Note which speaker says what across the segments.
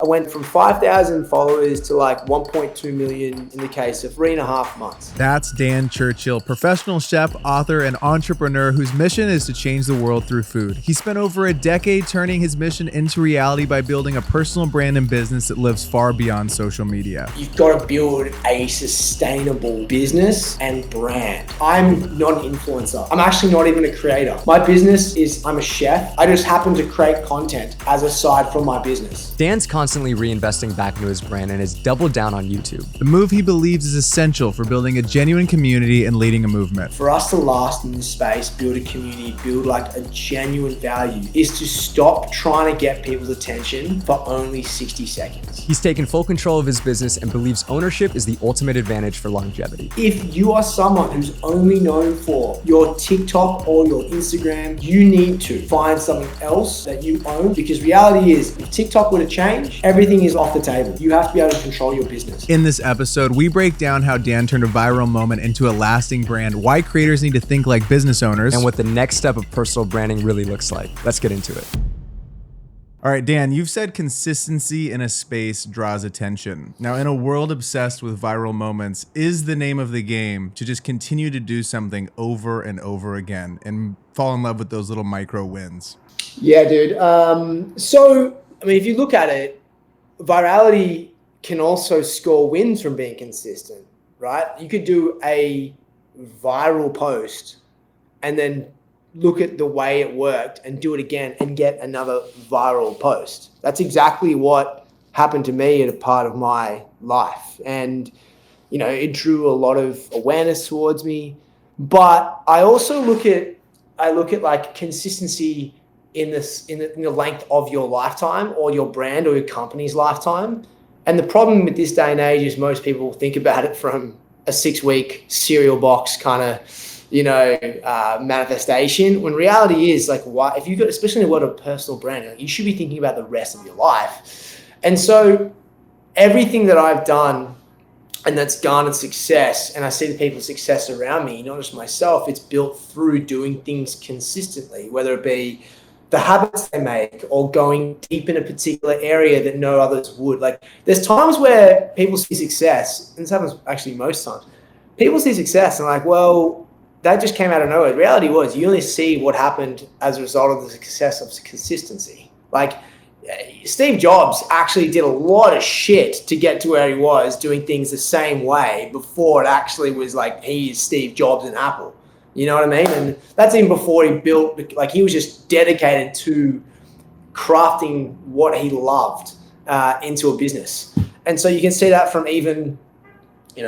Speaker 1: I went from 5,000 followers to like 1.2 million in the case of 3.5 months.
Speaker 2: That's Dan Churchill, professional chef, author, and entrepreneur whose mission is to change the world through food. He spent over a decade turning his mission into reality by building a personal brand and business that lives far beyond social media.
Speaker 1: You've got to build a sustainable business and brand. I'm not an influencer. I'm actually not even a creator. My business is, I'm a chef. I just happen to create content as a side from my business.
Speaker 3: Dan's constantly reinvesting back into his brand and has doubled down on YouTube.
Speaker 2: The move he believes is essential for building a genuine community and leading a movement.
Speaker 1: For us to last in this space, build a community, build like a genuine value, is to stop trying to get people's attention for only 60 seconds.
Speaker 3: He's taken full control of his business and believes ownership is the ultimate advantage for longevity.
Speaker 1: If you are someone who's only known for your TikTok or your Instagram, you need to find something else that you own, because reality is, if TikTok were to change, everything is off the table. You have to be able to control your business.
Speaker 2: In this episode, we break down how Dan turned a viral moment into a lasting brand, why creators need to think like business owners,
Speaker 3: and what the next step of personal branding really looks like. Let's get into it.
Speaker 2: All right, Dan, you've said consistency in a space draws attention. Now, in a world obsessed with viral moments, is the name of the game to just continue to do something over and over again and fall in love with those little micro wins?
Speaker 1: Yeah, dude. If you look at it, virality can also score wins from being consistent, right? You could do a viral post and then look at the way it worked and do it again and get another viral post. That's exactly what happened to me at a part of my life. And, it drew a lot of awareness towards me. But I also look at like consistency in the length of your lifetime or your brand or your company's lifetime. And the problem with this day and age is most people think about it from a 6-week cereal box kind of, manifestation, when reality is like, why, if you've got, especially in the world of personal brand, you should be thinking about the rest of your life. And so everything that I've done and that's garnered success, and I see the people's success around me, not just myself, it's built through doing things consistently, whether it be the habits they make or going deep in a particular area that no others would. Like, there's times where people see success, and this happens actually most times. People see success and like, well, that just came out of nowhere. The reality was, you only see what happened as a result of the success of consistency. Like, Steve Jobs actually did a lot of shit to get to where he was, doing things the same way before it actually was like, he is Steve Jobs in Apple. You know what I mean? And that's even before he built, like, he was just dedicated to crafting what he loved into a business. And so you can see that from even,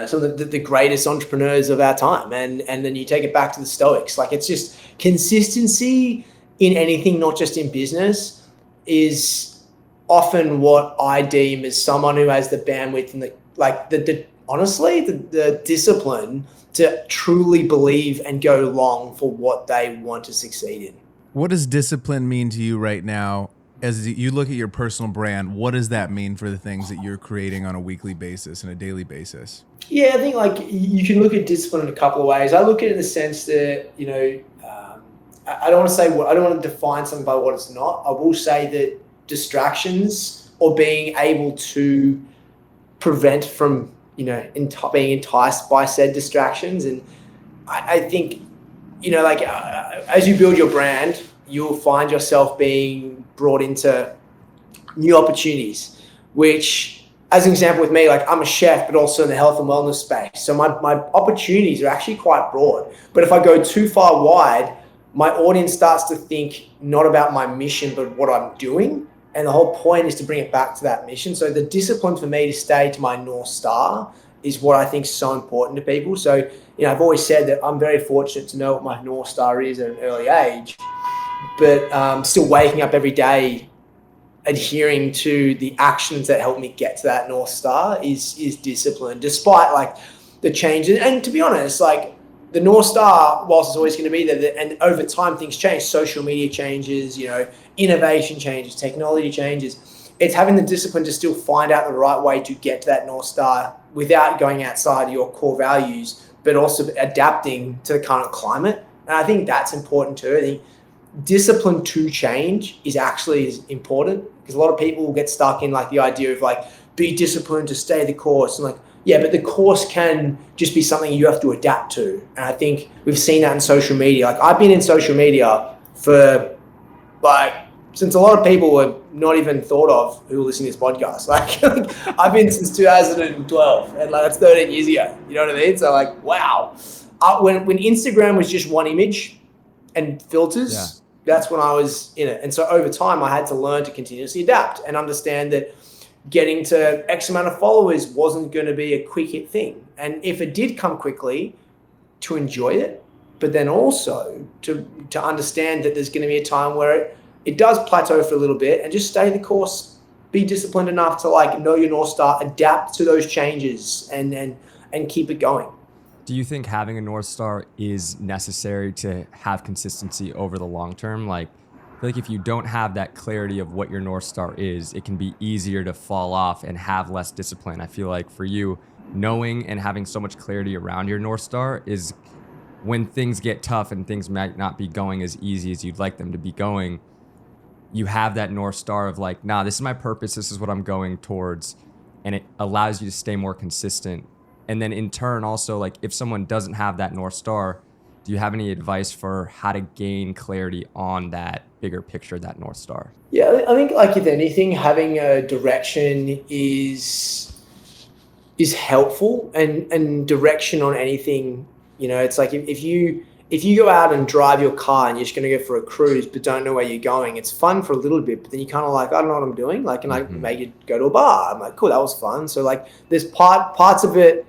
Speaker 1: some of the greatest entrepreneurs of our time. And then you take it back to the Stoics. Like, it's just consistency in anything, not just in business, is often what I deem as someone who has the bandwidth and the discipline to truly believe and go long for what they want to succeed in.
Speaker 2: What does discipline mean to you right now? As you look at your personal brand, what does that mean for the things that you're creating on a weekly basis and a daily basis?
Speaker 1: Yeah, I think like you can look at discipline in a couple of ways. I look at it in the sense that, I don't want to define something by what it's not. I will say that distractions or being able to prevent from, being enticed by said distractions. And I think, as you build your brand, you'll find yourself being brought into new opportunities, which, as an example with me, like, I'm a chef, but also in the health and wellness space. So my opportunities are actually quite broad. But if I go too far wide, my audience starts to think not about my mission, but what I'm doing. And the whole point is to bring it back to that mission. So the discipline for me to stay to my North Star is what I think is so important to people. So, I've always said that I'm very fortunate to know what my North Star is at an early age, but still waking up every day, adhering to the actions that help me get to that North Star is discipline, despite like the changes. And to be honest, like, the North Star, whilst it's always going to be there, and over time things change, social media changes, innovation changes, technology changes. It's having the discipline to still find out the right way to get to that North Star without going outside of your core values, but also adapting to the current climate. And I think that's important too. I think discipline to change is actually is important, because a lot of people will get stuck in like the idea of like, be disciplined to stay the course. And like, yeah, but the course can just be something you have to adapt to. And I think we've seen that in social media. Like I've been in social media for like, since a lot of people were not even thought of who listen to this podcast. Like I've been since 2012, and like that's 13 years ago. You know what I mean? So like, wow. When Instagram was just one image and filters, that's when I was in it. And so over time, I had to learn to continuously adapt and understand that getting to X amount of followers wasn't going to be a quick hit thing. And if it did come quickly, to enjoy it, but then also to understand that there's going to be a time where it does plateau for a little bit, and just stay the course, be disciplined enough to like know your North Star, adapt to those changes, and keep it going.
Speaker 3: Do you think having a North Star is necessary to have consistency over the long term? Like, I feel like if you don't have that clarity of what your North Star is, it can be easier to fall off and have less discipline. I feel like for you, knowing and having so much clarity around your North Star is when things get tough and things might not be going as easy as you'd like them to be going, you have that North Star of like, nah, this is my purpose. This is what I'm going towards. And it allows you to stay more consistent. And then in turn, also, like if someone doesn't have that North Star, do you have any advice for how to gain clarity on that bigger picture, that North Star?
Speaker 1: Yeah, I think like if anything, having a direction is helpful, and direction on anything, you know, it's like if you go out and drive your car and you're just going to go for a cruise but don't know where you're going, it's fun for a little bit, but then you kind of like, I don't know what I'm doing. Like, and I make you go to a bar. I'm like, cool, that was fun. So like there's parts of it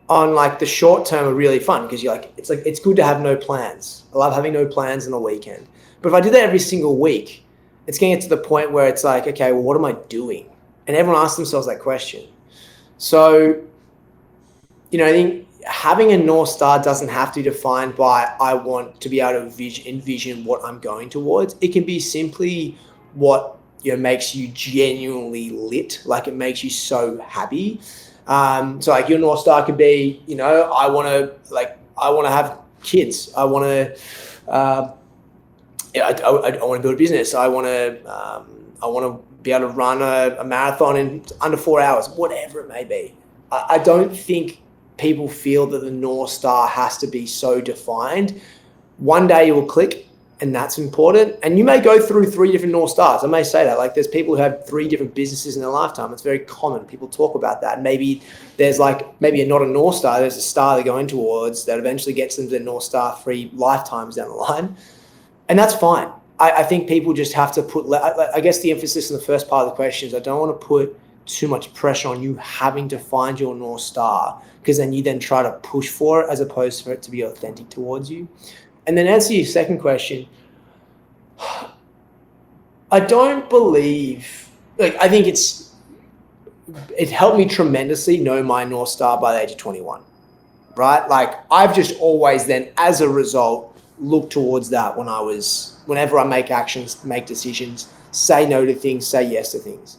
Speaker 1: on like the short term are really fun, because you're like, it's good to have no plans. I love having no plans on a weekend. But if I do that every single week, it's going to get to the point where it's like, okay, well, what am I doing? And everyone asks themselves that question. So, you know, I think having a North Star doesn't have to be defined by, I want to be able to envision what I'm going towards. It can be simply what, you know, makes you genuinely lit, like it makes you so happy. So like your North Star could be, you know, I want to have kids. I want to, I want to build a business. I want to be able to run a marathon in under 4 hours, whatever it may be. I don't think people feel that the North Star has to be so defined. One day it will click, and that's important. And you may go through 3 different North Stars. I may say that. Like there's people who have 3 different businesses in their lifetime. It's very common. People talk about that. Maybe there's like, maybe not a North Star, there's a star they're going towards that eventually gets them to their North Star 3 lifetimes down the line. And that's fine. I think people just have to put, I guess the emphasis in the first part of the question is I don't want to put too much pressure on you having to find your North Star, because then you then try to push for it as opposed for it to be authentic towards you. And then answer your second question. I don't believe, like, I think it helped me tremendously know my North Star by the age of 21, right? Like I've just always then, as a result, looked towards that whenever I make actions, make decisions, say no to things, say yes to things,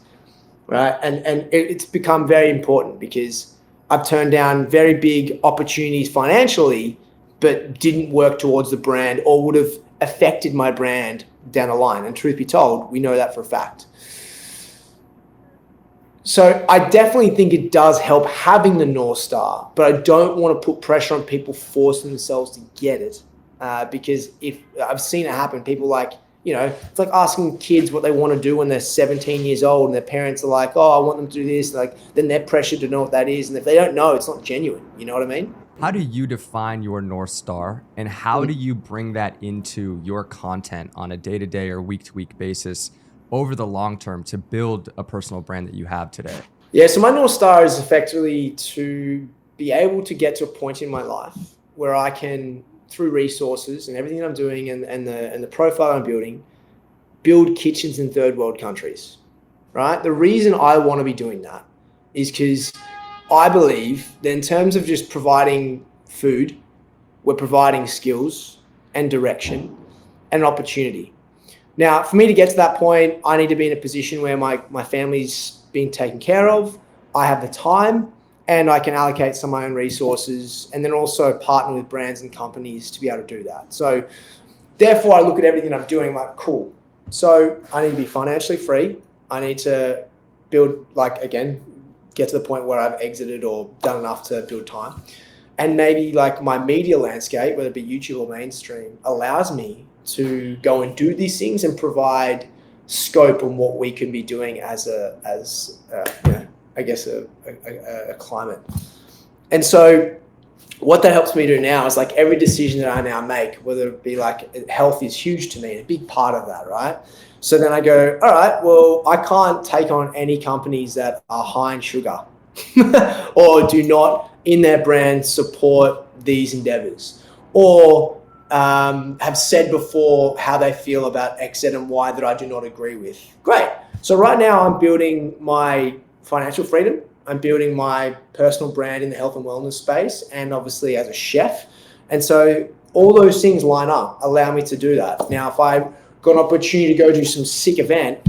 Speaker 1: right? And it's become very important, because I've turned down very big opportunities financially, but didn't work towards the brand, or would have affected my brand down the line. And truth be told, we know that for a fact. So I definitely think it does help having the North Star, but I don't want to put pressure on people forcing themselves to get it. Because if I've seen it happen, people like, you know, it's like asking kids what they want to do when they're 17 years old and their parents are like, oh, I want them to do this. Like, then they're pressured to know what that is. And if they don't know, it's not genuine. You know what I mean?
Speaker 3: How do you define your North Star, and how do you bring that into your content on a day-to-day or week-to-week basis over the long term to build a personal brand that you have today?
Speaker 1: Yeah, so my North Star is effectively to be able to get to a point in my life where I can, through resources and everything that I'm doing and the profile I'm building, build kitchens in third world countries, right? The reason I want to be doing that is because I believe that in terms of just providing food, we're providing skills and direction and an opportunity. Now, for me to get to that point, I need to be in a position where my family's being taken care of, I have the time, and I can allocate some of my own resources, and then also partner with brands and companies to be able to do that. So therefore I look at everything I'm doing like, cool. So I need to be financially free. I need to build, like, again, get to the point where I've exited or done enough to build time. And maybe like my media landscape, whether it be YouTube or mainstream, allows me to go and do these things and provide scope on what we can be doing as a climate. And so what that helps me do now is like every decision that I now make, whether it be like health is huge to me, a big part of that, right? So then I go, all right, well, I can't take on any companies that are high in sugar or do not in their brand support these endeavors, or have said before how they feel about X, Z, and Y that I do not agree with. Great. So right now I'm building my financial freedom. I'm building my personal brand in the health and wellness space, and obviously as a chef. And so all those things line up, allow me to do that. Now, if I've got an opportunity to go do some sick event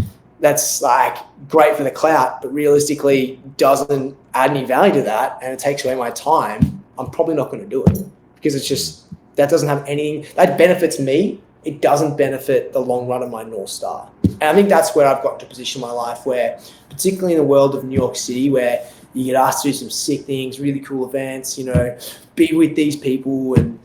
Speaker 1: that's like great for the clout, but realistically doesn't add any value to that, and it takes away my time, I'm probably not going to do it, because it's just, that doesn't have any, that benefits me. It doesn't benefit the long run of my North Star. And I think that's where I've got to position my life, where particularly in the world of New York City, where you get asked to do some sick things, really cool events, be with these people. And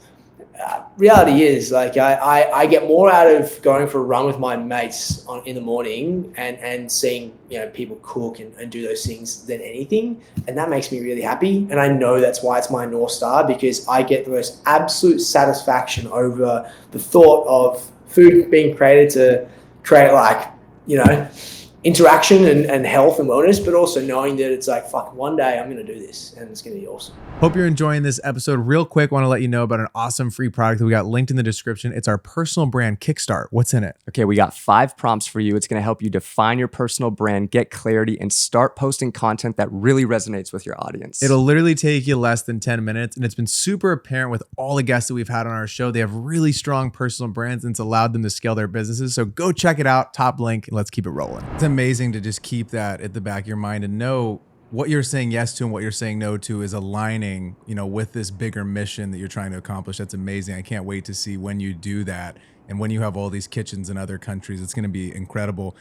Speaker 1: reality is like, I get more out of going for a run with my mates in the morning and seeing, people cook and do those things than anything. And that makes me really happy. And I know that's why it's my North Star, because I get the most absolute satisfaction over the thought of food being created to create interaction and health and wellness, but also knowing that it's like, fuck, one day I'm going to do this and it's going to be awesome.
Speaker 2: Hope you're enjoying this episode. Real quick, want to let you know about an awesome free product that we got linked in the description. It's our personal brand Kickstart. What's in it?
Speaker 3: Okay, we got 5 prompts for you. It's going to help you define your personal brand, get clarity, and start posting content that really resonates with your audience.
Speaker 2: It'll literally take you less than 10 minutes, and it's been super apparent with all the guests that we've had on our show. They have really strong personal brands, and it's allowed them to scale their businesses. So go check it out. Top link, and let's keep it rolling. It's amazing to just keep that at the back of your mind and know what you're saying yes to and what you're saying no to is aligning, with this bigger mission that you're trying to accomplish. That's amazing. I can't wait to see when you do that. And when you have all these kitchens in other countries, it's going to be incredible.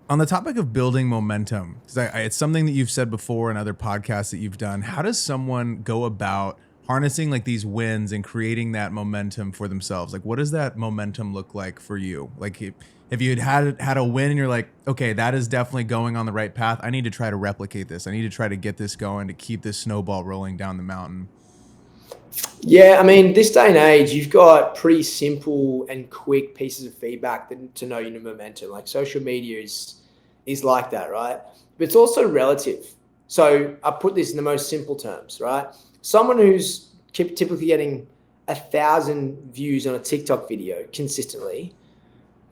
Speaker 2: On the topic of building momentum, because it's something that you've said before in other podcasts that you've done, how does someone go about harnessing like these wins and creating that momentum for themselves? Like, what does that momentum look like for you? Like, if you had a win and you're like, okay, that is definitely going on the right path, I need to try to replicate this. I need to try to get this going to keep this snowball rolling down the mountain.
Speaker 1: Yeah, I mean, this day and age, you've got pretty simple and quick pieces of feedback to know your momentum. Like social media is like that, right? But it's also relative. So I put this in the most simple terms, right? Someone who's typically getting 1,000 views on a TikTok video consistently,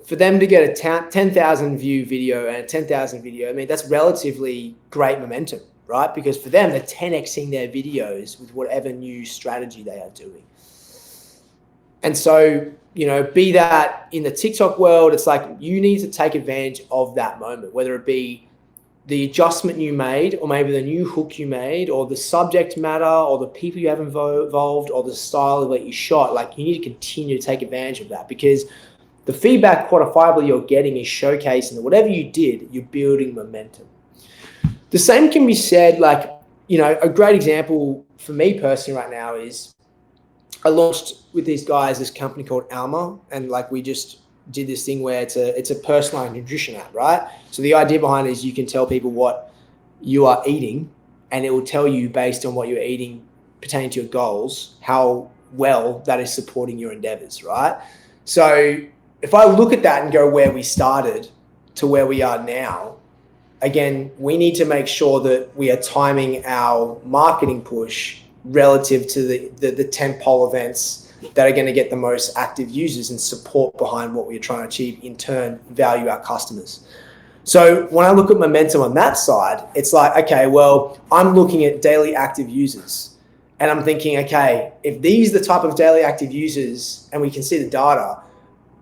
Speaker 1: for them to get a 10,000 view video and a 10,000 video, I mean, that's relatively great momentum, right? Because for them, they're 10xing their videos with whatever new strategy they are doing. And so, be that in the TikTok world, it's like you need to take advantage of that moment, whether it be the adjustment you made, or maybe the new hook you made, or the subject matter, or the people you have involved, or the style that you shot. Like, you need to continue to take advantage of that, because the feedback quantifiably you're getting is showcasing that whatever you did, you're building momentum. The same can be said, like, a great example for me personally right now is I launched with these guys this company called Alma, and like we just did this thing where it's a personalized nutrition app, right? So the idea behind it is you can tell people what you are eating, and it will tell you based on what you're eating pertaining to your goals, how well that is supporting your endeavors, right? So if I look at that and go where we started to where we are now, again, we need to make sure that we are timing our marketing push relative to the tentpole events that are going to get the most active users and support behind what we're trying to achieve, in turn, value our customers. So when I look at momentum on that side, it's like, okay, well, I'm looking at daily active users, and I'm thinking, okay, if these are the type of daily active users, and we can see the data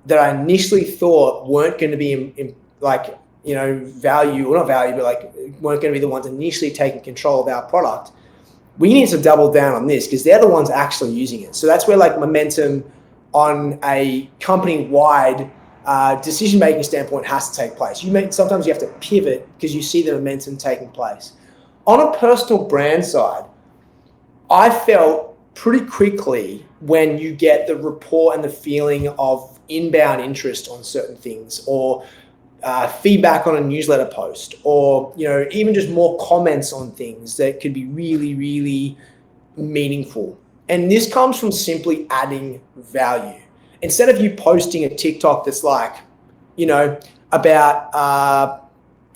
Speaker 1: that I initially thought weren't going to be value, or not value, but like weren't going to be the ones initially taking control of our product, we need to double down on this, because they're the ones actually using it. So that's where like momentum on a company-wide decision-making standpoint has to take place. Sometimes you have to pivot because you see the momentum taking place. On a personal brand side, I felt pretty quickly when you get the rapport and the feeling of inbound interest on certain things, or feedback on a newsletter post, or even just more comments on things that could be really, really meaningful. And this comes from simply adding value. Instead of you posting a TikTok that's like, about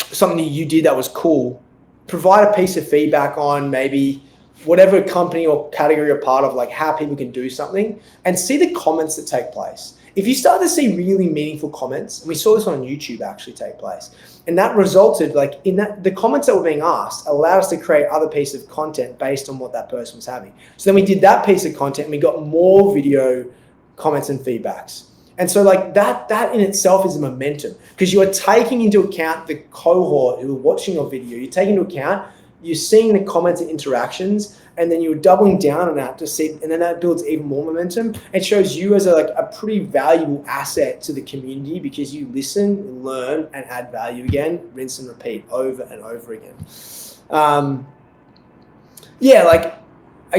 Speaker 1: something that you did that was cool, provide a piece of feedback on maybe whatever company or category you're part of, like how people can do something, and see the comments that take place. If you start to see really meaningful comments, and we saw this on YouTube actually take place, and that resulted the comments that were being asked allowed us to create other pieces of content based on what that person was having. So then we did that piece of content and we got more video comments and feedbacks. And so that in itself is a momentum, because you are taking into account the cohort who are watching your video. You're taking into account, you're seeing the comments and interactions, and then you're doubling down on that to see, and then that builds even more momentum. It shows you as a pretty valuable asset to the community, because you listen, learn, and add value again, rinse and repeat over and over again. I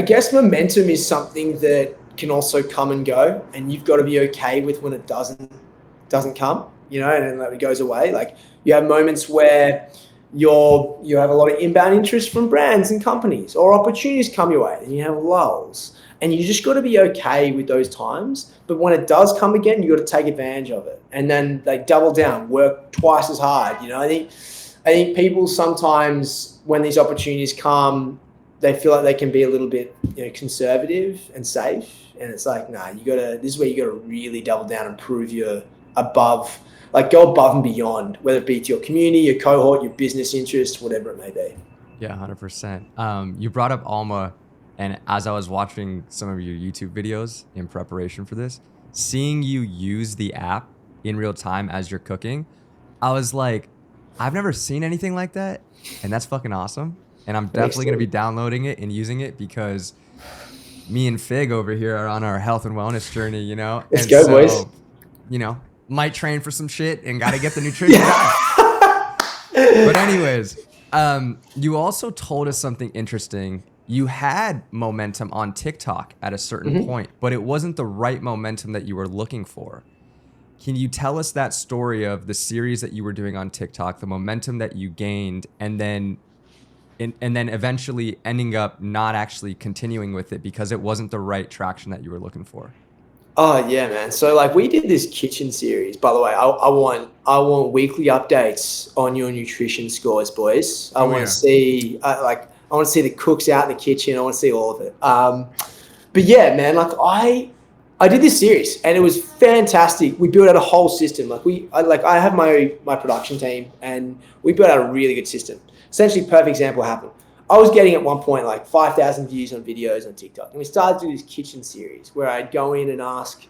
Speaker 1: guess momentum is something that can also come and go, and you've got to be okay with when it doesn't come, and then it goes away. Like, you have moments where you have a lot of inbound interest from brands and companies, or opportunities come your way, and you have lulls, and you just got to be okay with those times. But when it does come again, you got to take advantage of it, and then double down, work twice as hard. I think people sometimes, when these opportunities come, they feel like they can be a little bit conservative and safe, and it's like, nah, this is where you got to really double down and prove you're above. Go above and beyond, whether it be to your community, your cohort, your business interest, whatever it may be.
Speaker 3: Yeah, 100%. You brought up Alma, and as I was watching some of your YouTube videos in preparation for this, seeing you use the app in real time as you're cooking, I was like, I've never seen anything like that, and that's fucking awesome. And I'm definitely going to be downloading it and using it, because me and Fig over here are on our health and wellness journey,
Speaker 1: Let's go, boys.
Speaker 3: Might train for some shit and got to get the nutrition. But anyways, you also told us something interesting. You had momentum on TikTok at a certain point, but it wasn't the right momentum that you were looking for. Can you tell us that story of the series that you were doing on TikTok, the momentum that you gained, and then eventually ending up not actually continuing with it because it wasn't the right traction that you were looking for?
Speaker 1: Oh yeah, man. So we did this kitchen series. By the way, I want weekly updates on your nutrition scores, boys. I want to see I want to see the cooks out in the kitchen. I want to see all of it. But yeah, man, I did this series and it was fantastic. We built out a whole system. I have my production team, and we built out a really good system. Essentially, perfect example happened. I was getting at one point 5,000 views on videos on TikTok. And we started to do this kitchen series where I'd go in and ask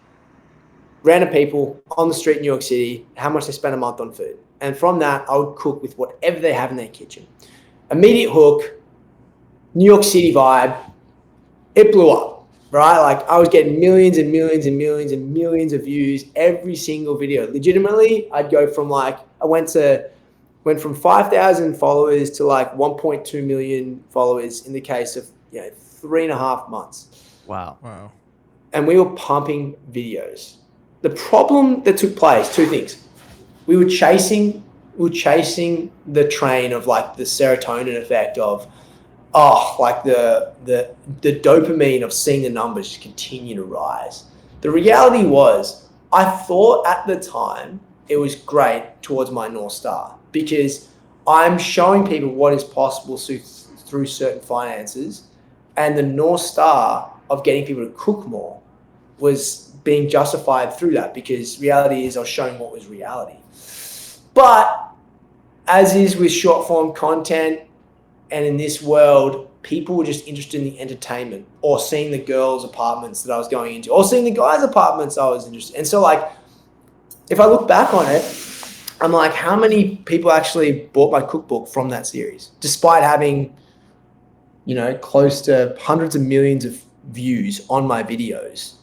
Speaker 1: random people on the street in New York City how much they spend a month on food. And from that, I would cook with whatever they have in their kitchen. Immediate hook, New York City vibe. It blew up, right? I was getting millions and millions and millions and millions of views every single video. Legitimately, I'd go from I went from 5,000 followers to 1.2 million followers in the case of 3.5 months.
Speaker 3: Wow.
Speaker 1: And we were pumping videos. The problem that took place, two things. We were chasing the train of the serotonin effect of the dopamine of seeing the numbers just continue to rise. The reality was, I thought at the time it was great towards my North Star, because I'm showing people what is possible through certain finances, and the North Star of getting people to cook more was being justified through that, because reality is I was showing what was reality. But as is with short form content, and in this world, people were just interested in the entertainment, or seeing the girls' apartments that I was going into, or seeing the guys' apartments I was interested in. And so if I look back on it, I'm how many people actually bought my cookbook from that series, despite having, close to hundreds of millions of views on my videos?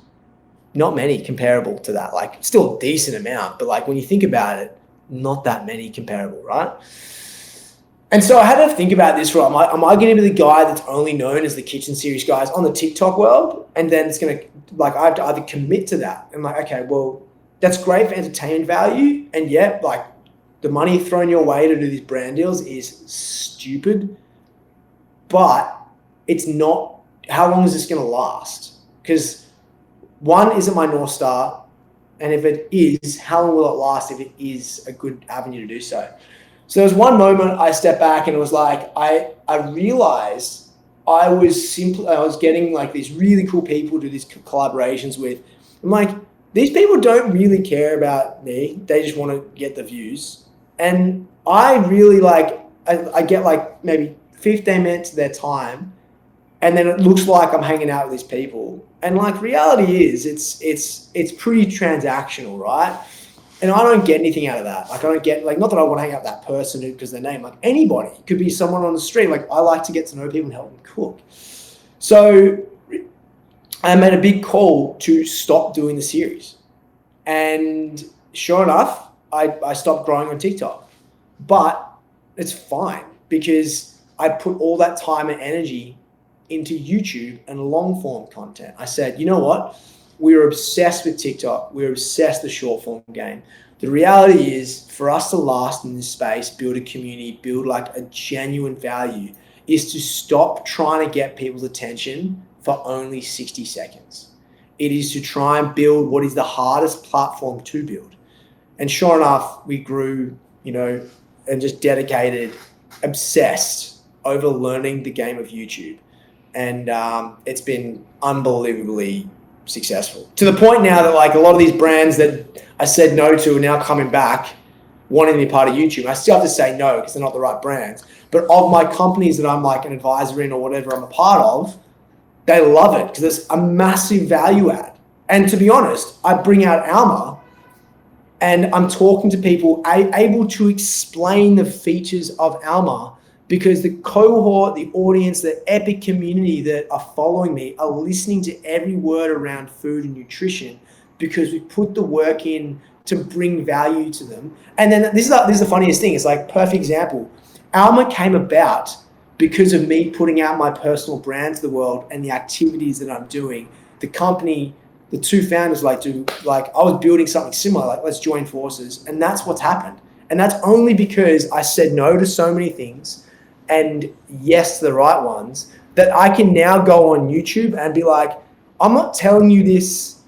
Speaker 1: not many comparable to that. Like still a decent amount, but like when you think about it, not that many comparable, right? And so I had to think about this, right? Am I going to be the guy that's only known as the kitchen series guys on the TikTok world? And then it's going to, like, I have to either commit to that. And like, okay, well, that's great for entertainment value. And yeah, like the money thrown your way to do these brand deals is stupid, but it's not, how long is this going to last? Because one, isn't my North Star. And if it is, how long will it last if it is a good avenue to do so? So there was one moment I stepped back and it was like, I realized I was getting like these really cool people to do these collaborations with. I'm like, these people don't really care about me. They just want to get the views. And I really like, I get like maybe 15 minutes of their time. And then it looks like I'm hanging out with these people. And like reality is it's pretty transactional, right? And I don't get anything out of that. Like I don't get, like, not that I want to hang out with that person because their name, like anybody. It could be someone on the street. Like I like to get to know people and help them cook. So I made a big call to stop doing the series. And sure enough, I stopped growing on TikTok. But it's fine because I put all that time and energy into YouTube and long form content. I said, you know what? We were obsessed with TikTok. We were obsessed with the short form game. The reality is for us to last in this space, build a community, build like a genuine value, is to stop trying to get people's attention for only 60 seconds. It is to try and build what is the hardest platform to build. And sure enough, we grew, and just dedicated, obsessed over learning the game of YouTube. And it's been unbelievably successful to the point now that like a lot of these brands that I said no to are now coming back wanting to be part of YouTube. I still have to say no because they're not the right brands. But of my companies that I'm like an advisor in or whatever I'm a part of, they love it because there's a massive value add. And to be honest, I bring out Alma and I'm talking to people able to explain the features of Alma because the cohort, the audience, the epic community that are following me are listening to every word around food and nutrition because we put the work in to bring value to them. And then this is the funniest thing. It's like perfect example. Alma came about because of me putting out my personal brand to the world and the activities that I'm doing. The company, the two founders I was building something similar, like let's join forces. And that's what's happened. And that's only because I said no to so many things and yes to the right ones, that I can now go on YouTube and be like, I'm not telling you this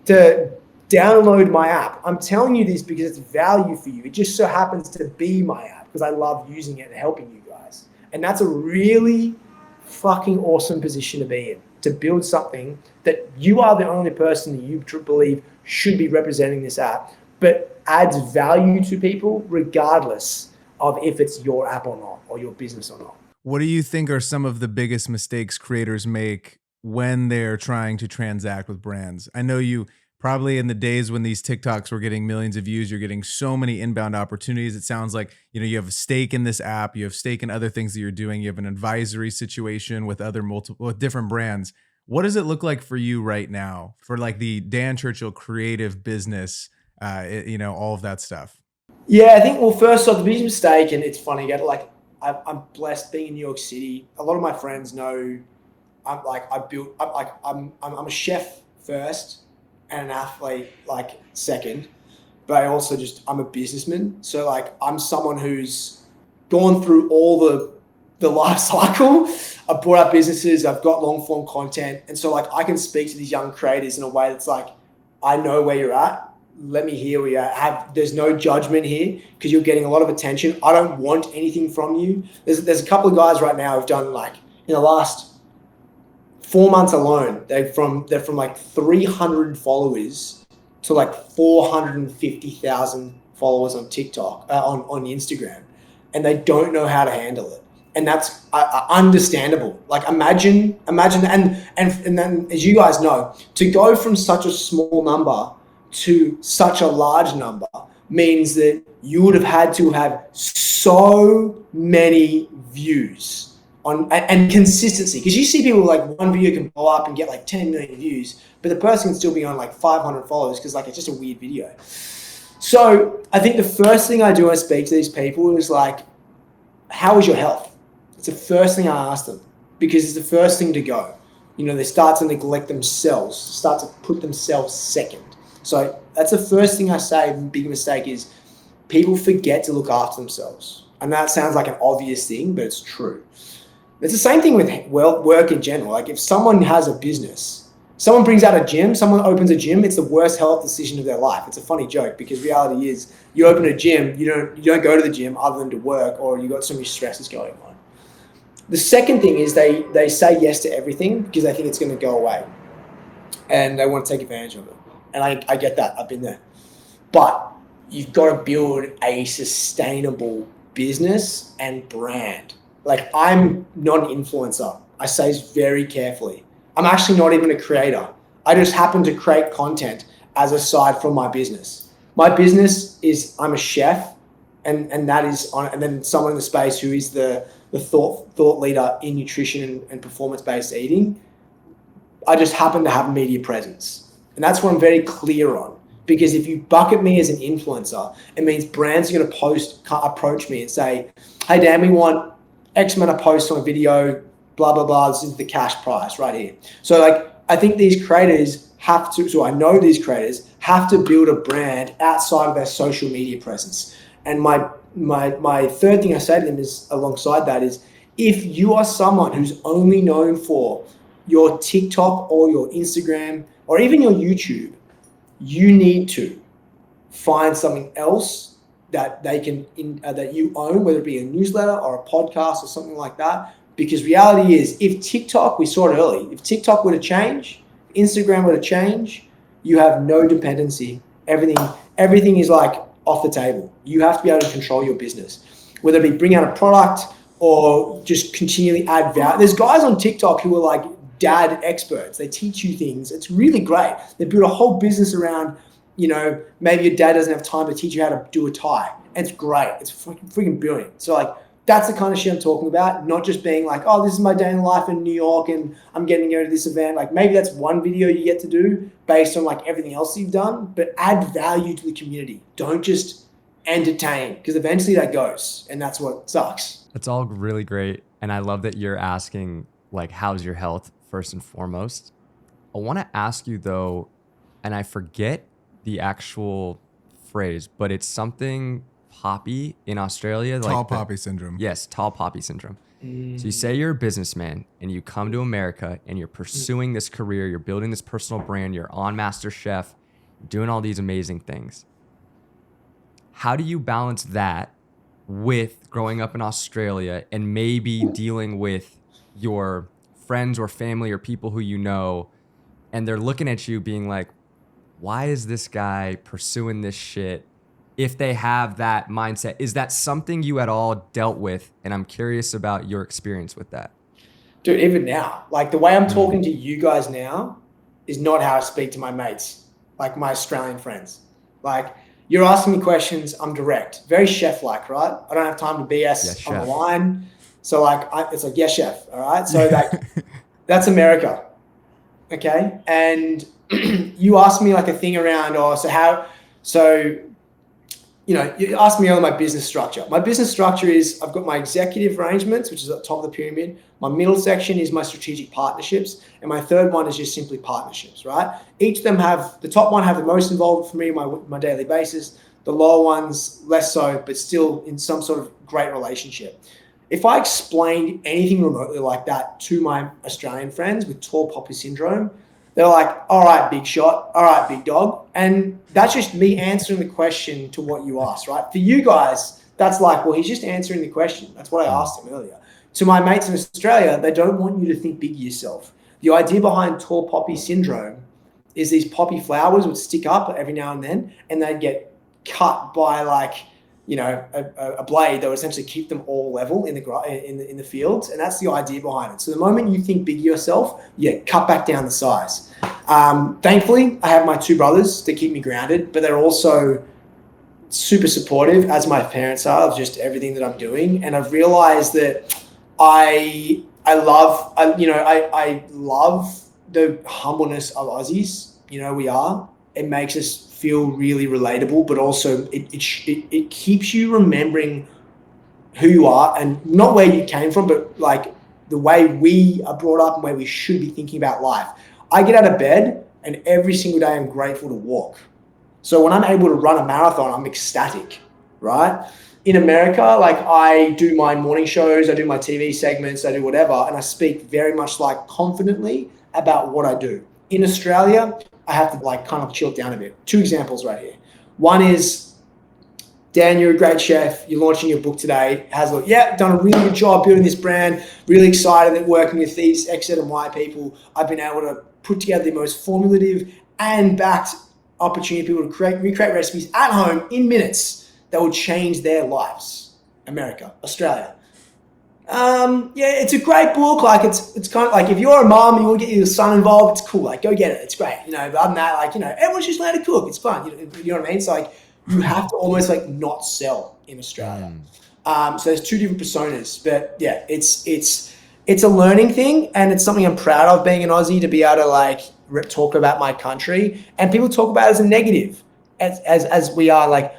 Speaker 1: to download my app. I'm telling you this because it's value for you. It just so happens to be my app because I love using it and helping you guys. And that's a really fucking awesome position to be in, to build something that you are the only person that you believe should be representing this app, but adds value to people regardless of if it's your app or not, or your business or not.
Speaker 2: What do you think are some of the biggest mistakes creators make when they're trying to transact with brands? I know you probably in the days when these TikToks were getting millions of views, you're getting so many inbound opportunities. It sounds like, you have a stake in this app, you have stake in other things that you're doing. You have an advisory situation with with different brands. What does it look like for you right now for like the Dan Churchill creative business, all of that stuff?
Speaker 1: Yeah, I think, well, first off, the biggest mistake, and it's funny, I'm blessed being in New York City. A lot of my friends know I'm a chef first and an athlete like second, but I'm a businessman. So like I'm someone who's gone through all the life cycle. I've brought up businesses, I've got long form content. And so like I can speak to these young creators in a way that's like, I know where you're at. Let me hear where you're at. There's no judgment here because you're getting a lot of attention. I don't want anything from you. There's a couple of guys right now who've done like in the last 4 months alone, they're from like 300 followers to like 450,000 followers on TikTok, on Instagram, and they don't know how to handle it. And that's understandable. Like imagine, and then as you guys know, to go from such a small number to such a large number means that you would have had to have so many views and consistency. Because you see people like one video can blow up and get like 10 million views, but the person can still be on like 500 followers because like it's just a weird video. So I think the first thing I do when I speak to these people is like, how is your health? It's the first thing I ask them because it's the first thing to go. They start to neglect themselves, start to put themselves second. So that's the first thing I say. The big mistake is people forget to look after themselves. And that sounds like an obvious thing, but it's true. It's the same thing with work in general. Like if someone has a business, someone brings out a gym, someone opens a gym, it's the worst health decision of their life. It's a funny joke because reality is you open a gym, you don't go to the gym other than to work, or you got so many stresses going on. The second thing is they say yes to everything because they think it's going to go away and they want to take advantage of it. And I get that. I've been there. But you've got to build a sustainable business and brand. Like I'm not an influencer. I say this very carefully. I'm actually not even a creator. I just happen to create content as a side from my business. My business is I'm a chef and that is on, and then someone in the space who is the thought leader in nutrition and performance-based eating. I just happen to have media presence. And that's what I'm very clear on. Because if you bucket me as an influencer, it means brands are going to approach me and say, hey, Dan, we want X amount of posts on a video, blah, blah, blah. This is the cash price right here. So like, I think these creators I know these creators have to build a brand outside of their social media presence. And my third thing I say to them is alongside that is, if you are someone who's only known for your TikTok or your Instagram or even your YouTube, you need to find something else that they can that you own, whether it be a newsletter or a podcast or something like that. Because reality is, if TikTok, we saw it early, if TikTok were to change, Instagram were to change, you have no dependency. Everything is like off the table. You have to be able to control your business, whether it be bring out a product or just continually add value. There's guys on TikTok who are like dad experts. They teach you things. It's really great. They build a whole business around, maybe your dad doesn't have time to teach you how to do a tie. And it's great. It's freaking brilliant. So like, that's the kind of shit I'm talking about, not just being like, oh, this is my day in life in New York and I'm getting to go to this event. Like maybe that's one video you get to do based on like everything else you've done, but add value to the community. Don't just entertain, because eventually that goes, and that's what sucks.
Speaker 3: It's all really great. And I love that you're asking like, how's your health first and foremost. I want to ask you though, and I forget the actual phrase, but it's something poppy in Australia.
Speaker 2: Tall poppy syndrome.
Speaker 3: Yes, tall poppy syndrome. So you say you're a businessman and you come to America and you're pursuing this career, you're building this personal brand, you're on MasterChef, doing all these amazing things. How do you balance that with growing up in Australia and maybe dealing with your friends or family or people who you know, and they're looking at you being like, why is this guy pursuing this shit? If they have that mindset, is that something you at all dealt with? And I'm curious about your experience with that.
Speaker 1: Dude, even now, like the way I'm talking to you guys now is not how I speak to my mates, like my Australian friends. Like you're asking me questions, I'm direct, very chef-like, right? I don't have time to BS on the line. So like, it's like, yes, chef. All right. So like, that's America. Okay. And you asked me like a thing around, you asked me on my business structure. My business structure is I've got my executive arrangements, which is at the top of the pyramid. My middle section is my strategic partnerships. And my third one is just simply partnerships, right? Each of them the top one have the most involved for me on my daily basis. The lower ones, less so, but still in some sort of great relationship. If I explained anything remotely like that to my Australian friends with tall poppy syndrome, they're like, all right, big shot. All right, big dog. And that's just me answering the question to what you asked, right? For you guys, that's like, well, he's just answering the question. That's what I asked him earlier. To my mates in Australia, they don't want you to think big of yourself. The idea behind tall poppy syndrome is these poppy flowers would stick up every now and then, and they'd get cut by like, a blade that would essentially keep them all level in the fields. And that's the idea behind it. So the moment you think big of yourself, cut back down the size. Thankfully, I have my two brothers that keep me grounded, but they're also super supportive, as my parents are, of just everything that I'm doing. And I've realized that I love the humbleness of Aussies. It makes us feel really relatable, but also it keeps you remembering who you are, and not where you came from, but like the way we are brought up and where we should be thinking about life. I get out of bed and every single day I'm grateful to walk. So when I'm able to run a marathon, I'm ecstatic, right? In America, like I do my morning shows, I do my TV segments, I do whatever, and I speak very much like confidently about what I do. In Australia, I have to like kind of chill it down a bit. 2 examples right here. One is, Dan, you're a great chef. You're launching your book today. Done a really good job building this brand. Really excited that working with these X, Z, and Y people, I've been able to put together the most formulative and backed opportunity for people to recreate recipes at home in minutes that will change their lives. America, Australia. It's a great book. Like it's kind of like if you're a mom and you want to get your son involved, it's cool. Like go get it. It's great. But other than that, like everyone's just learning to cook. It's fun. You know what I mean? So like you have to almost like not sell in Australia. So there's 2 different personas, but yeah, it's a learning thing, and it's something I'm proud of being an Aussie, to be able to like talk about my country, and people talk about it as a negative, as we are like.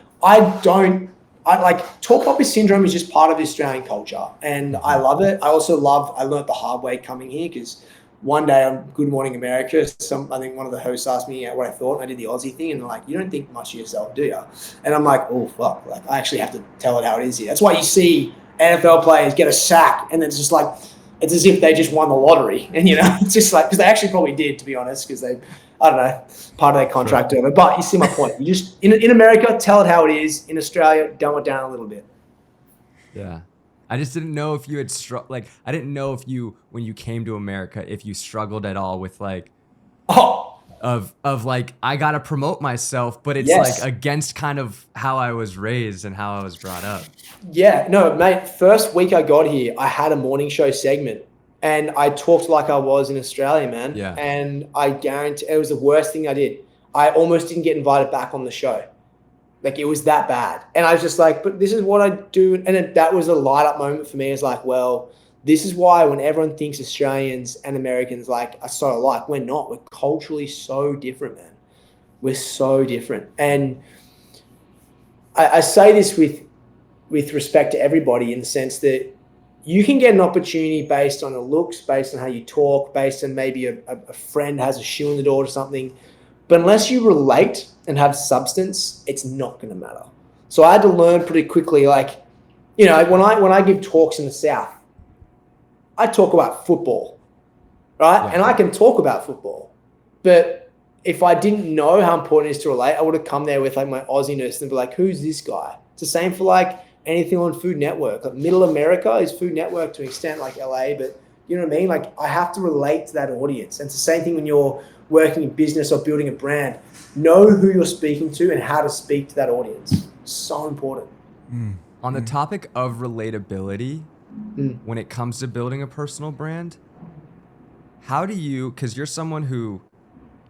Speaker 1: Tall poppy syndrome is just part of the Australian culture, and I love it. I learned the hard way coming here, because one day on Good Morning America, I think one of the hosts asked me what I thought, and I did the Aussie thing, and they're like, you don't think much of yourself, do you? And I'm like, oh, fuck. Like, I actually have to tell it how it is here. That's why you see NFL players get a sack, and it's just like, it's as if they just won the lottery. And, it's just like, because they actually probably did, to be honest, because they, I don't know, part of their contract or whatever. But you see my point. You just, in America, tell it how it is. In Australia, dumb it down a little bit.
Speaker 3: Yeah. I just didn't know if you had I didn't know if when you came to America, if you struggled at all with like, of like, I got to promote myself, but it's like against kind of how I was raised and how I was brought up. Yeah, no, mate. First week I got here, I had a morning show segment, and I talked like I was in Australia, man. Yeah. And I guarantee it was the worst thing I did. I almost didn't get invited back on the show. Like, it was that bad. And I was just like, but this is what I do. And that was a light up moment for me. It's like, well, this is why when everyone thinks Australians and Americans like are so alike, we're not. We're culturally so different, man. We're so different. And I say this with respect to everybody, in the sense that you can get an opportunity based on the looks, based on how you talk, based on maybe a friend has a shoe in the door or something. But unless you relate and have substance, it's not going to matter. So I had to learn pretty quickly, like, when I give talks in the South, I talk about football, right? Yeah. And I can talk about football. But if I didn't know how important it is to relate, I would have come there with like my Aussie-ness and be like, who's this guy? It's the same for like anything on Food Network. Like Middle America is Food Network to an extent, like LA, but you know what I mean? Like, I have to relate to that audience. And it's the same thing when you're working in business or building a brand. Know who you're speaking to and how to speak to that audience. So important. On the topic of relatability, when it comes to building a personal brand, how do you, because you're someone who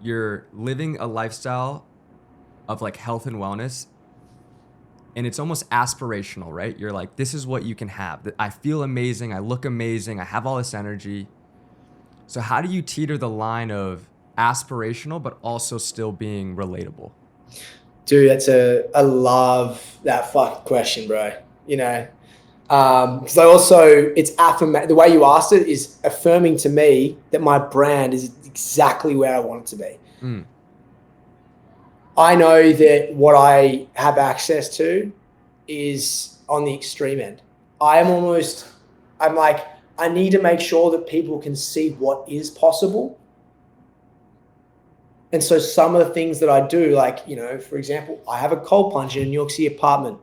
Speaker 3: you're living a lifestyle of like health and wellness, and it's almost aspirational, right? You're like, this is what you can have. I feel amazing. I look amazing. I have all this energy. So how do you teeter the line of aspirational, but also still being relatable?
Speaker 1: Dude, I love that fucking question, bro. Because the way you asked it is affirming to me that my brand is exactly where I want it to be. I know that what I have access to is on the extreme end. I'm like, I need to make sure that people can see what is possible. And so some of the things that I do, like, for example, I have a cold plunge in a New York City apartment.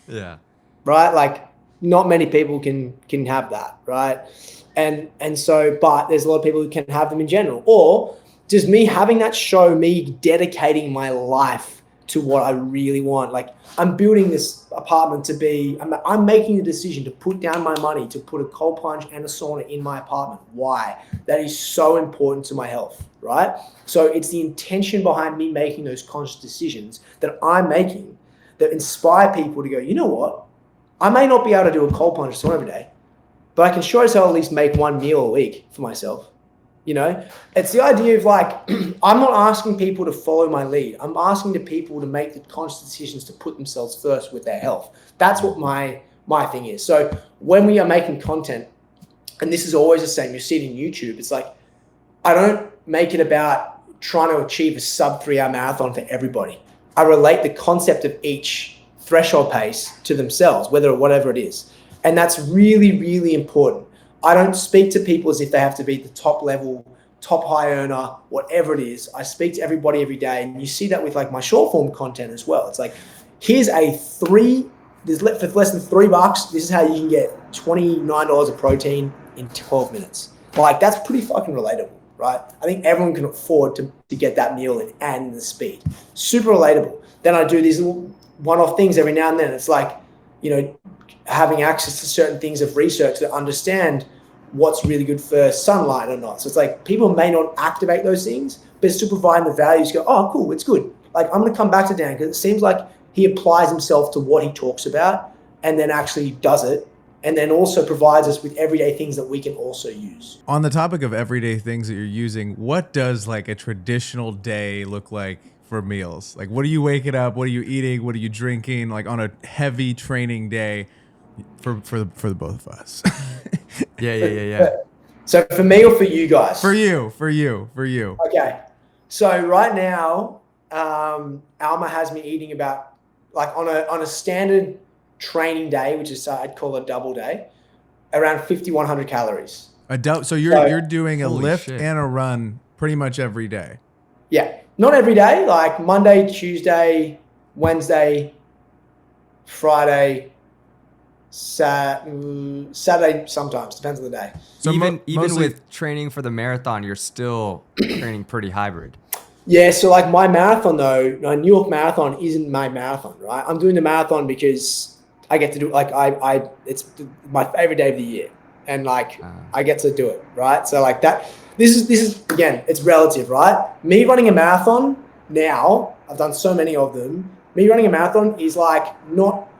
Speaker 3: Yeah.
Speaker 1: Right? Like, not many people can have that, right? And so, but there's a lot of people who can have them in general. Or does me having that show me dedicating my life to what I really want? Like, I'm building this apartment to be, I'm making the decision to put down my money to put a cold plunge and a sauna in my apartment. Why? That is so important to my health, right? So it's the intention behind me making those conscious decisions that I'm making that inspire people to go, you know what? I may not be able to do a cold plunge sauna every day, but I can sure as hell at least make one meal a week for myself. You know, it's the idea of like, I'm not asking people to follow my lead. I'm asking the people to make the conscious decisions to put themselves first with their health. That's what my thing is. So when we are making content, and this is always the same, you see it in YouTube, it's like, I don't make it about trying to achieve a sub 3 hour marathon for everybody. I relate the concept of each threshold pace to themselves, whatever it is. And that's really, really important. I don't speak to people as if they have to be the top level, top high earner, whatever it is. I speak to everybody every day. And you see that with like my short form content as well. It's like, here's for less than $3, this is how you can get $29 of protein in 12 minutes. Like, that's pretty fucking relatable, right? I think everyone can afford to get that meal in and the speed. Super relatable. Then I do these little one-off things every now and then. It's like, you know, having access to certain things of research to understand what's really good for sunlight or not. So it's like, people may not activate those things, but still providing the values, go, oh, cool, it's good. Like, I'm going to come back to Dan because it seems like he applies himself to what he talks about and then actually does it. And then also provides us with everyday things that we can also use.
Speaker 2: On the topic of everyday things that you're using, what does like a traditional day look like for meals? Like, what are you waking up? What are you eating? What are you drinking? Like on a heavy training day for the both of us.
Speaker 3: Yeah.
Speaker 1: So for me or for you guys?
Speaker 2: For you.
Speaker 1: Okay. So right now, Alma has me eating about, like, on a standard training day, which is I'd call a double day, around 5,100 calories.
Speaker 2: So you're doing a lift
Speaker 3: shit.
Speaker 2: and a run pretty much every day.
Speaker 1: Yeah, not every day. Like Monday, Tuesday, Wednesday, Friday, Saturday sometimes, depends on the day.
Speaker 3: So even with training for the marathon, you're still training pretty hybrid.
Speaker 1: Yeah, so like my marathon though, my New York Marathon isn't my marathon, right? I'm doing the marathon because I get to do, like, it's my favorite day of the year, and like I get to do it, right? So like that, this is again, it's relative, right? Me running a marathon now, I've done so many of them. Me running a marathon is like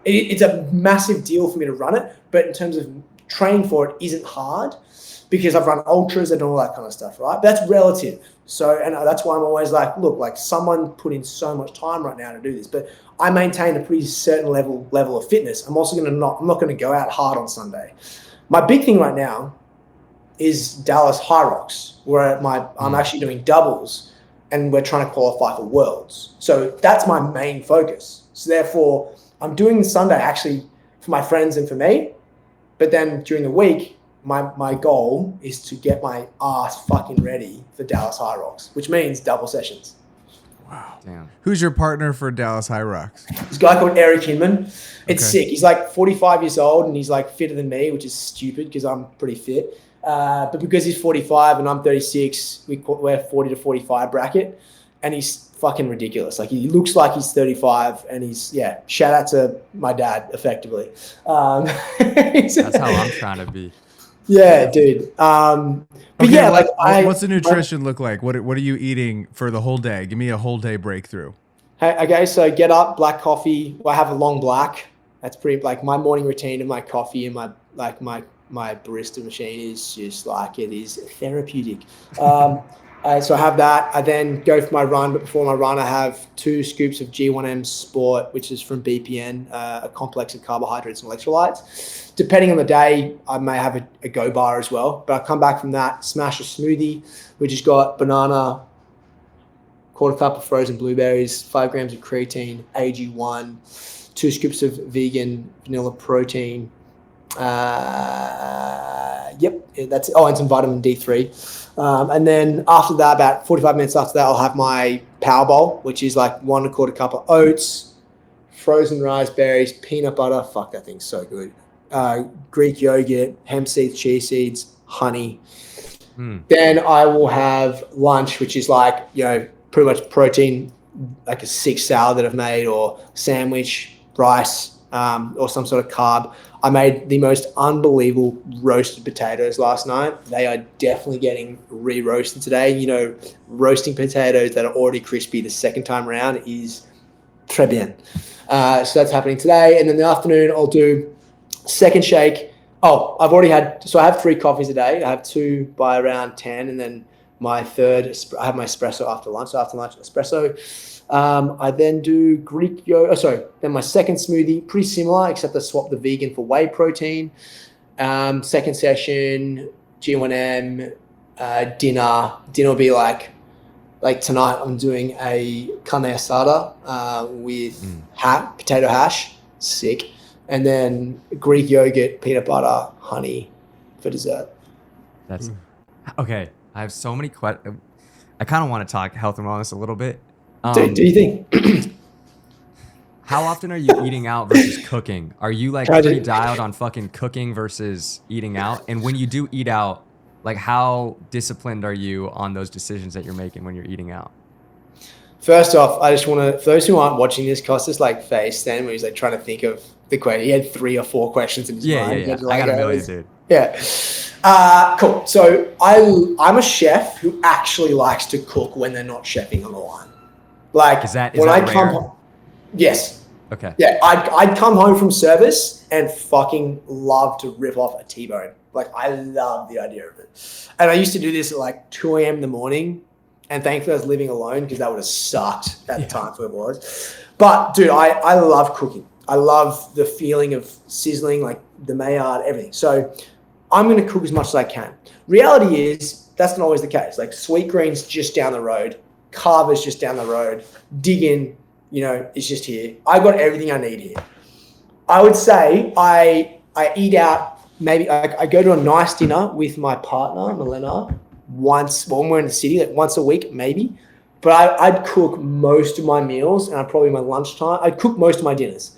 Speaker 1: it's a massive deal for me to run it, but in terms of training for it isn't hard because I've run ultras and all that kind of stuff, right? But that's relative. So, and that's why I'm always like, look, like someone put in so much time right now to do this, but I maintain a pretty certain level of fitness. I'm also I'm not going to go out hard on Sunday. My big thing right now is Dallas High Rocks, where I'm actually doing doubles and we're trying to qualify for Worlds. So that's my main focus. So therefore, I'm doing Sunday actually for my friends and for me, but then during the week, my goal is to get my ass fucking ready for Dallas High Rocks, which means double sessions.
Speaker 2: Wow.
Speaker 3: Damn.
Speaker 2: Who's your partner for Dallas High Rocks?
Speaker 1: This guy called Eric Hinman. It's
Speaker 2: Okay.
Speaker 1: sick. He's like 45 years old and he's like fitter than me, which is stupid because I'm pretty fit. But because he's 45 and I'm 36, we're 40 to 45 bracket, and he's fucking ridiculous. Like, he looks like he's 35, and shout out to my dad, effectively.
Speaker 3: That's how I'm trying to be.
Speaker 1: Yeah, dude. But
Speaker 2: Okay,
Speaker 1: yeah,
Speaker 2: what's the nutrition look like? What are you eating for the whole day? Give me a whole day breakthrough.
Speaker 1: Okay, so get up, black coffee. Well, I have a long black. That's pretty, like, my morning routine of my coffee and my barista machine is just like, it is therapeutic. So I have that. I then go for my run, but before my run, I have 2 scoops of G1M Sport, which is from BPN, a complex of carbohydrates and electrolytes. Depending on the day, I may have a Go bar as well. But I come back from that, smash a smoothie, which has got banana, quarter cup of frozen blueberries, 5 grams of creatine, AG1, 2 scoops of vegan vanilla protein. That's it. Oh, and some vitamin D3. And then after that, about 45 minutes after that, I'll have my power bowl, which is like 1/4 cup of oats, frozen raspberries, peanut butter. Fuck, that thing's so good. Greek yogurt, hemp seeds, chia seeds, honey. Then I will have lunch, which is like, pretty much protein, like a 6 salad that I've made, or sandwich, rice, or some sort of carb. I made the most unbelievable roasted potatoes last night. They are definitely getting re-roasted today. Roasting potatoes that are already crispy the second time around is très bien. So that's happening today. And in the afternoon, I'll do Second shake. Oh, I've already had, so I have 3 coffees a day. I have 2 by around 10, and then my third, I have my espresso after lunch. So after lunch, espresso. I then do Greek yogurt. Then my second smoothie, pretty similar, except I swap the vegan for whey protein. Second session, G1M, dinner. Dinner will be like tonight I'm doing a carne asada with potato hash. Sick. And then Greek yogurt, peanut butter, honey for dessert.
Speaker 3: That's okay. I have so many questions. I kind of want to talk health and wellness a little bit.
Speaker 1: Do you think?
Speaker 3: How often are you eating out versus cooking? Are you like pretty dialed on fucking cooking versus eating out? And when you do eat out, like how disciplined are you on those decisions that you're making when you're eating out?
Speaker 1: First off, I just want to, for those who aren't watching this, Kostas like face then where he's like trying to think of the question. He had 3 or 4 questions in his mind.
Speaker 3: Yeah. I got a million, dude.
Speaker 1: Yeah. Cool. So I'm a chef who actually likes to cook when they're not chefing on the line. Like
Speaker 3: is that
Speaker 1: when I
Speaker 3: rare?
Speaker 1: come home, yes.
Speaker 3: Okay.
Speaker 1: Yeah, I'd come home from service and fucking love to rip off a T-bone. Like I love the idea of it. And I used to do this at like 2 a.m. in the morning. And thankfully I was living alone because that would have sucked at the time for it was. But dude, I love cooking. I love the feeling of sizzling, like the Maillard, everything. So I'm going to cook as much as I can. Reality is that's not always the case. Like Sweet Green's just down the road. Carver's just down the road. Diggin, is just here. I got everything I need here. I would say I eat out, maybe I go to a nice dinner with my partner, Milena, once, when we're in the city, like once a week, maybe. But I'd cook most of my meals, and I'd probably my lunchtime. I'd cook most of my dinners.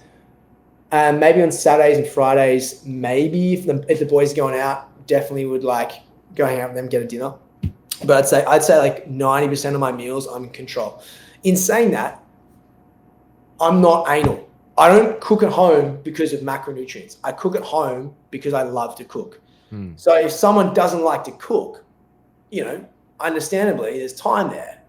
Speaker 1: Maybe on Saturdays and Fridays, maybe if the boys are going out, definitely would like go hang out with them, get a dinner. But I'd say like 90% of my meals I'm in control. In saying that, I'm not anal. I don't cook at home because of macronutrients. I cook at home because I love to cook. So if someone doesn't like to cook, understandably, there's time there,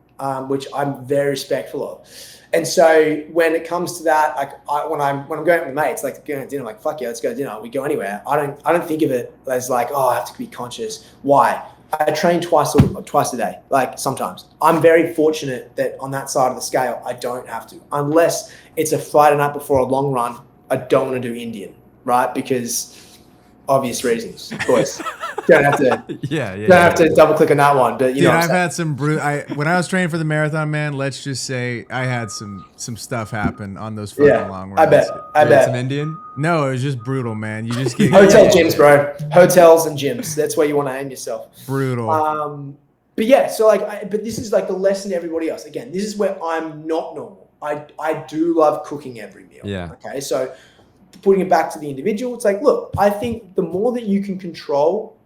Speaker 1: which I'm very respectful of. And so when it comes to that, like when I'm going out with mates, like going to dinner, I'm like, fuck yeah, let's go to dinner. We go anywhere. I don't think of it as like, oh, I have to be conscious. Why? I train twice a day, like sometimes. I'm very fortunate that on that side of the scale, I don't have to. Unless it's a Friday night before a long run, I don't want to do Indian, right? Because obvious reasons, of course. Don't have to double click on that one, but you know.
Speaker 2: I've had some when I was training for the marathon, man. Let's just say I had some stuff happen on those fucking long runs.
Speaker 1: I bet.
Speaker 3: Some Indian?
Speaker 2: No, it was just brutal, man. You just get
Speaker 1: hotel gyms, bro. Hotels and gyms. That's where you want to aim yourself.
Speaker 2: Brutal.
Speaker 1: But yeah, so but this is like the lesson to everybody else. Again, this is where I'm not normal. I do love cooking every meal.
Speaker 3: Yeah.
Speaker 1: Okay, so putting it back to the individual, it's like, look, I think the more that you can control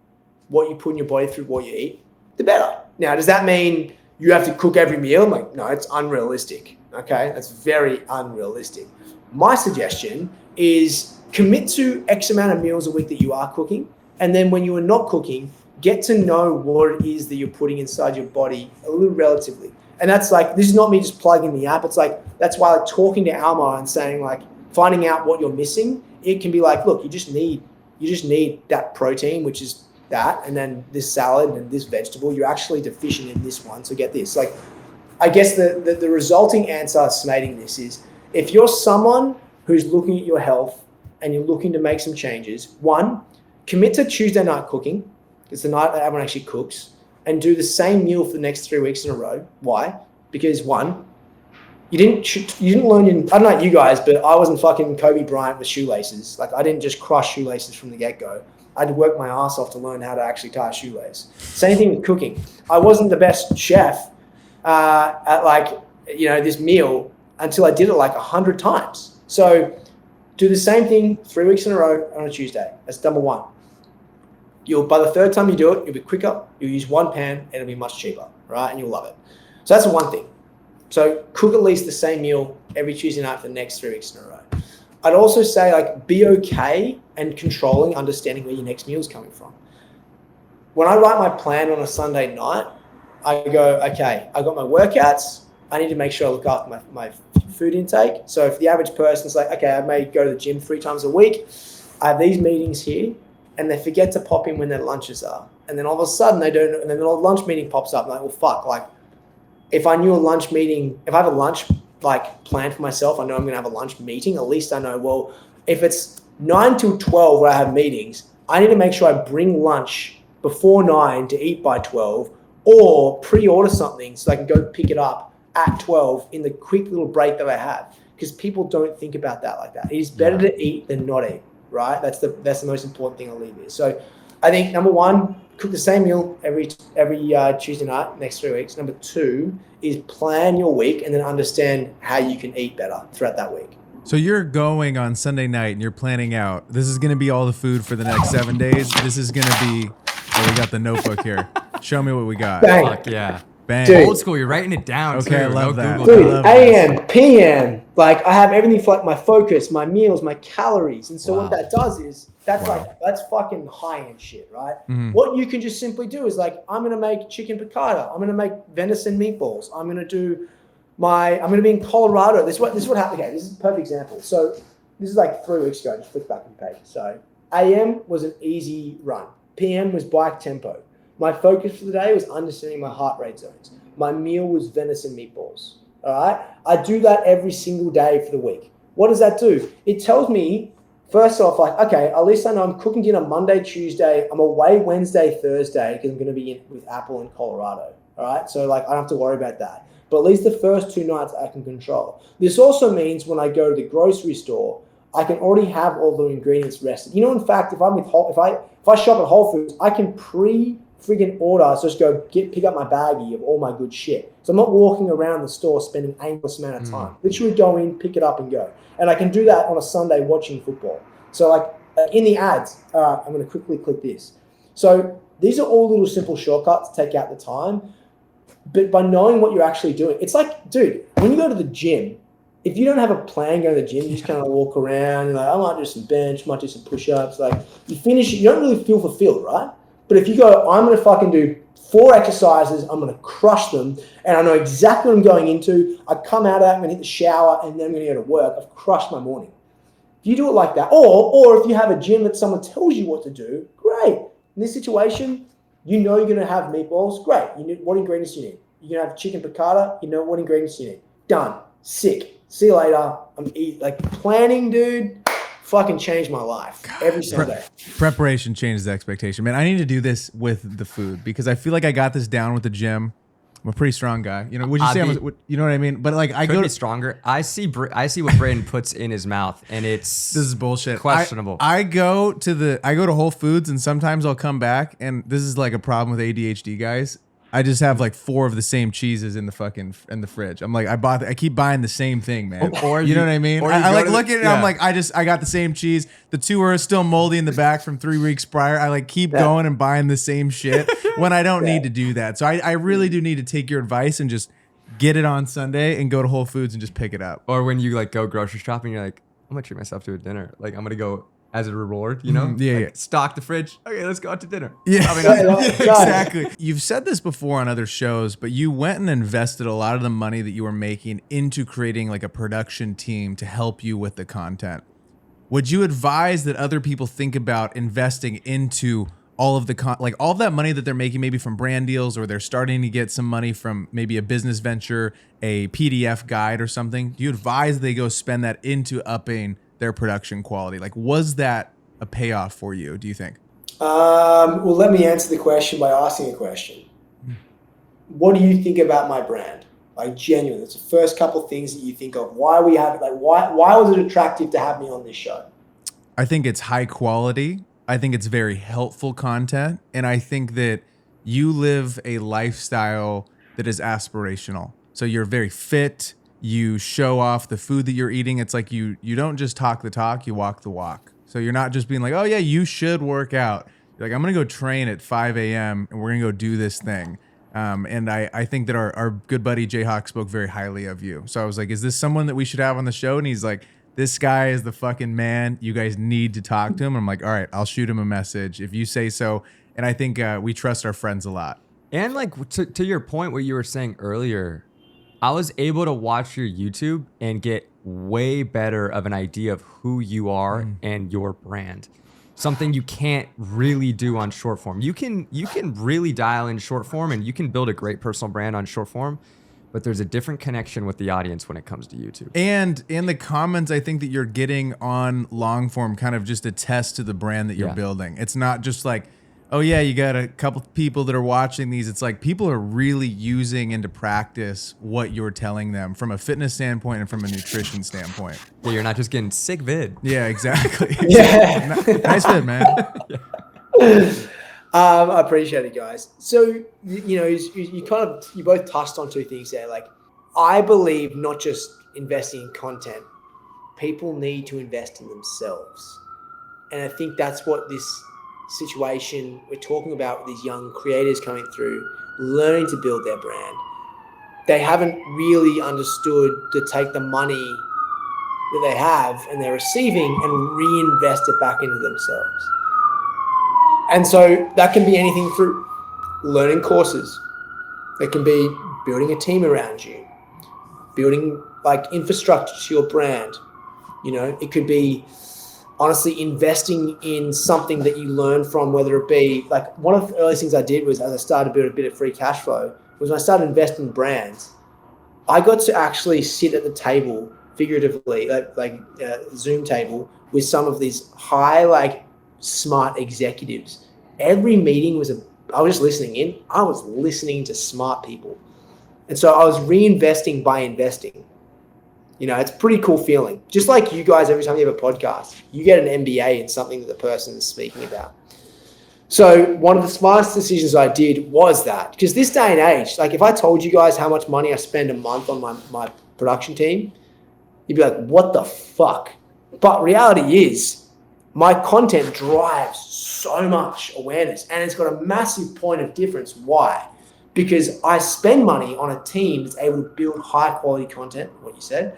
Speaker 1: what you put in your body through what you eat, the better. Now, does that mean you have to cook every meal? I'm like, no, it's unrealistic. Okay, that's very unrealistic. My suggestion is commit to X amount of meals a week that you are cooking. And then when you are not cooking, get to know what it is that you're putting inside your body a little relatively. And that's like, this is not me just plugging the app. It's like, that's why like talking to Alma and saying like, finding out what you're missing, it can be like, look, you just need that protein, which is that, and then this salad and this vegetable, you're actually deficient in this one, so get this. Like, I guess the resulting answer stating this is, if you're someone who's looking at your health and you're looking to make some changes, 1, commit to Tuesday night cooking. It's the night that everyone actually cooks, and do the same meal for the next 3 weeks in a row. Why? Because 1, you didn't learn I don't know about you guys, but I wasn't fucking Kobe Bryant with shoelaces. Like I didn't just crush shoelaces from the get-go. I had to work my ass off to learn how to actually tie a shoelace. Same thing with cooking. I wasn't the best chef at this meal until I did it like 100 times. So do the same thing 3 weeks in a row on a Tuesday. That's number 1. By the 3rd time you do it, you'll be quicker. You'll use 1 pan and it'll be much cheaper, right? And you'll love it. So that's the 1 thing. So cook at least the same meal every Tuesday night for the next 3 weeks in a row. I'd also say like be okay and controlling, understanding where your next meal is coming from. When I write my plan on a Sunday night, I go, okay, I got my workouts. I need to make sure I look after my food intake. So if the average person's like, okay, I may go to the gym 3 times a week, I have these meetings here, and they forget to pop in when their lunches are. And then all of a sudden they don't, and then the lunch meeting pops up. I'm like, well, fuck, like if I knew a lunch meeting, if I have a lunch like planned for myself, I know I'm going to have a lunch meeting. At least I know, well, if it's 9 till 12 where I have meetings, I need to make sure I bring lunch before 9 to eat by 12, or pre-order something so I can go pick it up at 12 in the quick little break that I have. Because people don't think about that like that. It is better to eat than not eat, right? That's the most important thing I'll leave here. So I think number one, cook the same meal every Tuesday night, next 3 weeks. Number two is plan your week and then understand how you can eat better throughout that week.
Speaker 2: So you're going on Sunday night and you're planning out, this is going to be all the food for the next 7 days. This is going to be, oh, we got the notebook here. Show me what we got.
Speaker 1: Bang.
Speaker 3: Fuck yeah.
Speaker 2: Bang.
Speaker 1: Dude.
Speaker 3: Old school, you're writing it down.
Speaker 2: Okay,
Speaker 3: too.
Speaker 2: I love
Speaker 3: No
Speaker 2: that.
Speaker 3: Google.
Speaker 1: Dude,
Speaker 2: I love
Speaker 1: AM, PM, like I have everything for like my focus, my meals, my calories. And so
Speaker 3: Wow.
Speaker 1: what that does is that's
Speaker 2: Wow.
Speaker 1: that's fucking high-end shit, right?
Speaker 2: Mhm.
Speaker 1: What you can just simply do is like, I'm going to make chicken piccata. I'm going to make venison meatballs. I'm going to be in Colorado. This is what happened. Okay, this is a perfect example. So this is like 3 weeks ago. Just flick back on the page. So AM was an easy run. PM was bike tempo. My focus for the day was understanding my heart rate zones. My meal was venison meatballs. All right. I do that every single day for the week. What does that do? It tells me, first off, like, okay, at least I know I'm cooking dinner Monday, Tuesday. I'm away Wednesday, Thursday because I'm going to be with Apple in Colorado. All right. So like, I don't have to worry about that. But at least the first 2 nights I can control. This also means when I go to the grocery store, I can already have all the ingredients rested. You know, in fact, if I shop at Whole Foods, I can friggin' order, so just go pick up my baggie of all my good shit. So I'm not walking around the store spending an aimless amount of time. Literally go in, pick it up and go. And I can do that on a Sunday watching football. So like in the ads, I'm going to quickly click this. So these are all little simple shortcuts to take out the time. But by knowing what you're actually doing, it's like, dude, when you go to the gym, if you don't have a plan going to the gym, you just kind of walk around, you're like, I might do some bench, might do some push-ups. Like you finish, you don't really feel fulfilled, right? But if you go, I'm going to fucking do 4 exercises, I'm going to crush them, and I know exactly what I'm going into. I come out of that, I'm going to hit the shower, and then I'm going to go to work. I've crushed my morning. If you do it like that, or if you have a gym that someone tells you what to do, great. In this situation, you know you're going to have meatballs, great. You know what ingredients you need. You're going to have chicken piccata, you know what ingredients you need. Done. Sick. See you later. I'm eating. Like planning, dude, fucking changed my life every single day.
Speaker 2: Preparation changes the expectation. Man, I need to do this with the food because I feel like I got this down with the gym. I'm a pretty strong guy. You know, would you say you know what I mean? But like I
Speaker 3: Could
Speaker 2: go
Speaker 3: be stronger. I see what Braden puts in his mouth, and it's
Speaker 2: this is bullshit.
Speaker 3: Questionable.
Speaker 2: I go to Whole Foods and sometimes I'll come back and this is like a problem with ADHD guys. I just have like 4 of the same cheeses in the fridge. I'm like, I keep buying the same thing, man.
Speaker 3: Or
Speaker 2: you know what I mean?
Speaker 3: or
Speaker 2: I
Speaker 3: you
Speaker 2: like
Speaker 3: go to
Speaker 2: look
Speaker 3: the-
Speaker 2: at it.
Speaker 3: yeah.
Speaker 2: I'm like, I got the same cheese. The 2 are still moldy in the back from 3 weeks prior. I like keep going and buying the same shit when I don't need to do that. So I really do need to take your advice and just get it on Sunday and go to Whole Foods and just pick it up.
Speaker 3: Or when you like go grocery shopping, you're like, I'm gonna treat myself to a dinner. Like I'm gonna go as a reward, you know?
Speaker 2: Yeah,
Speaker 3: Like,
Speaker 2: yeah.
Speaker 3: stock the fridge. Okay, let's go out to dinner.
Speaker 2: Yeah,
Speaker 3: Probably not.
Speaker 2: exactly. You've said this before on other shows, but you went and invested a lot of the money that you were making into creating like a production team to help you with the content. Would you advise that other people think about investing into all of the all of that money that they're making maybe from brand deals, or they're starting to get some money from maybe a business venture, a PDF guide or something? Do you advise they go spend that into upping their production quality? Like, was that a payoff for you, do you think?
Speaker 1: Well, let me answer the question by asking a question. What do you think about my brand? Like genuinely, it's the first couple of things that you think of. Why we have it? Like, why was it attractive to have me on this show?
Speaker 2: I think it's high quality. I think it's very helpful content. And I think that you live a lifestyle that is aspirational. So you're very fit. You show off the food that you're eating. It's like you don't just talk the talk, you walk the walk. So you're not just being like, oh yeah, you should work out. You're like, I'm going to go train at 5 a.m. and we're going to go do this thing. And I think that our good buddy Jayhawk spoke very highly of you. So I was like, is this someone that we should have on the show? And he's like, this guy is the fucking man. You guys need to talk to him. I'm like, all right, I'll shoot him a message if you say so. And I think we trust our friends a lot.
Speaker 3: And like to your point, what you were saying earlier, I was able to watch your YouTube and get way better of an idea of who you are and your brand. Something you can't really do on short form. You can really dial in short form and you can build a great personal brand on short form, but there's a different connection with the audience when it comes to YouTube.
Speaker 2: And in the comments, I think that you're getting on long form kind of just attest to the brand that you're building. It's not just like, oh yeah, you got a couple people that are watching these. It's like people are really using into practice what you're telling them from a fitness standpoint and from a nutrition standpoint.
Speaker 3: Yeah, you're not just getting sick vid.
Speaker 2: Yeah, exactly.
Speaker 1: Yeah.
Speaker 2: Nice vid, man.
Speaker 1: I appreciate it, guys. So, you both touched on two things there. Like, I believe not just investing in content, people need to invest in themselves. And I think that's what this situation we're talking about with these young creators coming through, learning to build their brand. They haven't really understood to take the money that they have and they're receiving and reinvest it back into themselves. And so that can be anything through learning courses. It can be building a team around you, building like infrastructure to your brand. It could be honestly investing in something that you learn from, whether it be like one of the earliest things I did was as I started to build a bit of free cash flow was when I started investing in brands, I got to actually sit at the table figuratively, like Zoom table with some of these high, smart executives. Every meeting I was just listening in. I was listening to smart people. And so I was reinvesting by investing. It's a pretty cool feeling. Just like you guys, every time you have a podcast, you get an MBA in something that the person is speaking about. So one of the smartest decisions I did was that, because this day and age, like if I told you guys how much money I spend a month on my production team, you'd be like, what the fuck? But reality is my content drives so much awareness and it's got a massive point of difference. Why? Because I spend money on a team that's able to build high quality content, what you said,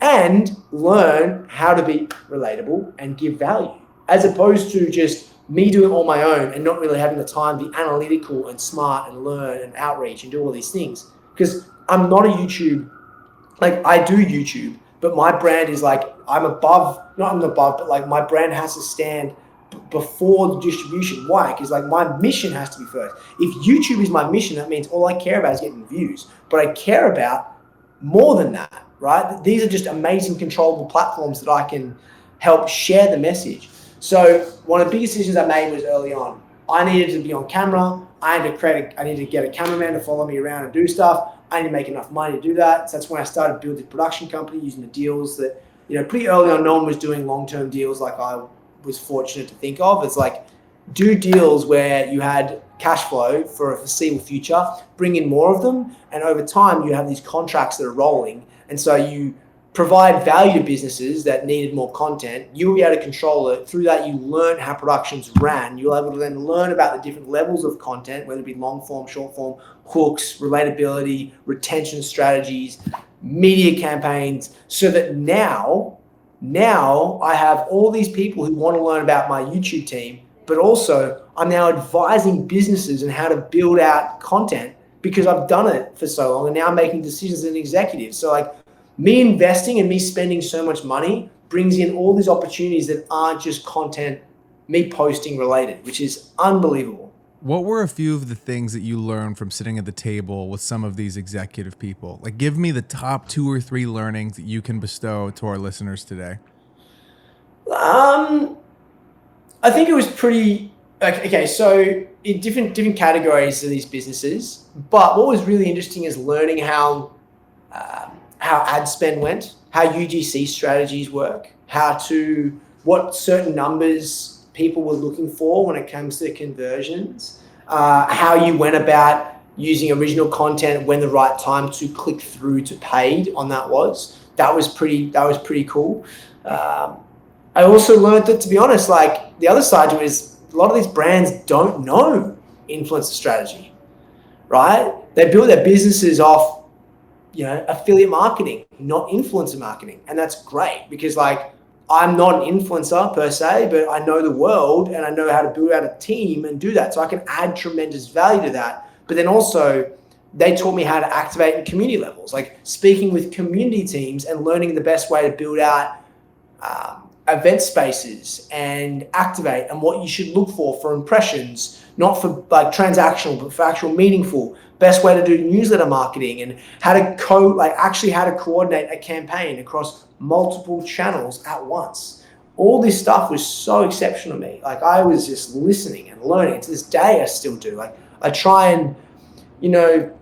Speaker 1: and learn how to be relatable and give value, as opposed to just me doing it on my own and not really having the time to be analytical and smart and learn and outreach and do all these things. Because I'm not a YouTube, I do YouTube, but my brand is I'm above, but my brand has to stand before the distribution. Why? Because my mission has to be first. If YouTube is my mission, that means all I care about is getting views. But I care about more than that, right? These are just amazing controllable platforms that I can help share the message. So one of the biggest decisions I made was early on. I needed to be on camera. I needed to get a cameraman to follow me around and do stuff. I need to make enough money to do that. So that's when I started building a production company using the deals that, pretty early on, no one was doing long-term deals like I was fortunate to think of. It's do deals where you had cash flow for a foreseeable future, bring in more of them, and over time you have these contracts that are rolling. And so you provide value to businesses that needed more content. You will be able to control it. Through that, you learn how productions ran. You're able to then learn about the different levels of content, whether it be long form, short form, hooks, relatability, retention strategies, media campaigns, so that now I have all these people who want to learn about my YouTube team, but also I'm now advising businesses on how to build out content because I've done it for so long and now I'm making decisions as an executive. So me investing and me spending so much money brings in all these opportunities that aren't just content, me posting related, which is unbelievable.
Speaker 2: What were a few of the things that you learned from sitting at the table with some of these executive people? Give me the top 2 or 3 learnings that you can bestow to our listeners today.
Speaker 1: I think it was pretty okay. So in different categories of these businesses, but what was really interesting is learning how ad spend went, how UGC strategies work, what certain numbers people were looking for when it comes to conversions, how you went about using original content, when the right time to click through to paid on that was. That was pretty cool. I also learned that, to be honest, the other side to it is a lot of these brands don't know influencer strategy, right? They build their businesses off, affiliate marketing, not influencer marketing. And that's great because I'm not an influencer per se, but I know the world and I know how to build out a team and do that. So I can add tremendous value to that. But then also they taught me how to activate in community levels, like speaking with community teams and learning the best way to build out event spaces and activate, and what you should look for impressions, not for like transactional, but for actual meaningful. Best way to do newsletter marketing, and how to how to coordinate a campaign across multiple channels at once. All this stuff was so exceptional to me. Like, I was just listening and learning. To this day, I still do. Like, I try and, the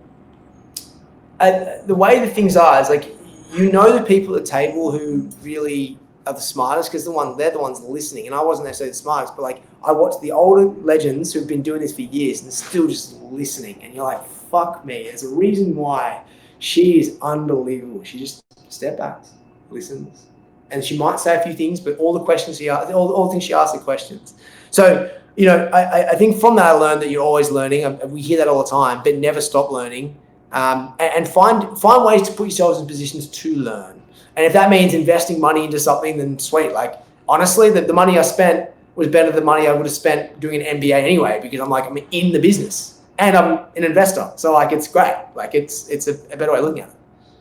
Speaker 1: way the things are is like, the people at the table who really are the smartest, because they're the ones listening. And I wasn't necessarily the smartest, but like, I watched the older legends who've been doing this for years and still just listening. And you're like, fuck me. There's a reason why she is unbelievable. She just step back, listens, and she might say a few things, but all the questions she asks, all the things she asks are questions. So, I think from that I learned that you're always learning. We hear that all the time, but never stop learning. And find ways to put yourselves in positions to learn. And if that means investing money into something, then sweet. Like, honestly, the money I spent was better than the money I would have spent doing an MBA anyway, because I'm in the business and I'm an investor. So like, it's great. Like, it's a better way of looking at it.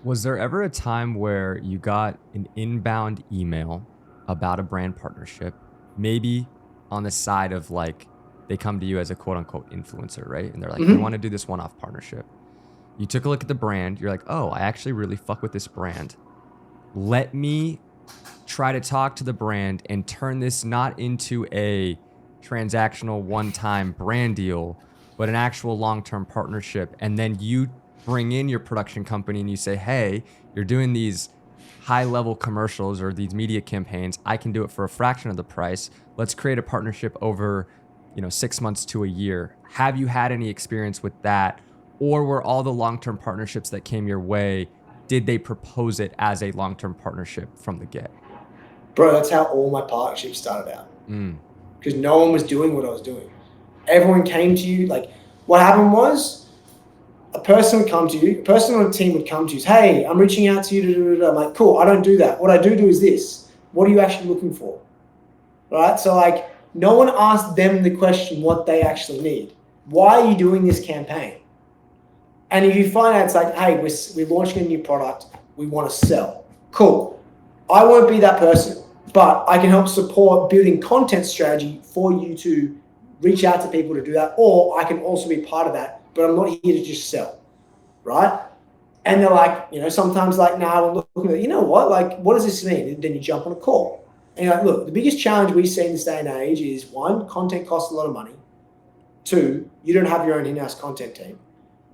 Speaker 3: Was there ever a time where you got an inbound email about a brand partnership, maybe on the side of like, they come to you as a quote unquote influencer, right? And they're like, we want to do this one-off partnership. You took a look at the brand. You're like, oh, I actually really fuck with this brand. Let me try to talk to the brand and turn this not into a transactional one-time brand deal, but an actual long-term partnership. And then you bring in your production company and you say, hey, you're doing these high-level commercials or these media campaigns. I can do it for a fraction of the price. Let's create a partnership over, 6 months to a year. Have you had any experience with that? Or were all the long-term partnerships that came your way, did they propose it as a long-term partnership from the get?
Speaker 1: Bro, that's how all my partnerships started out. Because no one was doing what I was doing. Everyone came to you. Like, what happened was, a person would come to you, a person on a team would come to you, hey, I'm reaching out to you. I'm like, cool, I don't do that. What I do is this. What are you actually looking for? Right? So like, no one asked them the question what they actually need. Why are you doing this campaign? And if you find out it's like, hey, we're launching a new product, we want to sell. Cool. I won't be that person, but I can help support building content strategy for you to reach out to people to do that. Or I can also be part of that, but I'm not here to just sell, right? And they're like, sometimes like, now I'm looking at, what? Like, what does this mean? And then you jump on a call. And you're like, look, the biggest challenge we see in this day and age is, one, content costs a lot of money. Two, you don't have your own in-house content team.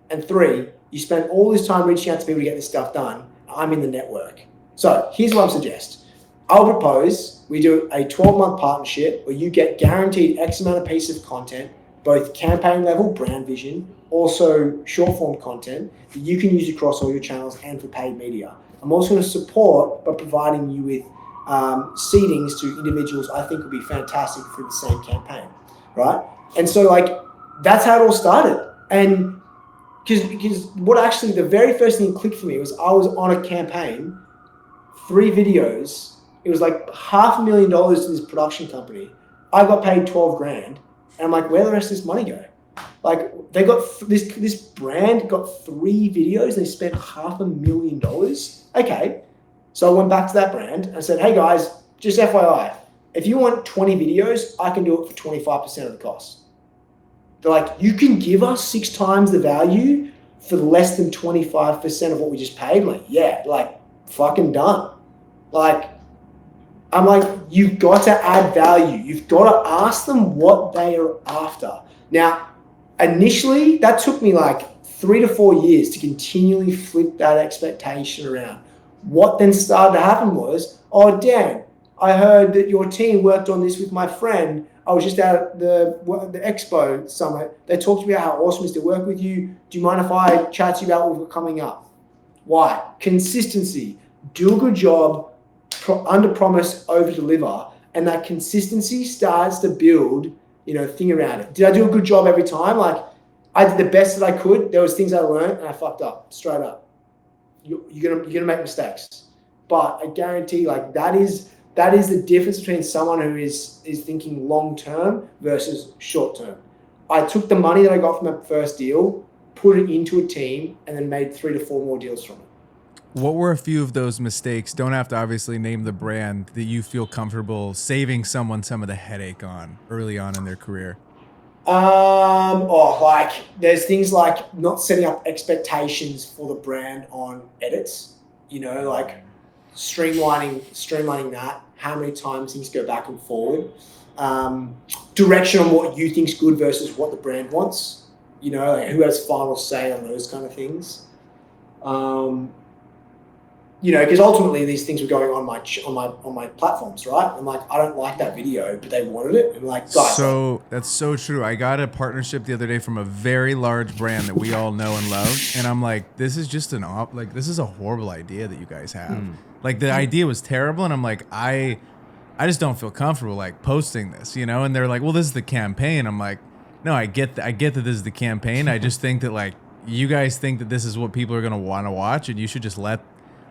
Speaker 1: And three, you spend all this time reaching out to people to get this stuff done. I'm in the network. So here's what I suggest. I'll propose we do a 12-month partnership where you get guaranteed X amount of pieces of content, both campaign level, brand vision, also short form content that you can use across all your channels and for paid media. I'm also going to support by providing you with seedings to individuals I think would be fantastic for the same campaign, right? And so like, that's how it all started. And because what actually, the very first thing that clicked for me was I was on a campaign, 3 videos. It was like $500,000 to this production company. I got paid 12 grand. And I'm like, where the rest of this money go? Like, they got this brand got 3 videos. They spent $500,000. Okay. So I went back to that brand and I said, hey guys, just FYI, if you want 20 videos, I can do it for 25% of the cost. They're like, you can give us 6 times the value for less than 25% of what we just paid? I'm like, yeah, like fucking done. Like, I'm like, you've got to add value. You've got to ask them what they are after. Now, initially, that took me like 3 to 4 years to continually flip that expectation around. What then started to happen was, oh, Dan, I heard that your team worked on this with my friend. I was just at the Expo Summit. They talked to me about how awesome it is to work with you. Do you mind if I chat to you about what we've got coming up? Why? Consistency. Do a good job, under promise, over deliver. And that consistency starts to build, thing around it. Did I do a good job every time? Like, I did the best that I could. There was things I learned and I fucked up, straight up. You're gonna make mistakes. But I guarantee, like, that is the difference between someone who is thinking long term versus short term. I took the money that I got from that first deal put it into a team, and then made 3 to 4 more deals from it.
Speaker 2: What were a few of those mistakes? Don't have to obviously name the brand that you feel comfortable saving someone some of the headache on early on in their career.
Speaker 1: Like there's things like not setting up expectations for the brand on edits, like streamlining that, how many times things go back and forward, direction on what you think's good versus what the brand wants, like who has final say on those kind of things. Because ultimately these things were going on my platforms, right? I'm like, I don't like that video, but they wanted it. And like, guys.
Speaker 2: So that's so true. I got a partnership the other day from a very large brand that we all know and love, and I'm like, this is just this is a horrible idea that you guys have. Like the idea was terrible, and I'm like, I just don't feel comfortable like posting this, And they're like, well, this is the campaign. I'm like, no, I get that this is the campaign. I just think that like you guys think that this is what people are gonna want to watch, and you should just let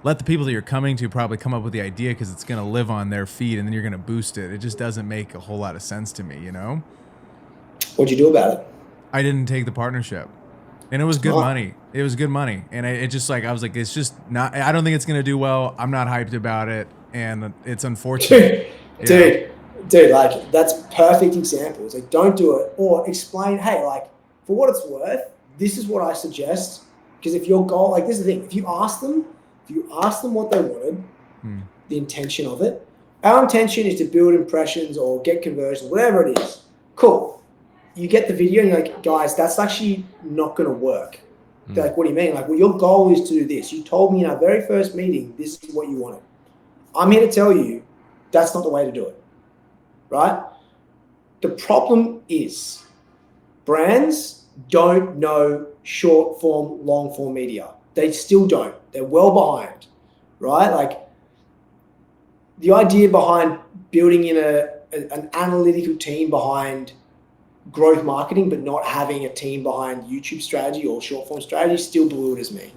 Speaker 2: the people that you're coming to probably come up with the idea because it's going to live on their feed and then you're going to boost it. It just doesn't make a whole lot of sense to me,
Speaker 1: What'd you do about it?
Speaker 2: I didn't take the partnership. And it was good money. It was good money. And I was like, it's just not, I don't think it's going to do well. I'm not hyped about it. And it's unfortunate.
Speaker 1: Dude, like that's perfect example. It's like, don't do it, or explain, hey, like for what it's worth, this is what I suggest. Because if your goal, like this is the thing, if you ask them what they wanted, the intention of it. Our intention is to build impressions or get conversions, whatever it is. Cool. You get the video and you're like, guys, that's actually not going to work. They're like, what do you mean? Like, well, your goal is to do this. You told me in our very first meeting, this is what you wanted. I'm here to tell you that's not the way to do it, right? The problem is brands don't know short form, long form media. They still don't. They're well behind, right? Like the idea behind building in an analytical team behind growth marketing, but not having a team behind YouTube strategy or short form strategy still bewilders me.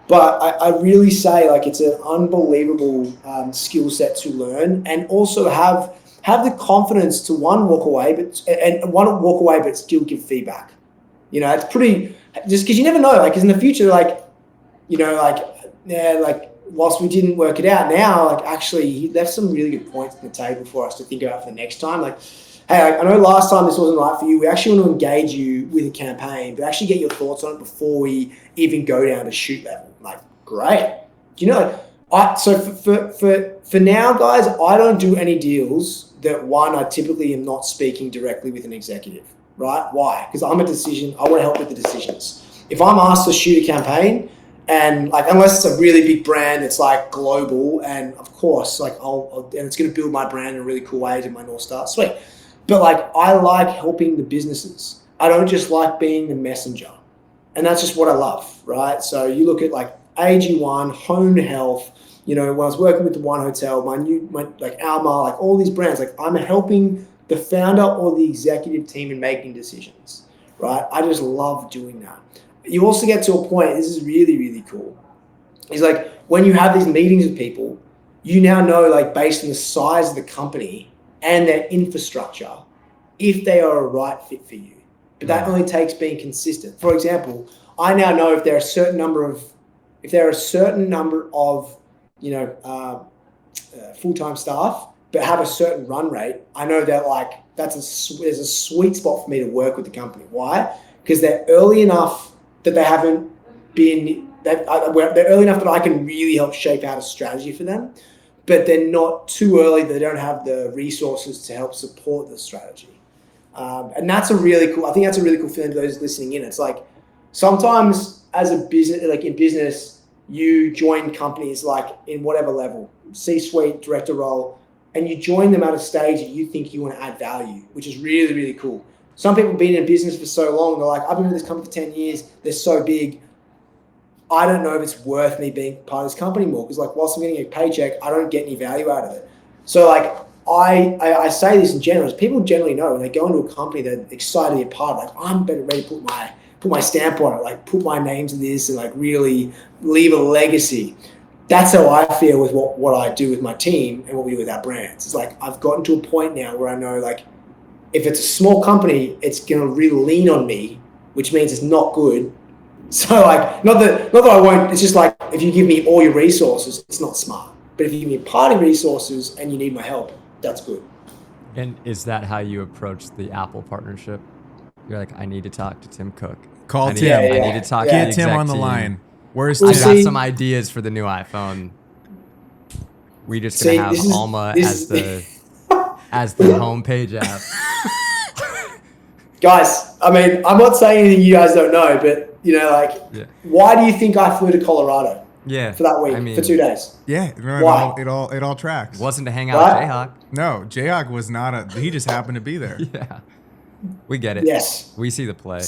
Speaker 1: But I really say like it's an unbelievable skill set to learn, and also have the confidence to walk away, but still give feedback. It's pretty, just because you never know, like, because in the future, like, whilst we didn't work it out now, like actually he left some really good points on the table for us to think about for the next time. Like, hey, I know last time this wasn't right for you. We actually want to engage you with a campaign, but actually get your thoughts on it before we even go down to shoot level. Like, great. So for now, guys, I don't do any deals that I typically am not speaking directly with an executive, right? Why? Because I want to help with the decisions. If I'm asked to shoot a campaign, and like, unless it's a really big brand that's like global, and of course, like and it's going to build my brand in a really cool way to my North Star, sweet. But like, I like helping the businesses. I don't just like being the messenger, and that's just what I love, right? So you look at like AG1, Home Health, when I was working with the One Hotel, my like Alma, like all these brands, like I'm helping the founder or the executive team in making decisions, right? I just love doing that. You also get to a point, this is really, really cool. It's like when you have these meetings with people, you now know, like based on the size of the company and their infrastructure, if they are a right fit for you. But that only takes being consistent. For example, I now know if there are a certain number of full-time staff, but have a certain run rate, I know that like there's a sweet spot for me to work with the company. Why? Because they're early enough that they haven't been, they're early enough that I can really help shape out a strategy for them, but they're not too early that they don't have the resources to help support the strategy. And that's I think that's a really cool feeling to those listening in. It's like sometimes as a business, like in business, you join companies like in whatever level, C-suite, director role, and you join them at a stage that you think you want to add value, which is really, really cool. Some people have been in business for so long, they're like, I've been with this company for 10 years, they're so big, I don't know if it's worth me being part of this company more, because like whilst I'm getting a paycheck, I don't get any value out of it. So like I say this in general, people generally know when they go into a company they're excited to be a part of, like I'm ready to put my stamp on it, like put my name to this and like really leave a legacy. That's how I feel with what I do with my team and what we do with our brands. It's like I've gotten to a point now where I know like if it's a small company, it's going to really lean on me, which means it's not good. So like, not that I won't, it's just like, if you give me all your resources, it's not smart. But if you give me part of resources and you need my help, that's good.
Speaker 3: And is that how you approach the Apple partnership? You're like, I need to talk to Tim Cook.
Speaker 2: Call
Speaker 3: I need,
Speaker 2: Tim.
Speaker 3: I need to talk to
Speaker 2: Get
Speaker 3: the
Speaker 2: Tim
Speaker 3: exec
Speaker 2: on the
Speaker 3: team.
Speaker 2: line. Where's
Speaker 1: Well,
Speaker 2: Tim?
Speaker 3: I got
Speaker 1: see-
Speaker 3: some ideas for the new iPhone. We just gonna have Alma as the homepage app.
Speaker 1: Guys, I mean, I'm not saying anything you guys don't know, but you know, like, why do you think I flew to Colorado?
Speaker 3: Yeah,
Speaker 1: For that week, for 2 days.
Speaker 2: Yeah,
Speaker 1: Why?
Speaker 2: it all tracks.
Speaker 3: Wasn't to hang out with Jayhawk.
Speaker 2: No, Jayhawk was not he just happened to be there.
Speaker 3: Yeah, we get it.
Speaker 1: Yes.
Speaker 3: We see the play.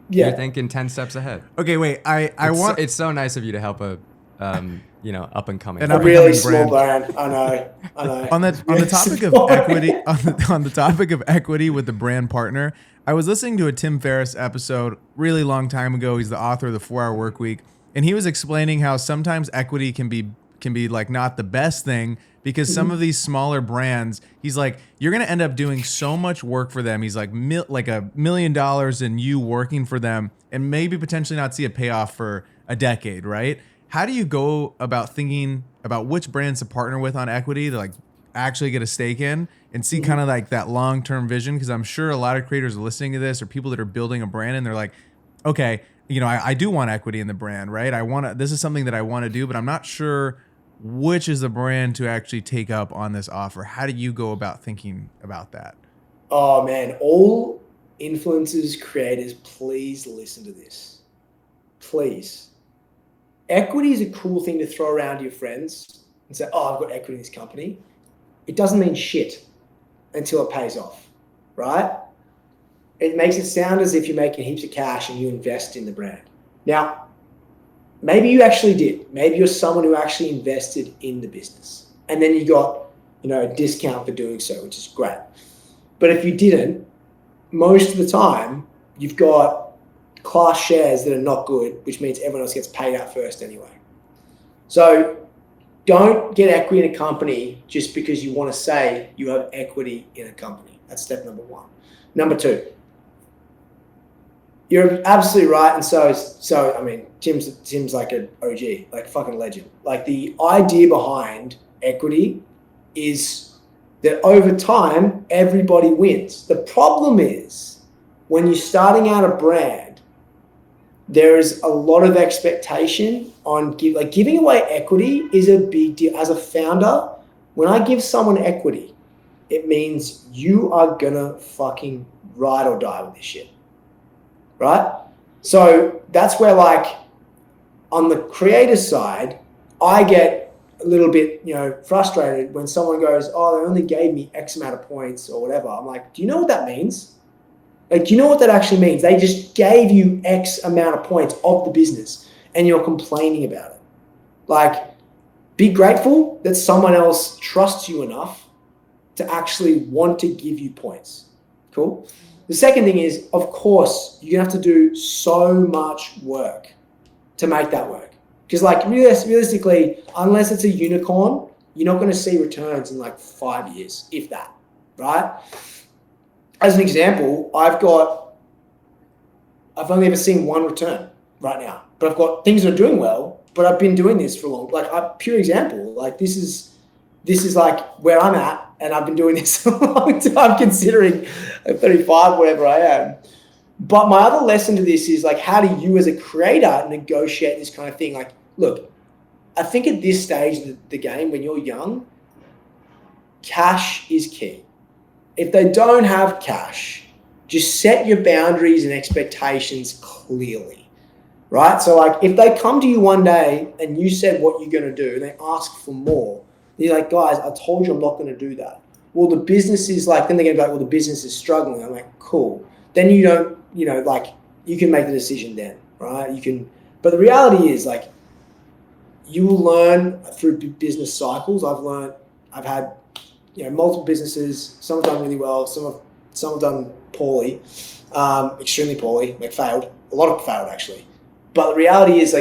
Speaker 1: Yeah.
Speaker 3: You're thinking 10 steps ahead.
Speaker 2: Okay, wait.
Speaker 3: It's so nice of you to help a up and coming.
Speaker 2: And
Speaker 1: A
Speaker 2: up
Speaker 1: really
Speaker 2: and
Speaker 1: small
Speaker 2: coming
Speaker 1: brand. I know.
Speaker 2: On the topic of equity, on the topic of equity with the brand partner, I was listening to a Tim Ferriss episode really long time ago. He's the author of the 4-Hour Workweek, and he was explaining how sometimes equity can be like not the best thing because some of these smaller brands, he's like, you're gonna end up doing so much work for them. He's like like $1 million in you working for them, and maybe potentially not see a payoff for a decade, right? How do you go about thinking about which brands to partner with on equity to like actually get a stake in and see kind of like that long-term vision? Because I'm sure a lot of creators are listening to this or people that are building a brand and they're like, okay, I do want equity in the brand, right? This is something that I want to do, but I'm not sure which is the brand to actually take up on this offer. How do you go about thinking about that?
Speaker 1: Oh man, all influencers, creators, please listen to this. Please. Equity is a cool thing to throw around to your friends and say, oh, I've got equity in this company. It doesn't mean shit until it pays off, right? It makes it sound as if you're making heaps of cash and you invest in the brand. Now, maybe you actually did. Maybe you're someone who actually invested in the business. And then you got, a discount for doing so, which is great. But if you didn't, most of the time, you've got class shares that are not good, which means everyone else gets paid out first anyway. So don't get equity in a company just because you want to say you have equity in a company. That's step number one. Number two, you're absolutely right. And so I mean, Tim's like an OG, like fucking legend. Like the idea behind equity is that over time, everybody wins. The problem is when you're starting out a brand, there is a lot of expectation on giving away equity is a big deal. As a founder, when I give someone equity, it means you are gonna fucking ride or die with this shit, right? So that's where on the creator side, I get a little bit, frustrated when someone goes, oh, they only gave me X amount of points or whatever. I'm like, do you know what that means? Like, do you know what that actually means? They just gave you X amount of points of the business and you're complaining about it. Like, be grateful that someone else trusts you enough to actually want to give you points. Cool? The second thing is, of course, you're going to have to do so much work to make that work. Because realistically, unless it's a unicorn, you're not going to see returns in 5 years, if that, right? As an example, I've only ever seen one return right now, but I've got things that are doing well, but I've been doing this for long. Pure example, this is where I'm at, and I've been doing this a long time considering 35, whatever I am. But my other lesson to this is how do you as a creator negotiate this kind of thing? Look, I think at this stage of the game, when you're young, cash is key. If they don't have cash, just set your boundaries and expectations clearly, right? So if they come to you one day and you said what you're going to do and they ask for more, you're like, guys, I told you I'm not going to do that. Well, the business is then they're going to be like, well, the business is struggling. I'm like, cool. Then you don't, you can make the decision then, right? But the reality is you will learn through business cycles. I've had multiple businesses. Some have done really well. Some have done poorly, extremely poorly. Failed. A lot of failed actually. But the reality is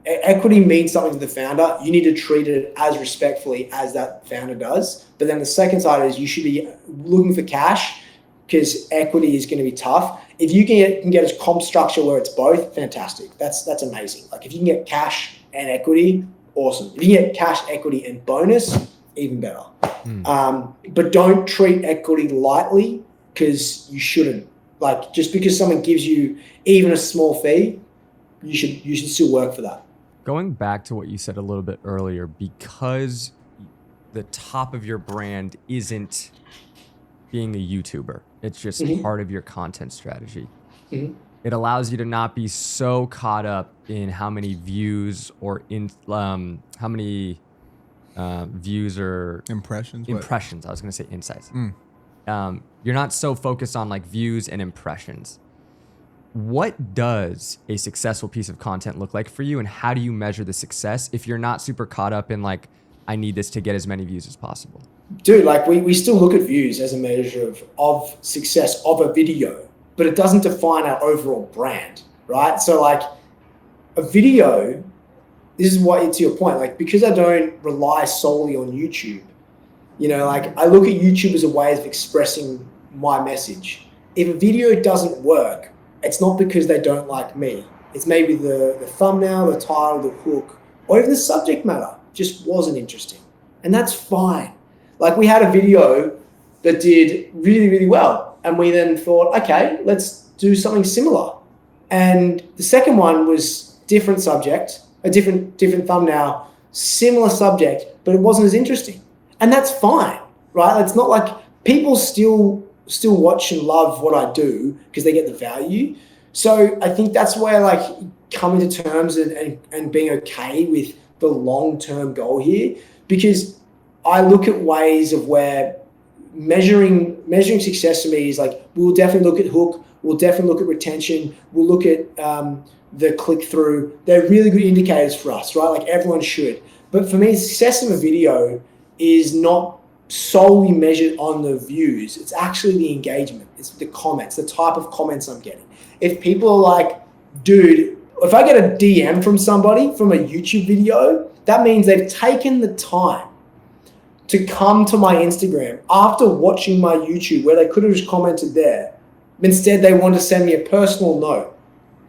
Speaker 1: equity means something to the founder. You need to treat it as respectfully as that founder does. But then the second side is you should be looking for cash because equity is going to be tough. If you can get a comp structure where it's both, fantastic. That's amazing. Like if you can get cash and equity, awesome. If you can get cash, equity, and bonus, even better. But don't treat equity lightly, because you shouldn't. Like just because someone gives you even a small fee, you should still work for that.
Speaker 3: Going back to what you said a little bit earlier, because the top of your brand isn't being a YouTuber, it's just part of your content strategy. It allows you to not be so caught up in how many views or how many views or
Speaker 2: Impressions.
Speaker 3: I was going to say insights. You're not so focused on like views and impressions. What does a successful piece of content look like for you, and how do you measure the success if you're not super caught up in like, I need this to get as many views as possible?
Speaker 1: Dude, like we still look at views as a measure of success of a video, but it doesn't define our overall brand, right? So like a video, this is what, to your point, like because I don't rely solely on YouTube, you know, like I look at YouTube as a way of expressing my message. If a video doesn't work, it's not because they don't like me. It's maybe the thumbnail, the title, the hook, or even the subject matter just wasn't interesting. And that's fine. Like we had a video that did really, really well. And we then thought, okay, let's do something similar. And the second one was different subject, a different thumbnail, similar subject, but it wasn't as interesting. And that's fine, right? It's not like people still watch and love what I do because they get the value. So I think that's where like coming to terms and being okay with the long-term goal here, because I look at ways of where measuring success to me is like, we'll definitely look at hook, we'll definitely look at retention, we'll look at the click-through. They're really good indicators for us, right? Like everyone should. But for me, the success of a video is not solely measured on the views. It's actually the engagement. It's the comments, the type of comments I'm getting. If people are like, dude, if I get a DM from somebody from a YouTube video, that means they've taken the time to come to my Instagram after watching my YouTube, where they could have just commented there. Instead, they want to send me a personal note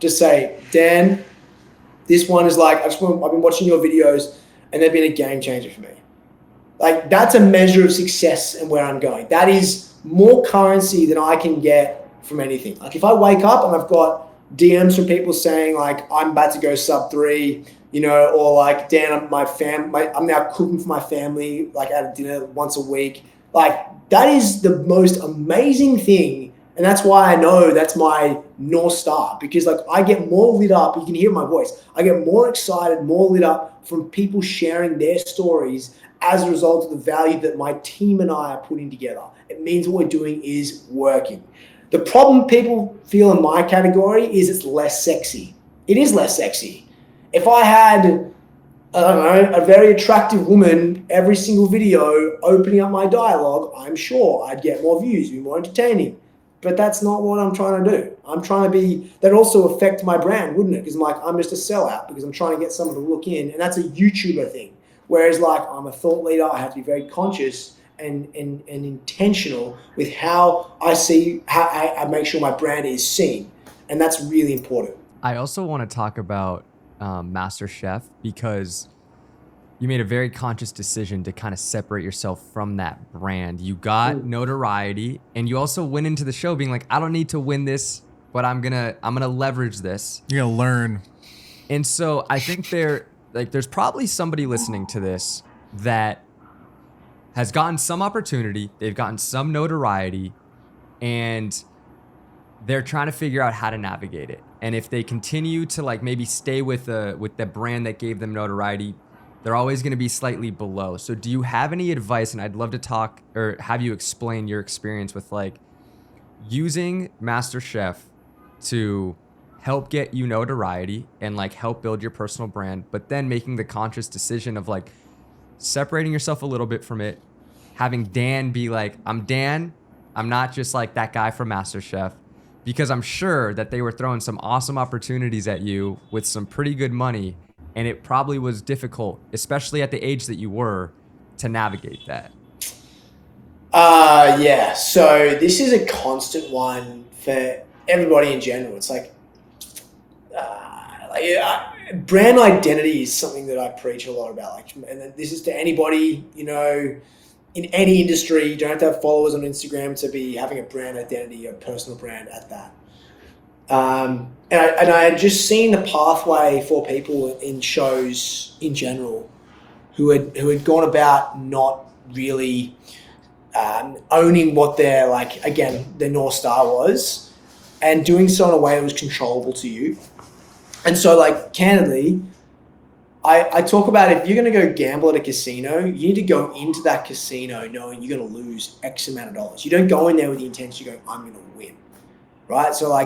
Speaker 1: to say, Dan, this one is like, I've been watching your videos and they've been a game changer for me. Like that's a measure of success and where I'm going. That is more currency than I can get from anything. Like if I wake up and I've got DMs from people saying like, I'm about to go sub 3, you know, or like, Dan, I'm now cooking for my family, like at a dinner once a week. Like that is the most amazing thing. And that's why I know that's my North Star, because like I get more lit up. You can hear my voice. I get more excited, more lit up from people sharing their stories as a result of the value that my team and I are putting together. It means what we're doing is working. The problem people feel in my category is it's less sexy. It is less sexy. If I had, I don't know, a very attractive woman every single video opening up my dialogue, I'm sure I'd get more views, be more entertaining. But that's not what I'm trying to do. I'm trying to be, that also affect my brand, wouldn't it? Because I'm just a sellout because I'm trying to get someone to look in, and that's a YouTuber thing. Whereas like I'm a thought leader, I have to be very conscious and intentional with how I make sure my brand is seen. And that's really important.
Speaker 3: I also want to talk about MasterChef, because you made a very conscious decision to kind of separate yourself from that brand. You got notoriety, and you also went into the show being like, I don't need to win this, but I'm gonna leverage this.
Speaker 2: You're gonna learn.
Speaker 3: And so I think there's probably somebody listening to this that has gotten some opportunity, they've gotten some notoriety, and they're trying to figure out how to navigate it. And if they continue to like maybe stay with the brand that gave them notoriety, they're always going to be slightly below. So do you have any advice? And I'd love to talk or have you explain your experience with like using MasterChef to help get you notoriety and like help build your personal brand, but then making the conscious decision of like separating yourself a little bit from it, having Dan be like, I'm Dan, I'm not just like that guy from MasterChef, because I'm sure that they were throwing some awesome opportunities at you with some pretty good money. And it probably was difficult, especially at the age that you were, to navigate that.
Speaker 1: Yeah. So this is a constant one for everybody in general. It's like, brand identity is something that I preach a lot about. Like, and this is to anybody, in any industry. You don't have to have followers on Instagram to be having a brand identity, a personal brand at that. And I had just seen the pathway for people in shows in general who had gone about not really owning what their their North Star was, and doing so in a way that was controllable to you. And so, candidly, I talk about, if you're going to go gamble at a casino, you need to go into that casino knowing you're going to lose X amount of dollars. You don't go in there with the intention of going, I'm going to win, right? So,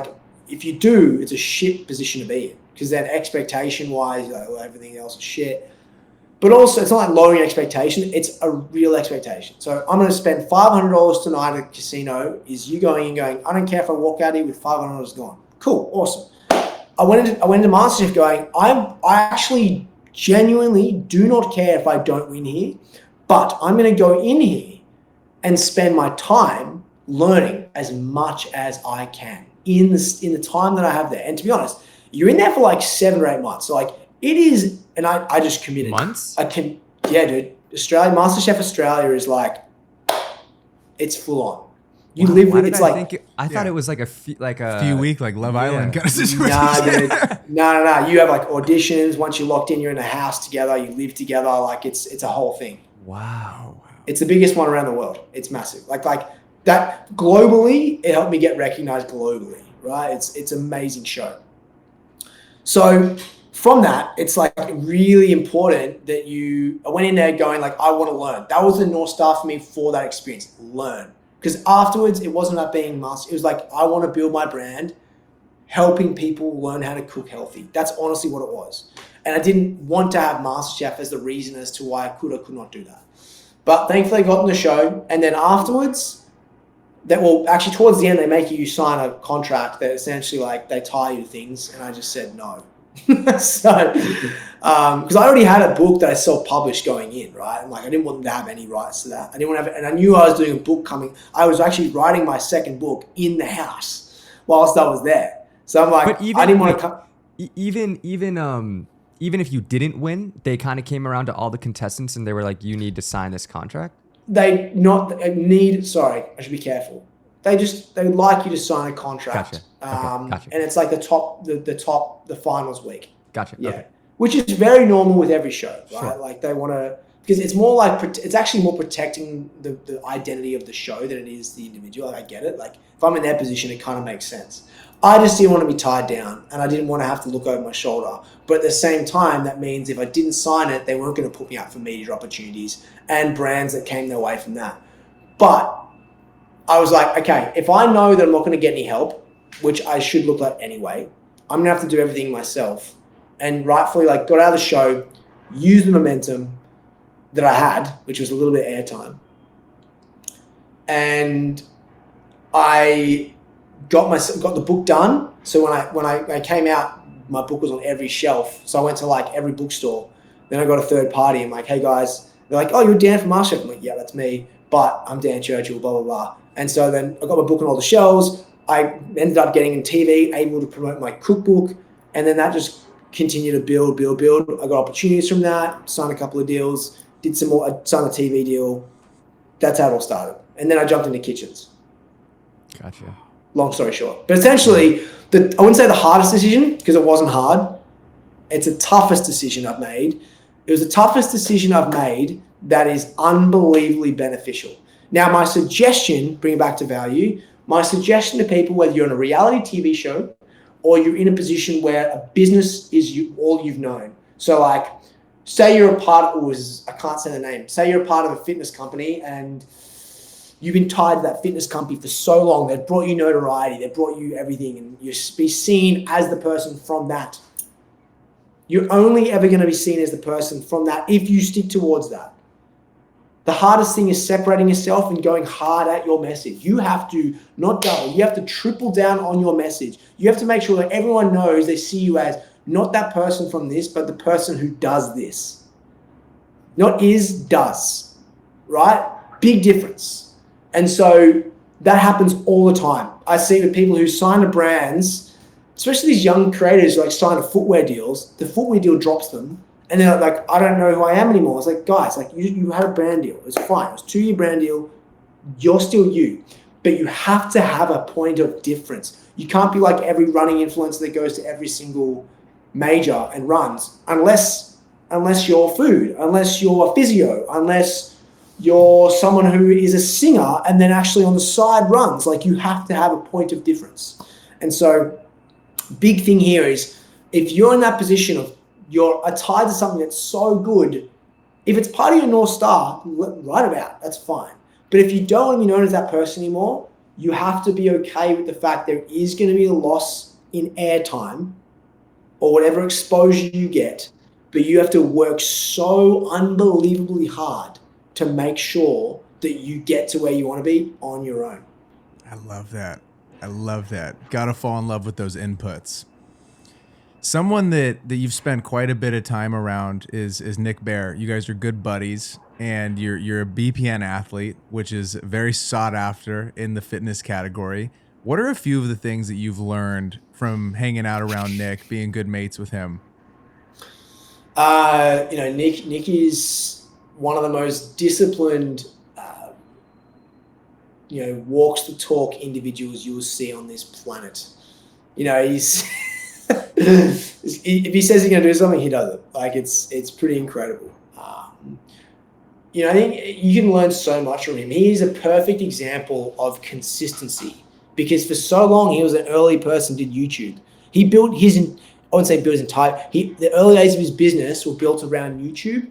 Speaker 1: if you do, it's a shit position to be in, because then expectation-wise, everything else is shit. But also, it's not like lowering expectation. It's a real expectation. So I'm going to spend $500 tonight at a casino. Is you going and going, I don't care if I walk out here with $500 gone. Cool, awesome. I went into MasterChef going, I actually genuinely do not care if I don't win here, but I'm going to go in here and spend my time learning as much as I can in the time that I have there. And to be honest, you're in there for 7 or 8 months. So it is, and I just committed.
Speaker 3: Months?
Speaker 1: Yeah, dude. MasterChef Australia is it's full on. You live with it's
Speaker 3: I thought it was a
Speaker 2: few week Love Island kind of situation.
Speaker 1: Nah, dude. No. You have auditions. Once you're locked in, you're in a house together. You live together. It's a whole thing.
Speaker 3: Wow.
Speaker 1: It's the biggest one around the world. It's massive. Like that globally, it helped me get recognized globally. Right? It's an amazing show. So from that, it's really important that I went in there going I want to learn. That was the North Star for me for that experience. Learn. Because afterwards, it wasn't about being master. It was I want to build my brand, helping people learn how to cook healthy. That's honestly what it was. And I didn't want to have MasterChef as the reason as to why I could or could not do that. But thankfully, I got in the show. And then afterwards, actually towards the end, they make you sign a contract that essentially they tie you to things. And I just said no. So, because I already had a book that I self-published going in, right? And I didn't want them to have any rights to that. I didn't want to have, and I knew I was doing a book coming. I was actually writing my second book in the house whilst I was there. So I'm I didn't want to come.
Speaker 3: Even if you didn't win, they kind of came around to all the contestants and they were you need to sign this contract.
Speaker 1: Sorry, I should be careful. They like you to sign a contract.
Speaker 3: Gotcha. Gotcha.
Speaker 1: And it's the finals week.
Speaker 3: Gotcha.
Speaker 1: Yeah.
Speaker 3: Okay.
Speaker 1: Which is very normal with every show, right?
Speaker 3: Sure.
Speaker 1: They want to, because it's more it's actually more protecting the identity of the show than it is the individual. I get it. If I'm in their position, it kind of makes sense. I just didn't want to be tied down, and I didn't want to have to look over my shoulder. But at the same time, that means if I didn't sign it, they weren't going to put me out for media opportunities and brands that came their way from that. But I was okay, if I know that I'm not going to get any help, which I should look like anyway, I'm going to have to do everything myself. And rightfully, got out of the show, used the momentum that I had, which was a little bit of airtime. And I got the book done. So when I came out, my book was on every shelf. So I went to every bookstore. Then I got a third party. I'm hey guys, they're oh, you're Dan from MasterChef. I'm yeah, that's me. But I'm Dan Churchill, blah, blah, blah. And so then I got my book on all the shelves. I ended up getting in TV, able to promote my cookbook. And then that just continued to build. I got opportunities from that, signed a couple of deals, did some more, signed a TV deal. That's how it all started. And then I jumped into kitchens.
Speaker 3: Gotcha.
Speaker 1: Long story short. But essentially, I wouldn't say the hardest decision, because it wasn't hard. It's the toughest decision I've made. It was the toughest decision I've made that is unbelievably beneficial. Now, my suggestion, bring it back to value, my suggestion to people, whether you're on a reality TV show or you're in a position where a business is all you've known. So say you're a part of, I can't say the name, say you're a part of a fitness company and you've been tied to that fitness company for so long. They've brought you notoriety. They've brought you everything, and you be seen as the person from that. You're only ever going to be seen as the person from that if you stick towards that. The hardest thing is separating yourself and going hard at your message. You have to not double. You have to triple down on your message. You have to make sure that everyone knows they see you as not that person from this, but the person who does this. Not is, does. Right? Big difference. And so that happens all the time. I see with people who sign to brands, especially these young creators who like sign to footwear deals, the footwear deal drops them. And they're like, I don't know who I am anymore. It's like, guys, like you had a brand deal. It's fine. It was a 2-year brand deal. You're still you. But you have to have a point of difference. You can't be like every running influencer that goes to every single major and runs, unless you're food, unless you're a physio, unless you're someone who is a singer and then actually on the side runs. Like you have to have a point of difference. And so big thing here is if you're in that position of you're tied to something that's so good, if it's part of your North Star, write it out. That's fine. But if you don't want to be known as that person anymore, you have to be okay with the fact there is going to be a loss in airtime or whatever exposure you get, but you have to work so unbelievably hard to make sure that you get to where you want to be on your own.
Speaker 2: I love that. Gotta fall in love with those inputs. Someone that you've spent quite a bit of time around is Nick Bear. You guys are good buddies, and you're a BPN athlete, which is very sought after in the fitness category. What are a few of the things that you've learned from hanging out around Nick, being good mates with him?
Speaker 1: Nick is one of the most disciplined, walks the talk individuals you will see on this planet. He's if he says he's going to do something, he does it. Like it's pretty incredible. I think you can learn so much from him. He is a perfect example of consistency because for so long he was an early person did YouTube. He built the early days of his business were built around YouTube,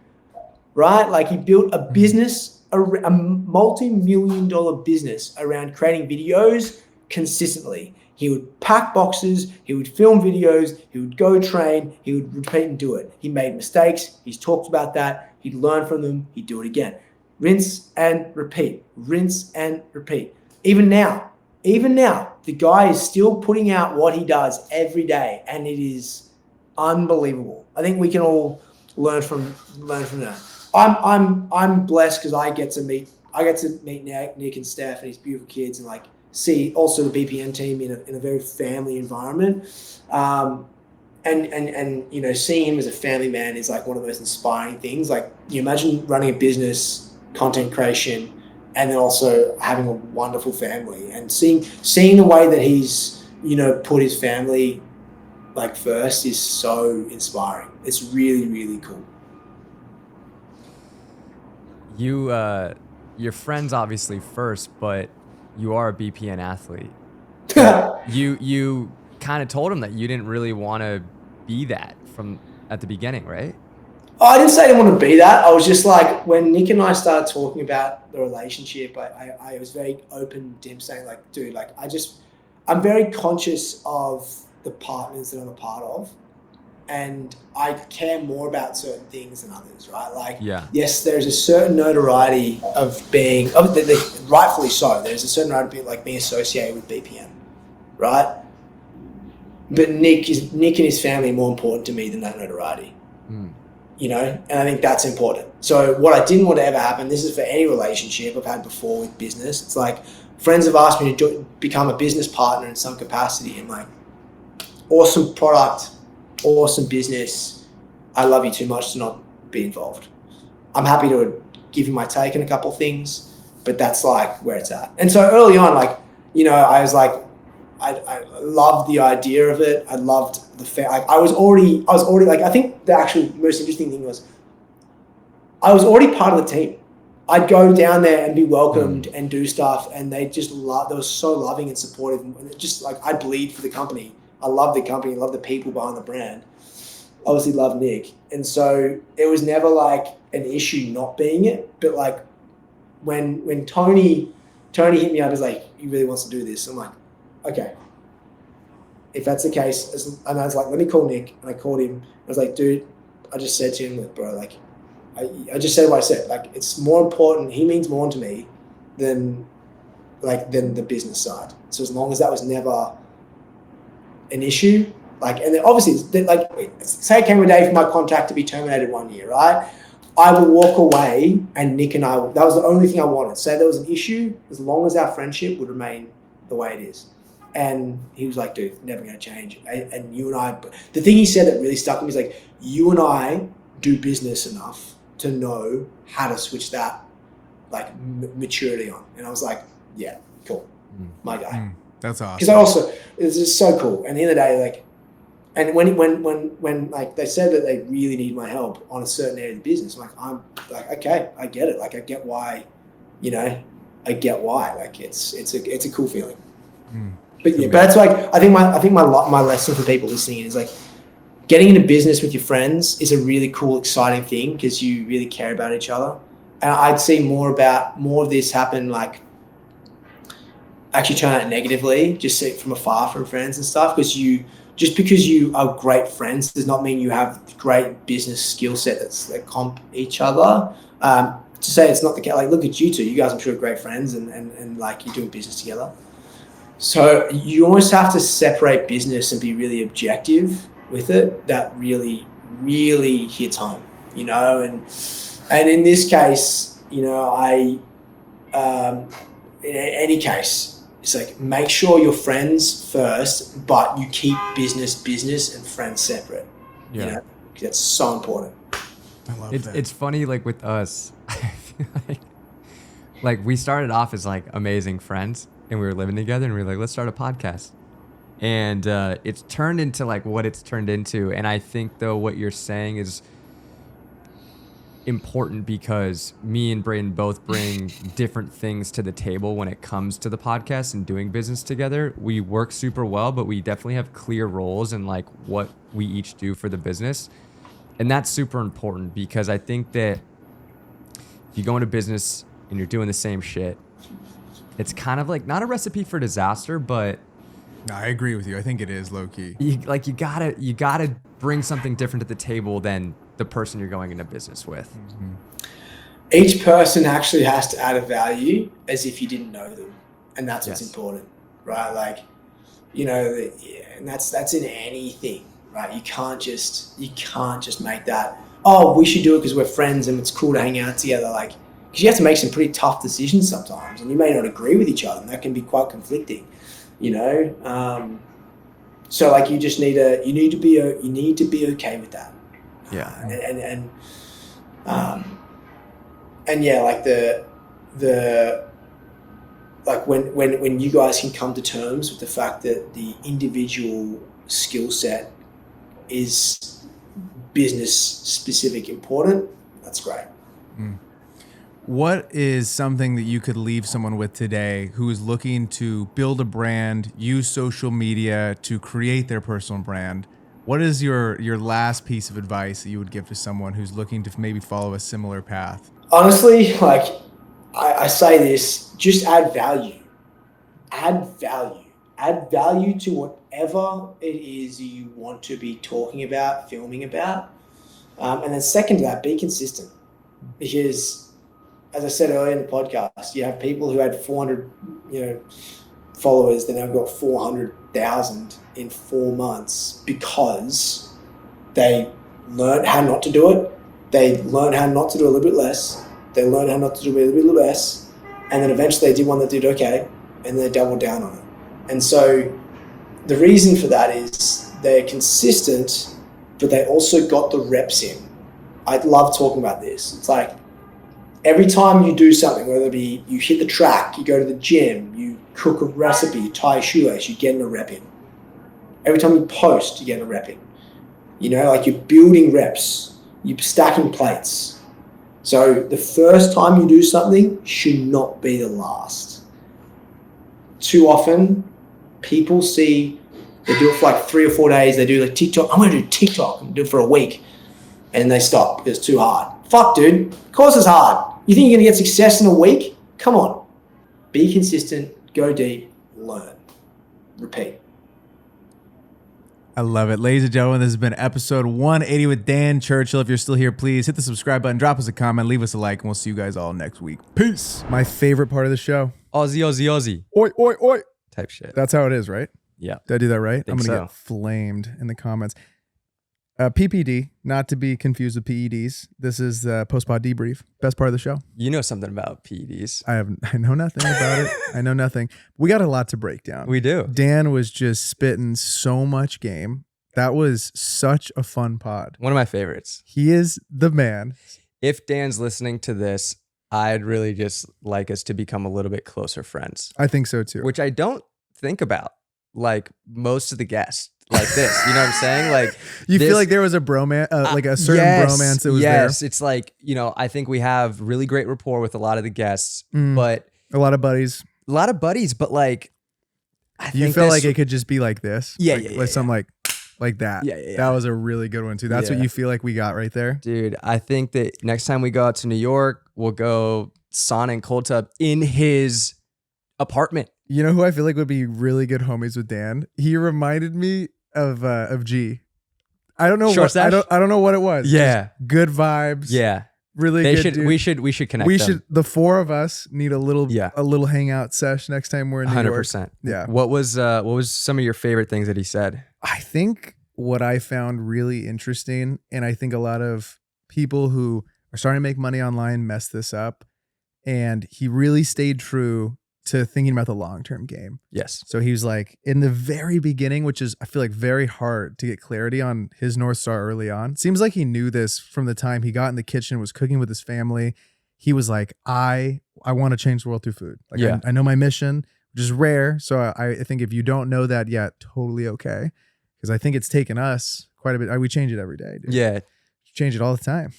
Speaker 1: right? Like he built a business, a multi-million-dollar business around creating videos consistently. He would pack boxes, he would film videos, he would go train, he would repeat and do it. He made mistakes, he's talked about that, he'd learn from them, he'd do it again. Rinse and repeat, rinse and repeat. Even now, the guy is still putting out what he does every day, and it is unbelievable. I think we can all learn from that. I'm blessed because I get to meet Nick and Steph and his beautiful kids, and like see also the BPN team in a very family environment. And seeing him as a family man is like one of the most inspiring things. Like you imagine running a business, content creation, and then also having a wonderful family and seeing the way that he's, put his family like first is so inspiring. It's really, really cool.
Speaker 3: Your friends obviously first, but you are a BPN athlete. You kind of told him that you didn't really want to be that from at the beginning, right?
Speaker 1: Oh, I didn't say I didn't want to be that. I was just like, when Nick and I started talking about the relationship, I was very open to him saying like, dude, like I'm very conscious of the partners that I'm a part of. And I care more about certain things than others, right? Like, yes, there's a certain notoriety of being, rightfully so, there's a certain notoriety of being associated with BPN, right? But Nick and his family are more important to me than that notoriety, and I think that's important. So what I didn't want to ever happen, this is for any relationship I've had before with business, it's like friends have asked me to become a business partner in some capacity, and like, awesome product, awesome business, I love you too much to not be involved. I'm happy to give you my take on a couple of things, but that's like where it's at. And so early on, like, I was like, I loved the idea of it. I loved the fact, like, I was already like, I think the actual most interesting thing was I was already part of the team. I'd go down there and be welcomed and do stuff, and they just they were so loving and supportive, and it just like, I bleed for the company. I love the company, love the people behind the brand. Obviously love Nick. And so it was never like an issue not being it. But like when Tony hit me up, he's like, he really wants to do this. I'm like, okay. If that's the case, and I was like, let me call Nick. And I called him. I was like, dude, I just said to him, bro, like, I just said what I said. Like, it's more important. He means more to me than the business side. So as long as that was never an issue, like, and then obviously, like, say it came a day for my contract to be terminated 1 year, right? I will walk away and Nick and I, that was the only thing I wanted. Say there was an issue, as long as our friendship would remain the way it is. And he was like, dude, never going to change. And you and I, the thing he said that really stuck with me is like, you and I do business enough to know how to switch that like maturity on. And I was like, yeah, cool. My guy.
Speaker 2: That's awesome.
Speaker 1: Because I also, it's just so cool. And at the end of the day, like, and when like they said that they really need my help on a certain area of the business, I'm like, okay, I get it. Like I get why, I get why. Like it's a cool feeling. But yeah, but that's like I think my lesson for people listening is like getting into business with your friends is a really cool, exciting thing because you really care about each other. And I'd see more of this happen like actually turn out negatively, just see it from afar from friends and stuff. Because because you are great friends does not mean you have great business skill set that comp each other. To say it's not the case, like look at you two, you guys I'm sure are great friends and like you're doing business together. So you almost have to separate business and be really objective with it. That really, really hits home, and in this case, in any case, it's like make sure you're friends first, but you keep business and friends separate.
Speaker 3: Yeah.
Speaker 1: That's so important.
Speaker 2: I love that.
Speaker 3: It's funny, like with us, I feel like we started off as like amazing friends and we were living together and we were like, let's start a podcast. And it's turned into like what it's turned into. And I think though what you're saying is important because me and Braden both bring different things to the table when it comes to the podcast and doing business together. We work super well, but we definitely have clear roles and like what we each do for the business. And that's super important because I think that if you go into business and you're doing the same shit, it's kind of like not a recipe for disaster, but
Speaker 2: No, I agree with you. I think it is low key.
Speaker 3: you gotta bring something different to the table than the person you're going into business with.
Speaker 2: Mm-hmm.
Speaker 1: Each person actually has to add a value as if you didn't know them, and that's what's important, right? Like, and that's in anything, right? You can't just make that. Oh, we should do it because we're friends and it's cool to hang out together, like. Because you have to make some pretty tough decisions sometimes, and you may not agree with each other, and that can be quite conflicting, So like you need to be okay with that.
Speaker 3: Yeah.
Speaker 1: And yeah, like the like when you guys can come to terms with the fact that the individual skill set is business specific important, that's great.
Speaker 2: What is something that you could leave someone with today who is looking to build a brand, use social media to create their personal brand? What is your last piece of advice that you would give to someone who's looking to maybe follow a similar path?
Speaker 1: Honestly, like I say this, just add value. Add value to whatever it is you want to be talking about, filming about. And then second to that, be consistent. Because as I said earlier in the podcast, you have people who had 400, followers, then they've got 400,000 in 4 months because they learned how not to do it. They learned how not to do a little bit less. They learned how not to do a little bit less. And then eventually they did one that did okay, and they doubled down on it. And so the reason for that is they're consistent, but they also got the reps in. I love talking about this. It's like, every time you do something, whether it be you hit the track, you go to the gym, you cook a recipe, you tie a shoelace, you're getting a rep in. Every time you post, you're getting a rep in. Like you're building reps, you're stacking plates. So the first time you do something should not be the last. Too often, people see, they do it for like 3 or 4 days, they do like TikTok, I'm going to do TikTok, and do it for a week, and they stop because it's too hard. Fuck, dude. Of course it's hard. You think you're going to get success in a week? Come on. Be consistent, go deep, learn, repeat.
Speaker 2: I love it. Ladies and gentlemen, this has been episode 180 with Dan Churchill. If you're still here, please hit the subscribe button, drop us a comment, leave us a like, and we'll see you guys all next week. Peace. My favorite part of the show.
Speaker 3: Aussie.
Speaker 2: Oi, oi, oi.
Speaker 3: Type shit.
Speaker 2: That's how it is, right?
Speaker 3: Yeah.
Speaker 2: Did I do that right? I'm going to
Speaker 3: so.
Speaker 2: get flamed in the comments. PPD, not to be confused with PEDs. This is the Pod Debrief, best part of the show.
Speaker 3: You know something about PEDs.
Speaker 2: I know nothing about it. I know nothing. We got a lot to break down.
Speaker 3: We do.
Speaker 2: Dan was just spitting so much game. That was such a fun pod.
Speaker 3: One of my favorites.
Speaker 2: He is the man.
Speaker 3: If Dan's listening to this, I'd really just like us to become a little bit closer friends.
Speaker 2: I think so too.
Speaker 3: Which I don't think about like most of the guests like this. You know what I'm saying? Like
Speaker 2: you feel like there was a bromance, like a certain bromance that was there.
Speaker 3: Yes, it's like, you know, I think we have really great rapport with a lot of the guests, but
Speaker 2: a lot of buddies.
Speaker 3: But like,
Speaker 2: You feel like it could just be like this?
Speaker 3: Yeah,
Speaker 2: like something like that.
Speaker 3: Yeah.
Speaker 2: That was a really good one too. That's what you feel like we got right there?
Speaker 3: Dude, I think that next time we go out to New York, we'll go sauna and cold tub in his apartment.
Speaker 2: You know who I feel like would be really good homies with Dan? He reminded me of G. I don't know I don't know what it was.
Speaker 3: Yeah.
Speaker 2: Just good vibes.
Speaker 3: Yeah.
Speaker 2: Really good, dude.
Speaker 3: We should connect.
Speaker 2: The four of us need a little hangout sesh next time we're in New York.
Speaker 3: 100%.
Speaker 2: Yeah.
Speaker 3: What was some of your favorite things that he said?
Speaker 2: I think what I found really interesting, and I think a lot of people who are starting to make money online mess this up, and he really stayed true to thinking about the long-term game.
Speaker 3: Yes.
Speaker 2: So he was like, in the very beginning, which is, I feel like, very hard to get clarity on his North Star early on. Seems like he knew this from the time he got in the kitchen, was cooking with his family. He was like, I want to change the world through food. Like, I know my mission, which is rare. So I think if you don't know that yet, totally okay. Because I think it's taken us quite a bit. We change it every day, dude.
Speaker 3: Yeah.
Speaker 2: Change it all the time.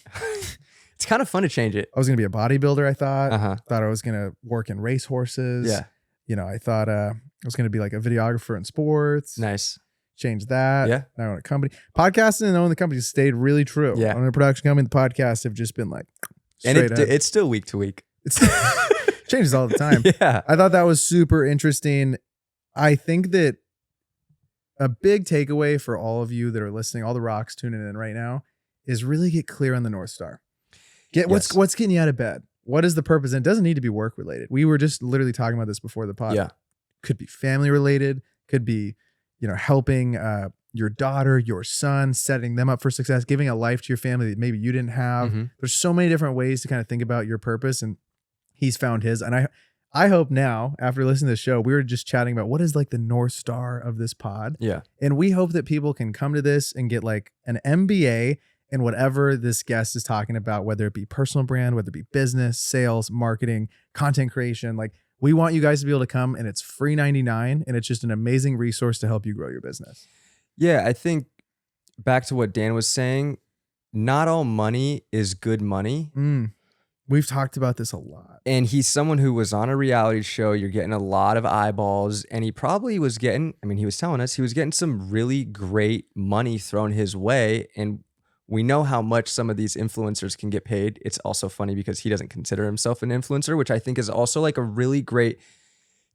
Speaker 3: It's kind of fun to change it.
Speaker 2: I was going to be a bodybuilder, I thought. Thought I was going to work in race horses.
Speaker 3: Yeah.
Speaker 2: You know, I thought I was going to be like a videographer in sports.
Speaker 3: Nice.
Speaker 2: Change that.
Speaker 3: Yeah.
Speaker 2: Now I own a company. Podcasting and owning the company stayed really true.
Speaker 3: Yeah.
Speaker 2: Owning a production company, the podcasts have just been like
Speaker 3: and it's still week to week.
Speaker 2: It's changes all the time.
Speaker 3: Yeah.
Speaker 2: I thought that was super interesting. I think that a big takeaway for all of you that are listening, all the rocks tuning in right now, is really get clear on the North Star. What's getting you out of bed? What is the purpose? And it doesn't need to be work related. We were just literally talking about this before the pod.
Speaker 3: Yeah.
Speaker 2: Could be family related, could be, helping your daughter, your son, setting them up for success, giving a life to your family that maybe you didn't have. There's so many different ways to kind of think about your purpose, and he's found his. And I hope now, after listening to the show, we were just chatting about what is like the North Star of this pod.
Speaker 3: Yeah.
Speaker 2: And we hope that people can come to this and get like an MBA in whatever this guest is talking about, whether it be personal brand, whether it be business, sales, marketing, content creation. Like, we want you guys to be able to come, and it's free 99, and it's just an amazing resource to help you grow your business.
Speaker 3: Yeah, I think back to what Dan was saying, not all money is good money.
Speaker 2: We've talked about this a lot.
Speaker 3: And he's someone who was on a reality show. You're getting a lot of eyeballs, and he probably was getting, he was telling us he was getting some really great money thrown his way. And we know how much some of these influencers can get paid. It's also funny because he doesn't consider himself an influencer, which I think is also like a really great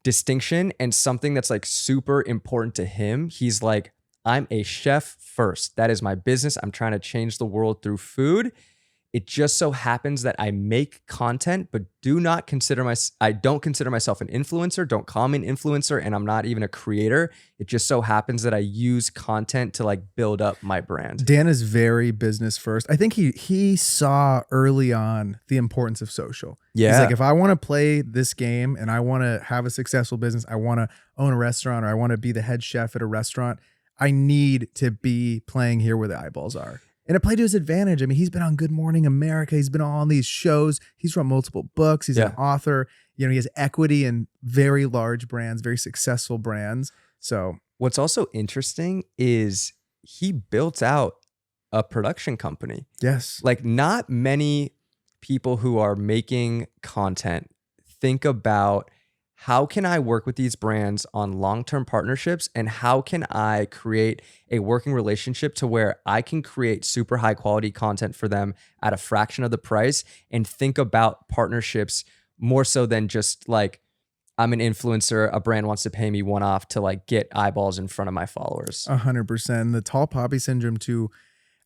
Speaker 3: distinction and something that's like super important to him. He's like, I'm a chef first. That is my business. I'm trying to change the world through food. It just so happens that I make content, but I don't consider myself an influencer. Don't call me an influencer, and I'm not even a creator. It just so happens that I use content to like build up my brand.
Speaker 2: Dan is very business first. I think he saw early on the importance of social.
Speaker 3: Yeah.
Speaker 2: He's like, if I want to play this game and I want to have a successful business, I want to own a restaurant, or I want to be the head chef at a restaurant, I need to be playing here where the eyeballs are. And it played to his advantage. He's been on Good Morning America. He's been on these shows. He's written multiple books. He's an author. He has equity in very large brands, very successful brands. So
Speaker 3: what's also interesting is he built out a production company.
Speaker 2: Yes.
Speaker 3: Like, not many people who are making content think about, how can I work with these brands on long-term partnerships, and how can I create a working relationship to where I can create super high quality content for them at a fraction of the price, and think about partnerships more so than just like, I'm an influencer, a brand wants to pay me one-off to like get eyeballs in front of my followers.
Speaker 2: 100%. The tall poppy syndrome too.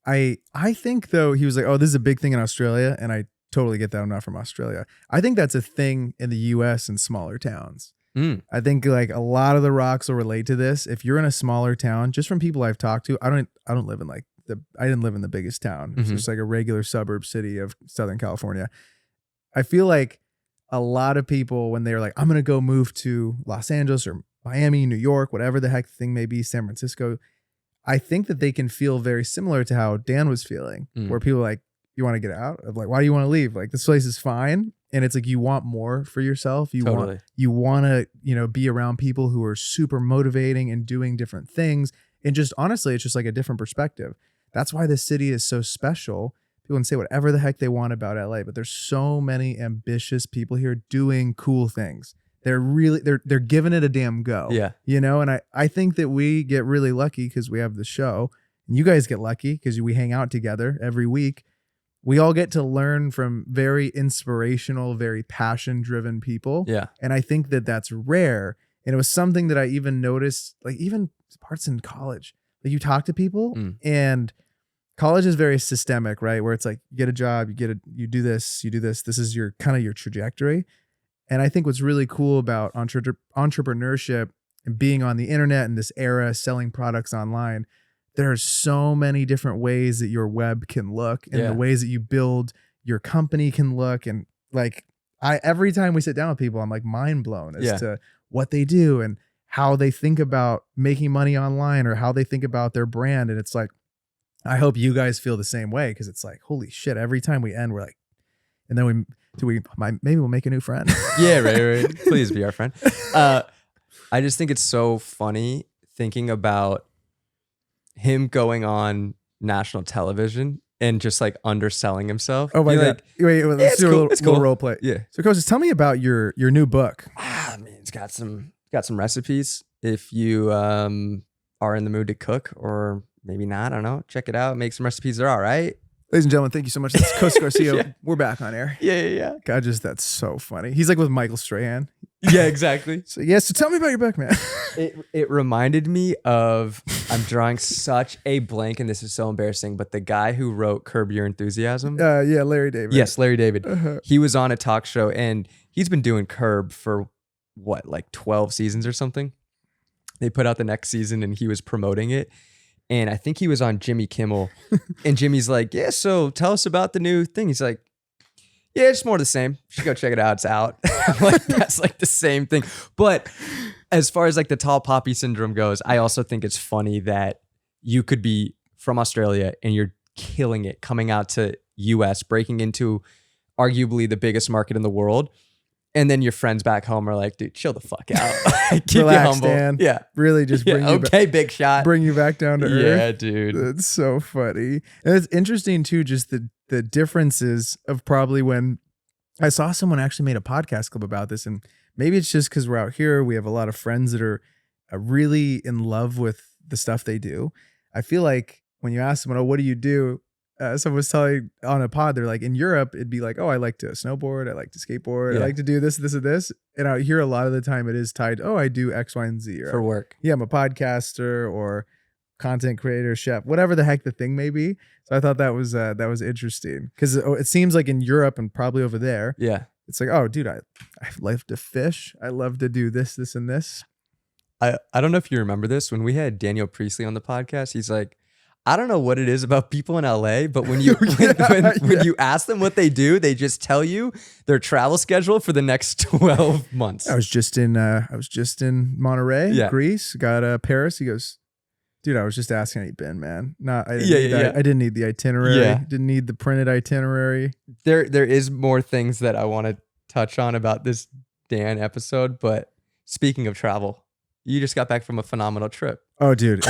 Speaker 2: I think though, he was like, oh, this is a big thing in Australia, and I totally get that. I'm not from Australia. I think that's a thing in the US and smaller towns. I think like a lot of the rocks will relate to this. If you're in a smaller town, just from people I've talked to, I don't live in like I didn't live in the biggest town. It was
Speaker 3: Mhm.
Speaker 2: just like a regular suburb city of Southern California. I feel like a lot of people, when they're like, I'm going to go move to Los Angeles or Miami, New York, whatever the heck the thing may be, San Francisco, I think that they can feel very similar to how Dan was feeling, where people are like, you want to get out? Of like, why do you want to leave? Like, this place is fine. And it's like, you want more for yourself. You want to, be around people who are super motivating and doing different things. And just honestly, it's just like a different perspective. That's why this city is so special. People can say whatever the heck they want about LA, but there's so many ambitious people here doing cool things. They're giving it a damn go.
Speaker 3: Yeah.
Speaker 2: And I think that we get really lucky because we have the show, and you guys get lucky because we hang out together every week. We all get to learn from very inspirational, very passion-driven people.
Speaker 3: Yeah.
Speaker 2: And I think that that's rare. And it was something that I even noticed, like even parts in college. Like you talk to people and college is very systemic, right? Where it's like, you get a job, you do this, this is your kind of your trajectory. And I think what's really cool about entrepreneurship and being on the internet in this era, selling products online, there are so many different ways that your web can look and the ways that you build your company can look. And like, every time we sit down with people, I'm like mind blown as to what they do and how they think about making money online or how they think about their brand. And it's like, I hope you guys feel the same way, because it's like, holy shit, every time we end, we're like, and then maybe we'll make a new friend.
Speaker 3: Yeah, right. Please be our friend. I just think it's so funny thinking about him going on national television and just like underselling himself.
Speaker 2: Oh my God.
Speaker 3: Like,
Speaker 2: wait, let's do a little role play.
Speaker 3: Yeah.
Speaker 2: So Kostas, tell me about your new book.
Speaker 3: I mean, it's got some recipes. If you are in the mood to cook, or maybe not, I don't know, check it out. Make some recipes. They're all right.
Speaker 2: Ladies and gentlemen, thank you so much. That's Kostas Garcia. We're back on air.
Speaker 3: Yeah.
Speaker 2: God, that's so funny. He's like with Michael Strahan.
Speaker 3: Yeah, exactly.
Speaker 2: So tell me about your book, man.
Speaker 3: It reminded me of, I'm drawing such a blank, and this is so embarrassing, but the guy who wrote Curb Your Enthusiasm.
Speaker 2: Larry David.
Speaker 3: Yes, Larry David.
Speaker 2: Uh-huh.
Speaker 3: He was on a talk show, and he's been doing Curb for what, like 12 seasons or something. They put out the next season, and he was promoting it. And I think he was on Jimmy Kimmel, and Jimmy's like, yeah, so tell us about the new thing. He's like, yeah, it's more the same. You should go check it out. It's out. I'm like, that's like the same thing. But as far as like the tall poppy syndrome goes, I also think it's funny that you could be from Australia and you're killing it coming out to US, breaking into arguably the biggest market in the world. And then your friends back home are like, dude, chill the fuck out. Keep
Speaker 2: Relax,
Speaker 3: you humble.
Speaker 2: Dan.
Speaker 3: Yeah.
Speaker 2: Really just bring you
Speaker 3: big shot.
Speaker 2: Bring you back down to earth.
Speaker 3: Yeah, dude.
Speaker 2: That's so funny. And it's interesting too, just the differences of probably when I saw someone actually made a podcast clip about this, and maybe it's just because we're out here, we have a lot of friends that are really in love with the stuff they do. I feel like when you ask someone, oh, what do you do? Someone was telling on a pod, they're like, in Europe, it'd be like, oh, I like to snowboard, I like to skateboard, I like to do this, this, and this. And out here, a lot of the time it is tied, oh, I do X, Y, and Z. Or,
Speaker 3: for work.
Speaker 2: Yeah, I'm a podcaster or content creator, chef, whatever the heck the thing may be. So I thought that was interesting, because it seems like in Europe and probably over there, it's like, oh, dude, I love to fish, I love to do this, this, and this.
Speaker 3: I don't know if you remember this, when we had Daniel Priestley on the podcast, he's like, I don't know what it is about people in LA, but when you when you ask them what they do, they just tell you their travel schedule for the next 12 months.
Speaker 2: I was just in Monterey, Greece, got Paris. He goes, dude, I was just asking how you been, man. I didn't need the itinerary. Didn't need the printed itinerary.
Speaker 3: There is more things that I want to touch on about this Dan episode, but speaking of travel, you just got back from a phenomenal trip.
Speaker 2: Oh, dude.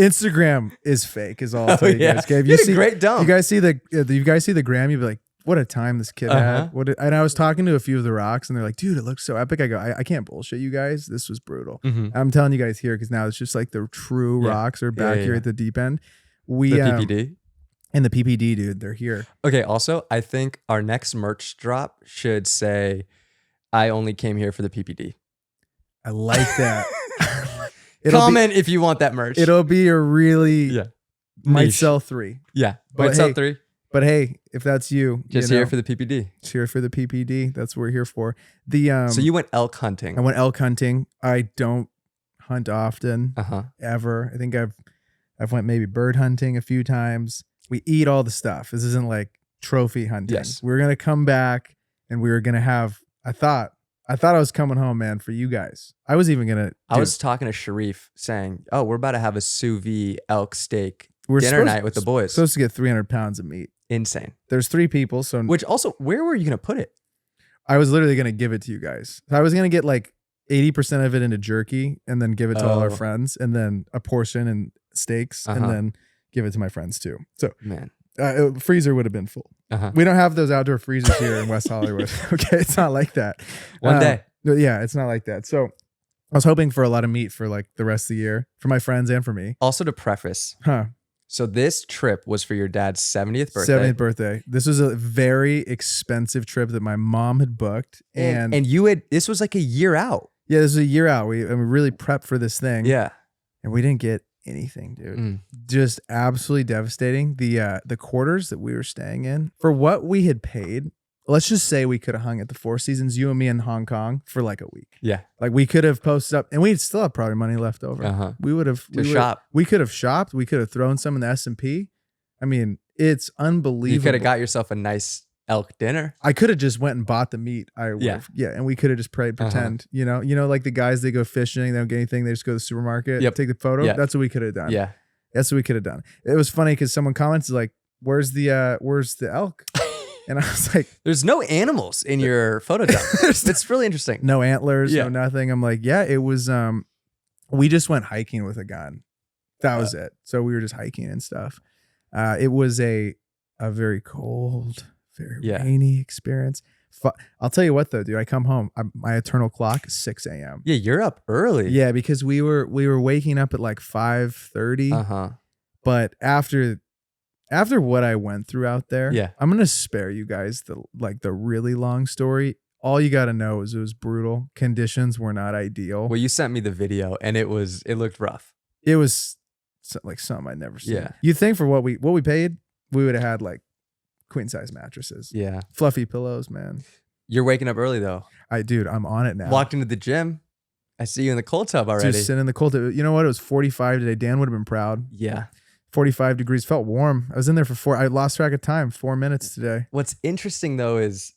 Speaker 2: Instagram is fake, is all I'll tell you guys. Okay,
Speaker 3: you see, great dump.
Speaker 2: You guys see the gram, you'd be like, what a time this kid had. And I was talking to a few of the rocks, and they're like, dude, it looks so epic. I go, I can't bullshit you guys. This was brutal. I'm telling you guys here, because now it's just like the true rocks are back here at the deep end. The
Speaker 3: PPD.
Speaker 2: And the PPD, dude, they're here.
Speaker 3: Okay, also, I think our next merch drop should say, I only came here for the PPD.
Speaker 2: I like that.
Speaker 3: Comment if you want that merch.
Speaker 2: It'll be a really might
Speaker 3: niche.
Speaker 2: sell 3.
Speaker 3: Yeah, might sell 3.
Speaker 2: But hey, if that's you,
Speaker 3: just here for the PPD.
Speaker 2: Just here for the PPD. That's what we're here for.
Speaker 3: So you went elk hunting.
Speaker 2: I went elk hunting. I don't hunt often, ever. I think I've I've went maybe bird hunting a few times. We eat all the stuff. This isn't like trophy hunting.
Speaker 3: Yes.
Speaker 2: We're going to come back and we were going to have, I thought I was coming home, man, for you guys. I was even going to.
Speaker 3: I was talking to Sharif saying, oh, we're about to have a sous vide elk steak
Speaker 2: We're
Speaker 3: dinner night with the boys.
Speaker 2: Supposed to get 300 pounds of meat.
Speaker 3: Insane.
Speaker 2: There's 3 people. So
Speaker 3: Which also, where were you going to put it?
Speaker 2: I was literally going to give it to you guys. I was going to get like 80% of it into jerky and then give it to all our friends, and then a portion in steaks, and then give it to my friends too. So
Speaker 3: man,
Speaker 2: freezer would have been full. We don't have those outdoor freezers here in West Hollywood. Okay. It's not like that.
Speaker 3: One day.
Speaker 2: Yeah, it's not like that. So I was hoping for a lot of meat for like the rest of the year for my friends and for me.
Speaker 3: Also to preface, so this trip was for your dad's 70th birthday.
Speaker 2: 70th birthday. This was a very expensive trip that my mom had booked. And
Speaker 3: this was like a year out.
Speaker 2: Yeah, this was a year out. We really prepped for this thing.
Speaker 3: Yeah.
Speaker 2: And we didn't get anything, dude. Just absolutely devastating. The quarters that we were staying in, for what we had paid, let's just say we could have hung at the Four Seasons, you and me in Hong Kong, for like a week.
Speaker 3: Yeah.
Speaker 2: Like we could have posted up, and we'd still have probably money left over. We would have
Speaker 3: shop.
Speaker 2: We could have shopped. We could have thrown some in the S&P. I mean, it's unbelievable.
Speaker 3: You could have got yourself a nice elk dinner.
Speaker 2: I could have just went and bought the meat. Yeah, and we could have just pretend. You know, like the guys, they go fishing, they don't get anything, they just go to the supermarket, take the photo. That's what we could have done. Yeah, that's what we could have done. It was funny because someone commented like, "Where's the elk?" And I was like,
Speaker 3: "There's no animals in your photo dump." It's really interesting.
Speaker 2: No antlers, no nothing. I'm like, yeah, it was. We just went hiking with a gun. That was it. So we were just hiking and stuff. It was a very cold, very rainy experience. I'll tell you what though, dude. I come home. My eternal clock is 6 a.m.
Speaker 3: Yeah, you're up early.
Speaker 2: Yeah, because we were waking up at like 5:30. But after what I went through out there, I'm gonna spare you guys the really long story. All you got to know is it was brutal. Conditions were not ideal.
Speaker 3: Well, you sent me the video, and it looked rough.
Speaker 2: It was like something I'd never seen.
Speaker 3: Yeah.
Speaker 2: You'd think for what we paid, we would have had like queen size mattresses.
Speaker 3: Yeah.
Speaker 2: Fluffy pillows, man.
Speaker 3: You're waking up early though.
Speaker 2: Dude, I'm on it now.
Speaker 3: Walked into the gym. I see you in the cold tub already.
Speaker 2: Just sitting in the cold tub. You know what? It was 45 today. Dan would have been proud.
Speaker 3: Yeah.
Speaker 2: 45 degrees. Felt warm. I was in there for I lost track of time. 4 minutes today.
Speaker 3: What's interesting though is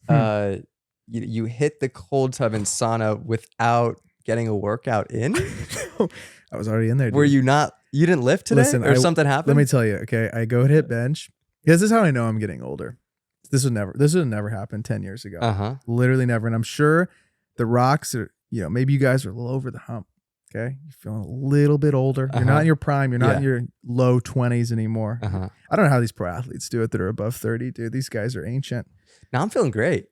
Speaker 3: you hit the cold tub and sauna without getting a workout in.
Speaker 2: I was already in there. Dude.
Speaker 3: Were you not? You didn't lift today, or something happened?
Speaker 2: Let me tell you. Okay, I go hit bench. This is how I know I'm getting older. This would never happen 10 years ago. Literally never. And I'm sure the rocks are. Maybe you guys are a little over the hump. Okay, you're feeling a little bit older. You're not in your prime. You're not in your low 20s anymore. I don't know how these pro athletes do it that are above 30, dude. These guys are ancient.
Speaker 3: Now I'm feeling great.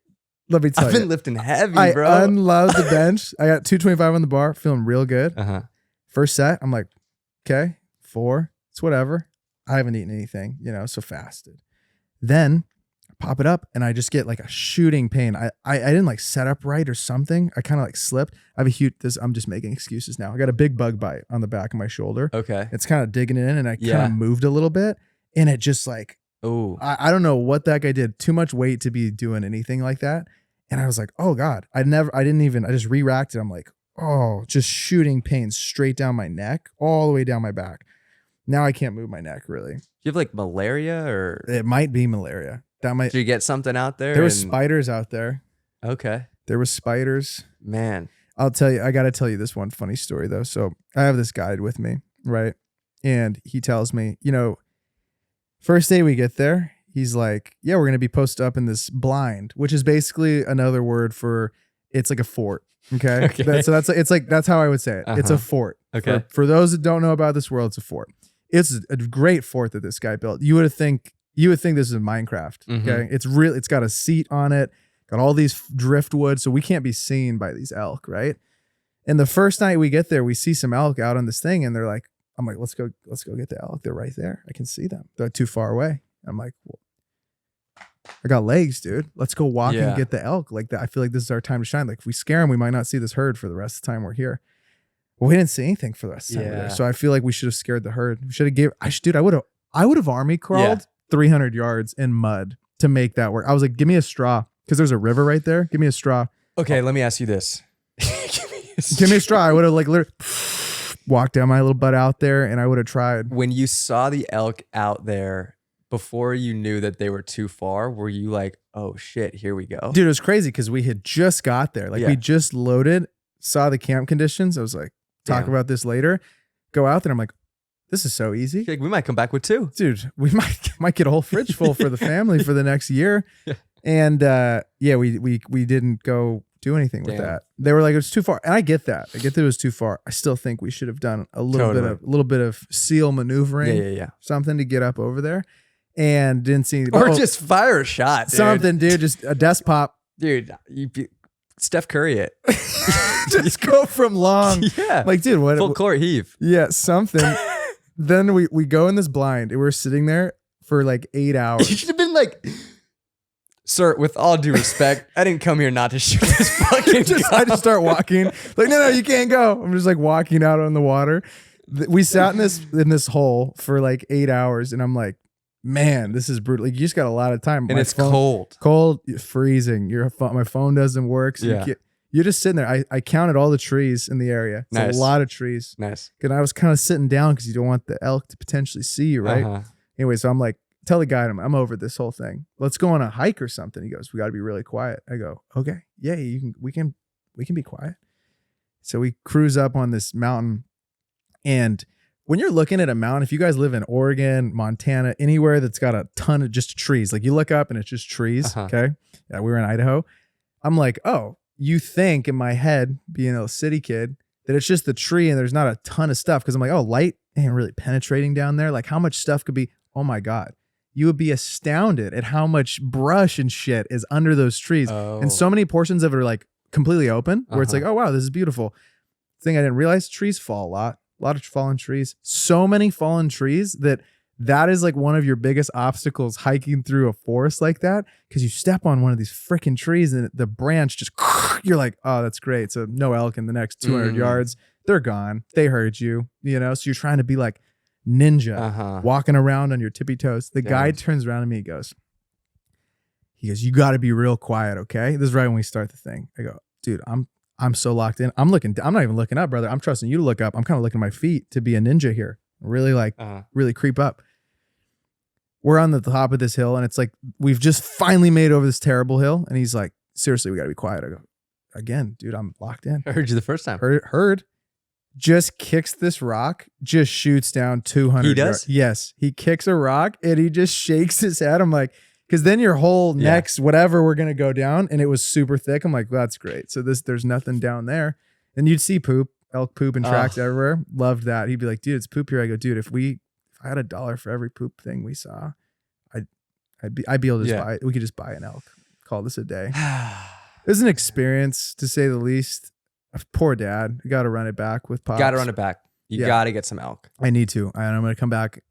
Speaker 2: Let me tell you.
Speaker 3: I've been lifting heavy, bro.
Speaker 2: I unload the bench. I got 225 on the bar, feeling real good. First set, I'm like, okay, 4. It's whatever. I haven't eaten anything, so fasted. Then I pop it up and I just get like a shooting pain. I didn't like set up right or something. I kind of like slipped. I have a huge, I'm just making excuses now. I got a big bug bite on the back of my shoulder.
Speaker 3: Okay.
Speaker 2: It's kind of digging it in and I kind of moved a little bit and it just like,
Speaker 3: oh,
Speaker 2: I don't know what that guy did. Too much weight to be doing anything like that. And I was like, oh God, I just re-racked it. I'm like, oh, just shooting pain straight down my neck, all the way down my back. Now I can't move my neck really.
Speaker 3: Do you have like malaria or?
Speaker 2: It might be malaria. Did
Speaker 3: you get something out there?
Speaker 2: There were spiders out there.
Speaker 3: Okay.
Speaker 2: There were spiders.
Speaker 3: Man.
Speaker 2: I'll tell you, I got to tell you this one funny story though. So I have this guide with me, right? And he tells me, first day we get there, he's like, yeah, we're going to be posted up in this blind, which is basically another word for, it's like a fort. Okay. That's how I would say it. It's a fort.
Speaker 3: Okay.
Speaker 2: For those that don't know about this world, it's a fort. It's a great fort that this guy built. You would think this is Minecraft. Okay. It's got a seat on it, got all these driftwood. So we can't be seen by these elk. Right. And the first night we get there, we see some elk out on this thing and they're like, I'm like, let's go get the elk. They're right there. I can see them. They're too far away. I'm like, well, I got legs, dude. Let's go walk and get the elk like that. I feel like this is our time to shine. Like if we scare them, we might not see this herd for the rest of the time we're here. Well, we didn't see anything for the rest of the time we're there. So I feel like we should have scared the herd. We should have I would have army crawled 300 yards in mud to make that work. I was like, give me a straw because there's a river right there. Give me a straw.
Speaker 3: Okay, let me ask you this.
Speaker 2: Give me a straw. I would have like literally walked down my little butt out there and I would have tried.
Speaker 3: When you saw the elk out there, before you knew that they were too far, were you like, oh shit, here we go?
Speaker 2: Dude, it was crazy because we had just got there. Like we just loaded, saw the camp conditions. I was like, talk about this later. Go out there. I'm like, this is so easy.
Speaker 3: Like, we might come back with 2.
Speaker 2: Dude, we might get a whole fridge full for the family for the next year. Yeah. And we didn't go do anything with that. They were like, it was too far. And I get that. I get that it was too far. I still think we should have done a little bit of SEAL maneuvering.
Speaker 3: Yeah.
Speaker 2: Something to get up over there. And didn't see
Speaker 3: or just fire a shot, dude.
Speaker 2: Something, dude. Just a desk pop.
Speaker 3: Dude, Steph Curry it.
Speaker 2: Just go from long.
Speaker 3: Yeah.
Speaker 2: Like, dude, what?
Speaker 3: Full court heave.
Speaker 2: Yeah, something. Then we go in this blind. And we're sitting there for like 8 hours.
Speaker 3: You should have been like, sir, with all due respect, I didn't come here not to shoot this fucking
Speaker 2: I just start walking. Like, no, you can't go. I'm just like walking out on the water. We sat in this hole for like 8 hours. And I'm like, man, this is brutal. Like, you just got a lot of time.
Speaker 3: And it's cold.
Speaker 2: Cold, freezing. My phone doesn't work. So you're just sitting there. I counted all the trees in the area. It's a lot of trees.
Speaker 3: Nice.
Speaker 2: And I was kind of sitting down because you don't want the elk to potentially see you, right? Anyway, so I'm like, tell the guy, I'm over this whole thing. Let's go on a hike or something. He goes, we got to be really quiet. I go, okay, yeah, we can be quiet. So we cruise up on this mountain, and when you're looking at a mountain, if you guys live in Oregon, Montana, anywhere that's got a ton of just trees, like you look up and it's just trees. Okay. Yeah, we were in Idaho. I'm like, oh, you think in my head, being a city kid, that it's just the tree and there's not a ton of stuff. Cause I'm like, oh, light ain't really penetrating down there. Like, how much stuff could be? Oh my God. You would be astounded at how much brush and shit is under those trees. And so many portions of it are like completely open where it's like, oh wow, this is beautiful. Thing I didn't realize, trees fall a lot of fallen trees. So many fallen trees that is like one of your biggest obstacles hiking through a forest like that, because you step on one of these freaking trees and the branch just, you're like, oh, that's great. So no elk in the next 200 yards. They're gone. They heard you, so you're trying to be like ninja, walking around on your tippy toes. The guy turns around to me, he goes, you got to be real quiet, okay? This is right when we start the thing. I go, dude, I'm so locked in. I'm not even looking up, brother. I'm trusting you to look up. I'm kind of looking at my feet to be a ninja here. Really really creep up. We're on the top of this hill and it's like, we've just finally made over this terrible hill. And he's like, seriously, we got to be quiet. I go, again, dude, I'm locked in.
Speaker 3: I heard you the first time.
Speaker 2: Heard. Just kicks this rock, just shoots down 200
Speaker 3: He does?
Speaker 2: yards. Yes. He kicks a rock and he just shakes his head. I'm like, because then your whole next whatever we're gonna go down, and it was super thick. I'm like, well, that's great. So there's nothing down there, and you'd see elk poop and tracks everywhere. Loved that. He'd be like, dude, it's poop here. I go, dude, if I had $1 for every poop thing we saw, I'd be able to just buy it. We could just buy an elk. Call this a day. It was an experience to say the least. Poor dad. Got to run it back with Pops.
Speaker 3: Got to run it back. You got to get some elk.
Speaker 2: I need to. And I'm gonna come back.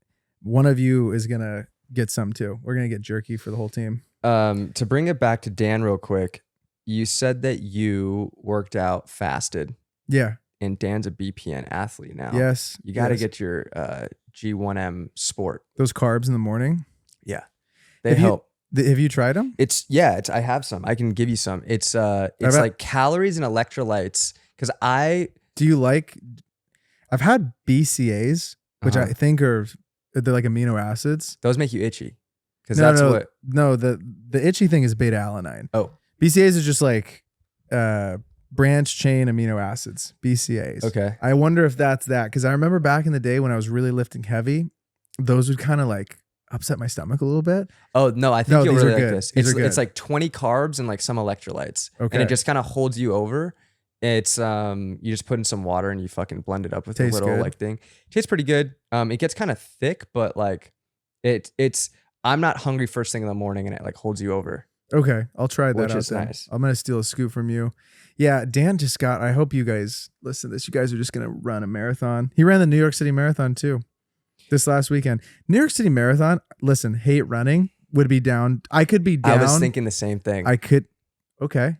Speaker 2: One of you is gonna get some too. We're gonna get jerky for the whole team.
Speaker 3: To bring it back to Dan real quick, you said that you worked out, fasted.
Speaker 2: Yeah.
Speaker 3: And Dan's a BPN athlete now.
Speaker 2: Yes.
Speaker 3: You got to get your G1M sport.
Speaker 2: Those carbs in the morning.
Speaker 3: Yeah. They help.
Speaker 2: Have you tried them?
Speaker 3: I have some. I can give you some. It's like calories and electrolytes. Cause
Speaker 2: I've had BCAs, which I think they're like amino acids.
Speaker 3: Those make you itchy. Cause
Speaker 2: the itchy thing is beta alanine. Oh, BCAs is just like, branch chain amino acids, BCAs.
Speaker 3: Okay.
Speaker 2: I wonder if that's that. Cause I remember back in the day when I was really lifting heavy, those would kind of like upset my stomach a little bit.
Speaker 3: Oh no, I think you'll really like this.
Speaker 2: It's
Speaker 3: like 20 carbs and like some electrolytes. Okay. And it just kind of holds you over. It's you just put in some water and you fucking blend it up with a little like thing. Tastes pretty good. It gets kind of thick, but like it's I'm not hungry first thing in the morning and it like holds you over.
Speaker 2: Okay. I'll try that out then.
Speaker 3: Nice.
Speaker 2: I'm gonna steal a scoop from you. Yeah, Dan just I hope you guys listen to this. You guys are just gonna run a marathon. He ran the New York City Marathon too. This last weekend. New York City Marathon, listen, hate running, would be down. I could be down.
Speaker 3: I was thinking the same thing.
Speaker 2: Okay.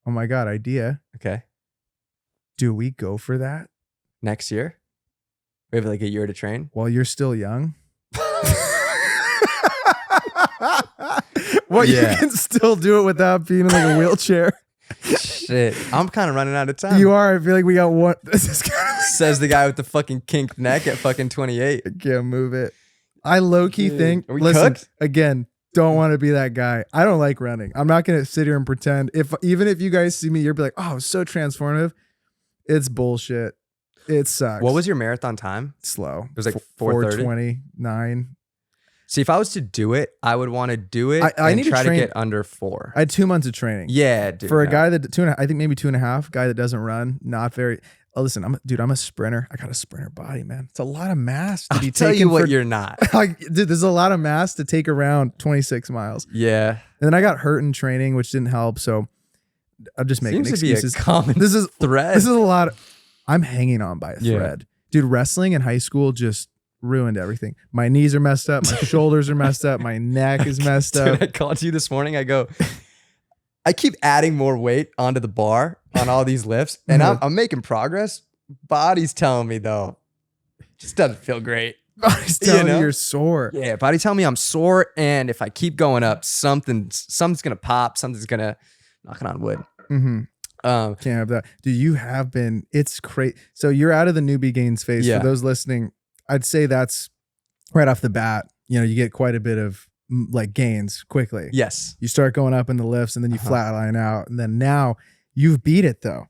Speaker 2: Oh my God, idea.
Speaker 3: Okay.
Speaker 2: Do we go for that?
Speaker 3: Next year? We have like a year to train?
Speaker 2: While you're still young? Well, you can still do it without being in like a wheelchair.
Speaker 3: Shit, I'm kind of running out of time.
Speaker 2: You are. I feel like we got one. This is
Speaker 3: Says the guy with the fucking kinked neck at fucking 28.
Speaker 2: I can't move it. I low key think.
Speaker 3: Are we
Speaker 2: listen,
Speaker 3: cooked?
Speaker 2: again, don't want to be that guy. I don't like running. I'm not gonna sit here and pretend. Even if you guys see me, you'll be like, oh, it's so transformative. It's bullshit. It sucks.
Speaker 3: What was your marathon time?
Speaker 2: slow?
Speaker 3: It was like 4:30?
Speaker 2: 4:29.
Speaker 3: See, if I was to do it, I would want to do it
Speaker 2: I
Speaker 3: and
Speaker 2: need to
Speaker 3: try to
Speaker 2: train-
Speaker 3: get under 4.
Speaker 2: I had 2 months of training.
Speaker 3: Yeah, dude.
Speaker 2: For a
Speaker 3: no.
Speaker 2: guy that 2.5, I think maybe 2.5, guy that doesn't run, not very. Oh, listen, I'm a sprinter. I got a sprinter body, man. It's a lot of mass to be
Speaker 3: I'll tell
Speaker 2: taken
Speaker 3: you what
Speaker 2: for-
Speaker 3: you're not.
Speaker 2: Like, dude, there's a lot of mass to take around 26 miles.
Speaker 3: Yeah.
Speaker 2: And then I got hurt in training, which didn't help. So I'm just making
Speaker 3: Seems to be
Speaker 2: excuses.
Speaker 3: a common
Speaker 2: This is
Speaker 3: thread.
Speaker 2: This is a lot. I'm hanging on by a
Speaker 3: Yeah.
Speaker 2: thread, dude. Wrestling in high school just ruined everything. My knees are messed up. My shoulders are messed up. My neck is messed
Speaker 3: Dude,
Speaker 2: up.
Speaker 3: I called you this morning. I go, I keep adding more weight onto the bar on all these lifts, and I'm making progress. Body's telling me though, just doesn't feel great.
Speaker 2: Body's telling
Speaker 3: know?
Speaker 2: you you're sore.
Speaker 3: Yeah, body telling me I'm sore, and if I keep going up, something's gonna pop. Something's gonna knocking on wood.
Speaker 2: Mm-hmm. Can't have that. Dude, you have been. It's crazy. So you're out of the newbie gains phase.
Speaker 3: Yeah.
Speaker 2: For those listening, I'd say that's right off the bat. You know, you get quite a bit of like gains quickly.
Speaker 3: Yes.
Speaker 2: You start going up in the lifts and then you flatline out. And then now you've beat it though.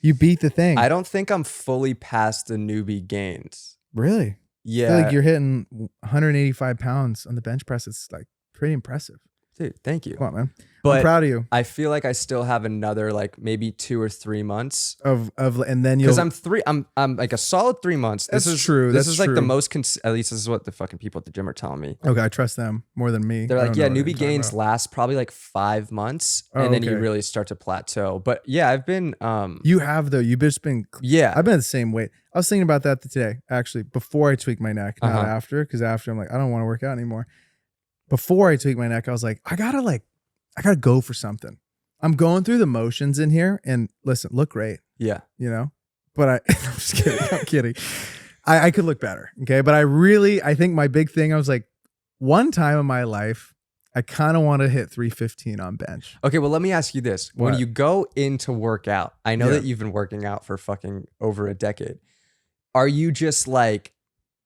Speaker 2: You beat the thing.
Speaker 3: I don't think I'm fully past the newbie gains.
Speaker 2: Really? I
Speaker 3: Yeah.
Speaker 2: feel like you're hitting 185 pounds on the bench press. It's like pretty impressive.
Speaker 3: Dude, thank you.
Speaker 2: Come on, man. I'm
Speaker 3: But
Speaker 2: proud of you.
Speaker 3: I feel like I still have another like maybe 2 or 3 months.
Speaker 2: And then
Speaker 3: Because
Speaker 2: you'll.
Speaker 3: I'm like a solid 3 months. This
Speaker 2: That's
Speaker 3: is
Speaker 2: true.
Speaker 3: This
Speaker 2: That's
Speaker 3: is like the
Speaker 2: true.
Speaker 3: most at least this is what the fucking people at the gym are telling me.
Speaker 2: Okay, I trust them more than me.
Speaker 3: They're
Speaker 2: I
Speaker 3: like,
Speaker 2: don't
Speaker 3: yeah,
Speaker 2: know what
Speaker 3: newbie
Speaker 2: you're talking
Speaker 3: gains
Speaker 2: about.
Speaker 3: last probably like 5 months,
Speaker 2: Oh,
Speaker 3: and then you
Speaker 2: okay.
Speaker 3: really start to plateau. But yeah, I've been
Speaker 2: You have though. You've just been.
Speaker 3: yeah.
Speaker 2: I've been at the same weight. I was thinking about that today, actually, before I tweaked my neck, not after, because after I'm like, I don't want to work out anymore. Before I tweaked my neck, I was like, I gotta go for something. I'm going through the motions in here, and listen, look great,
Speaker 3: Yeah.
Speaker 2: you know. But I'm just kidding. I'm kidding. I could look better, okay. But I think my big thing, I was like, one time in my life, I kind of want to hit 315 on bench.
Speaker 3: Okay, well, let me ask you this. When
Speaker 2: What?
Speaker 3: you go in to work out, I know
Speaker 2: Yeah.
Speaker 3: that you've been working out for fucking over a decade. Are you just like,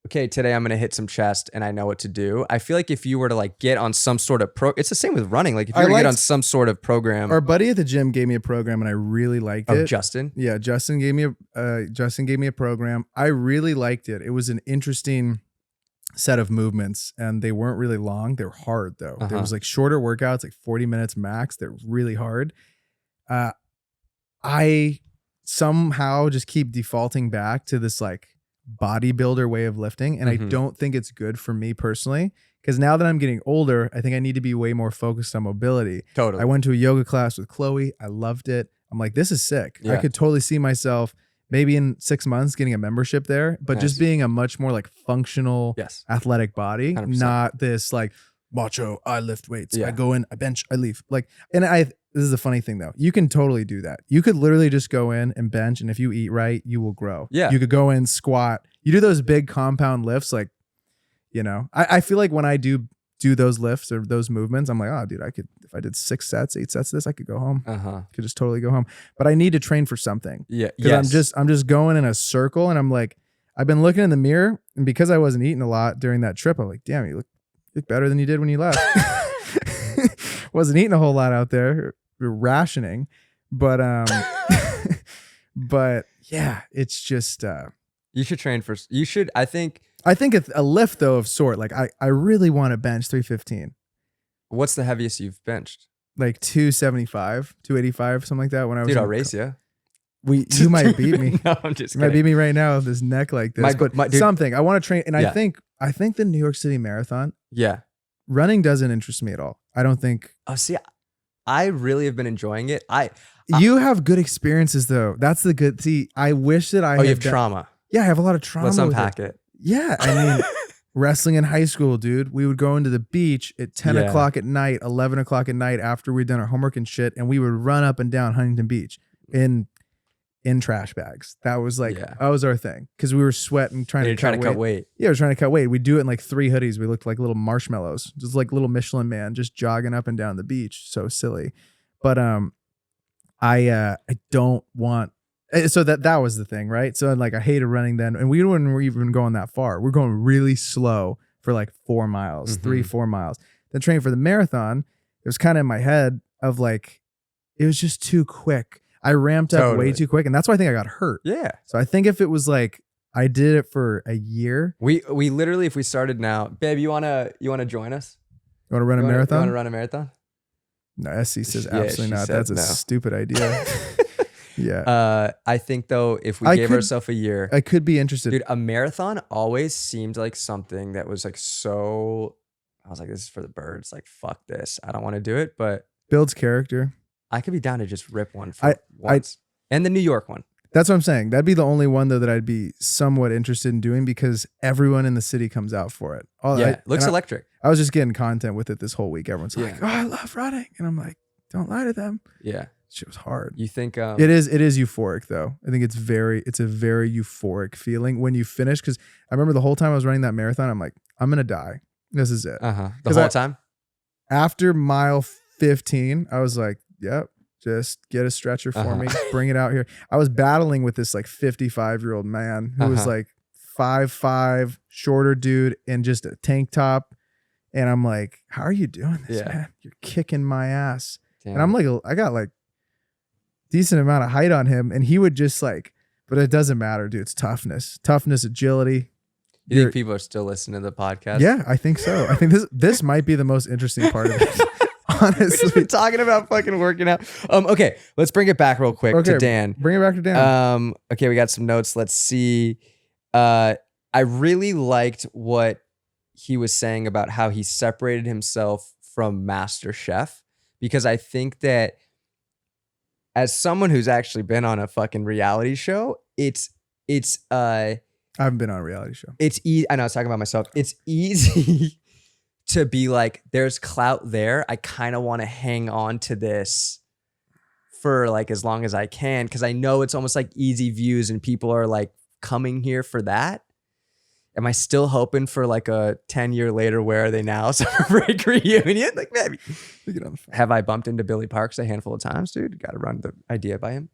Speaker 3: okay, today I'm going to hit some chest and I know what to do? I feel like if you were to like get on some sort of it's the same with running. Like if you were to get on some sort of program
Speaker 2: Our buddy at the gym gave me a program, and I really liked
Speaker 3: of
Speaker 2: it.
Speaker 3: Justin.
Speaker 2: Yeah, Justin gave me a program. I really liked it. It was an interesting set of movements, and they weren't really long. They were hard though. There was like shorter workouts, like 40 minutes max. They're really hard. I somehow just keep defaulting back to this like bodybuilder way of lifting, and I don't think it's good for me personally. Because now that I'm getting older, I think I need to be way more focused on mobility.
Speaker 3: Totally.
Speaker 2: I went to a yoga class with Chloe. I loved it. I'm like, this is sick. I
Speaker 3: Yeah.
Speaker 2: could totally see myself maybe in 6 months getting a membership there, but just being a much more like functional,
Speaker 3: Yes.
Speaker 2: athletic body,
Speaker 3: 100%.
Speaker 2: not this like macho, I lift weights.
Speaker 3: Yeah.
Speaker 2: I go in, I bench, I leave. Like, and this is a funny thing though. You can totally do that. You could literally just go in and bench, and if you eat right, you will grow.
Speaker 3: Yeah.
Speaker 2: You could go in, squat. You do those big compound lifts, like, you know, I feel like when I do those lifts or those movements, I'm like, oh, dude, if I did 6 sets, 8 sets of this, I could go home. Could just totally go home. But I need to train for something.
Speaker 3: Yeah.
Speaker 2: Because I'm just going in a circle, and I'm like, I've been looking in the mirror, and because I wasn't eating a lot during that trip, I'm like, damn, you look better than you did when you left. Wasn't eating a whole lot out there, rationing, but but yeah, it's just
Speaker 3: You should train for. You should. I think.
Speaker 2: it's a lift though of sort. Like I really want to bench 315,
Speaker 3: What's the heaviest you've benched?
Speaker 2: like 275, 285, something like that. When I was
Speaker 3: Dude,
Speaker 2: in-
Speaker 3: I'll race you.
Speaker 2: You might beat me.
Speaker 3: No, I'm just
Speaker 2: You might beat
Speaker 3: kidding.
Speaker 2: me right now with this neck like this. But
Speaker 3: dude-
Speaker 2: something I want to train, and
Speaker 3: Yeah.
Speaker 2: I think the New York City Marathon
Speaker 3: Yeah.
Speaker 2: running doesn't interest me at all. I don't think.
Speaker 3: Oh, see, I really have been enjoying it.
Speaker 2: You have good experiences though. That's the good. See, I wish that I.
Speaker 3: You
Speaker 2: had
Speaker 3: have
Speaker 2: done-
Speaker 3: trauma.
Speaker 2: Yeah, I have a lot of trauma.
Speaker 3: Let's
Speaker 2: with
Speaker 3: unpack it.
Speaker 2: Yeah, I mean, wrestling in high school, dude. We would go into the beach at 10
Speaker 3: Yeah.
Speaker 2: o'clock at night, 11 o'clock at night after we'd done our homework and shit, and we would run up and down Huntington Beach in trash bags. That was like that was our thing because we were sweating trying to cut weight. Yeah, we were trying to cut weight. We'd do it in like 3 hoodies. We looked like little marshmallows, just like little Michelin Man, just jogging up and down the beach. So silly, but I don't want. So that was the thing, right? So like I hated running then, and we weren't even going that far. We're going really slow for like 4 miles, 3-4 miles. Then training for the marathon, it was kind of in my head of like, it was just too quick. I ramped up way too quick, and that's why I think I got hurt.
Speaker 3: Yeah.
Speaker 2: So I think if it was like I did it for a year,
Speaker 3: we literally, if we started now, babe, you wanna join us?
Speaker 2: You want to run a marathon?
Speaker 3: You want to run a marathon?
Speaker 2: No, SC says
Speaker 3: Yeah,
Speaker 2: absolutely
Speaker 3: she
Speaker 2: not.
Speaker 3: said
Speaker 2: That's a
Speaker 3: no.
Speaker 2: stupid idea. Yeah.
Speaker 3: I think though, if we gave ourselves a year,
Speaker 2: I could be interested.
Speaker 3: dude, a marathon always seemed like something that was like so. I was like, this is for the birds. Like, fuck this. I don't want to do it, but
Speaker 2: Builds character.
Speaker 3: I could be down to just rip one for once. And the New York one.
Speaker 2: That's what I'm saying. That'd be the only one though that I'd be somewhat interested in doing because everyone in the city comes out for it.
Speaker 3: Looks electric.
Speaker 2: I was just getting content with it this whole week. Everyone's like, "Oh, I love running," and I'm like, "Don't lie to them."
Speaker 3: Yeah,
Speaker 2: shit was hard.
Speaker 3: You think
Speaker 2: it is euphoric though. I think it's a very euphoric feeling when you finish. Because I remember the whole time I was running that marathon, I'm like, I'm gonna die. This is it.
Speaker 3: The whole time.
Speaker 2: After mile 15, I was like, "Yep, just get a stretcher for me, bring it out here." I was battling with this like 55-year-old man who was like 5'5", shorter dude in just a tank top. And I'm like, how are you doing this, man? You're kicking my ass. Damn. And I'm like, I got like decent amount of height on him. And he would just like, but it doesn't matter, dude. It's toughness, agility.
Speaker 3: You think people are still listening to the podcast?
Speaker 2: Yeah, I think so. I think this might be the most interesting part of it. Honestly,
Speaker 3: we've just been talking about fucking working out. Okay, let's bring it back real quick to Dan.
Speaker 2: Bring it back to Dan.
Speaker 3: Okay, we got some notes. Let's see. I really liked what he was saying about how he separated himself from MasterChef, because I think that as someone who's actually been on a fucking reality show, I
Speaker 2: haven't been on a reality show.
Speaker 3: It's easy. I know I was talking about myself. It's easy to be like, there's clout there. I kind of want to hang on to this for like as long as I can, because I know it's almost like easy views and people are like coming here for that. Am I still hoping for like a 10-year later, where are they now? Summer break reunion? Like, maybe. Have I bumped into Billy Parks a handful of times, dude? Got to run the idea by him.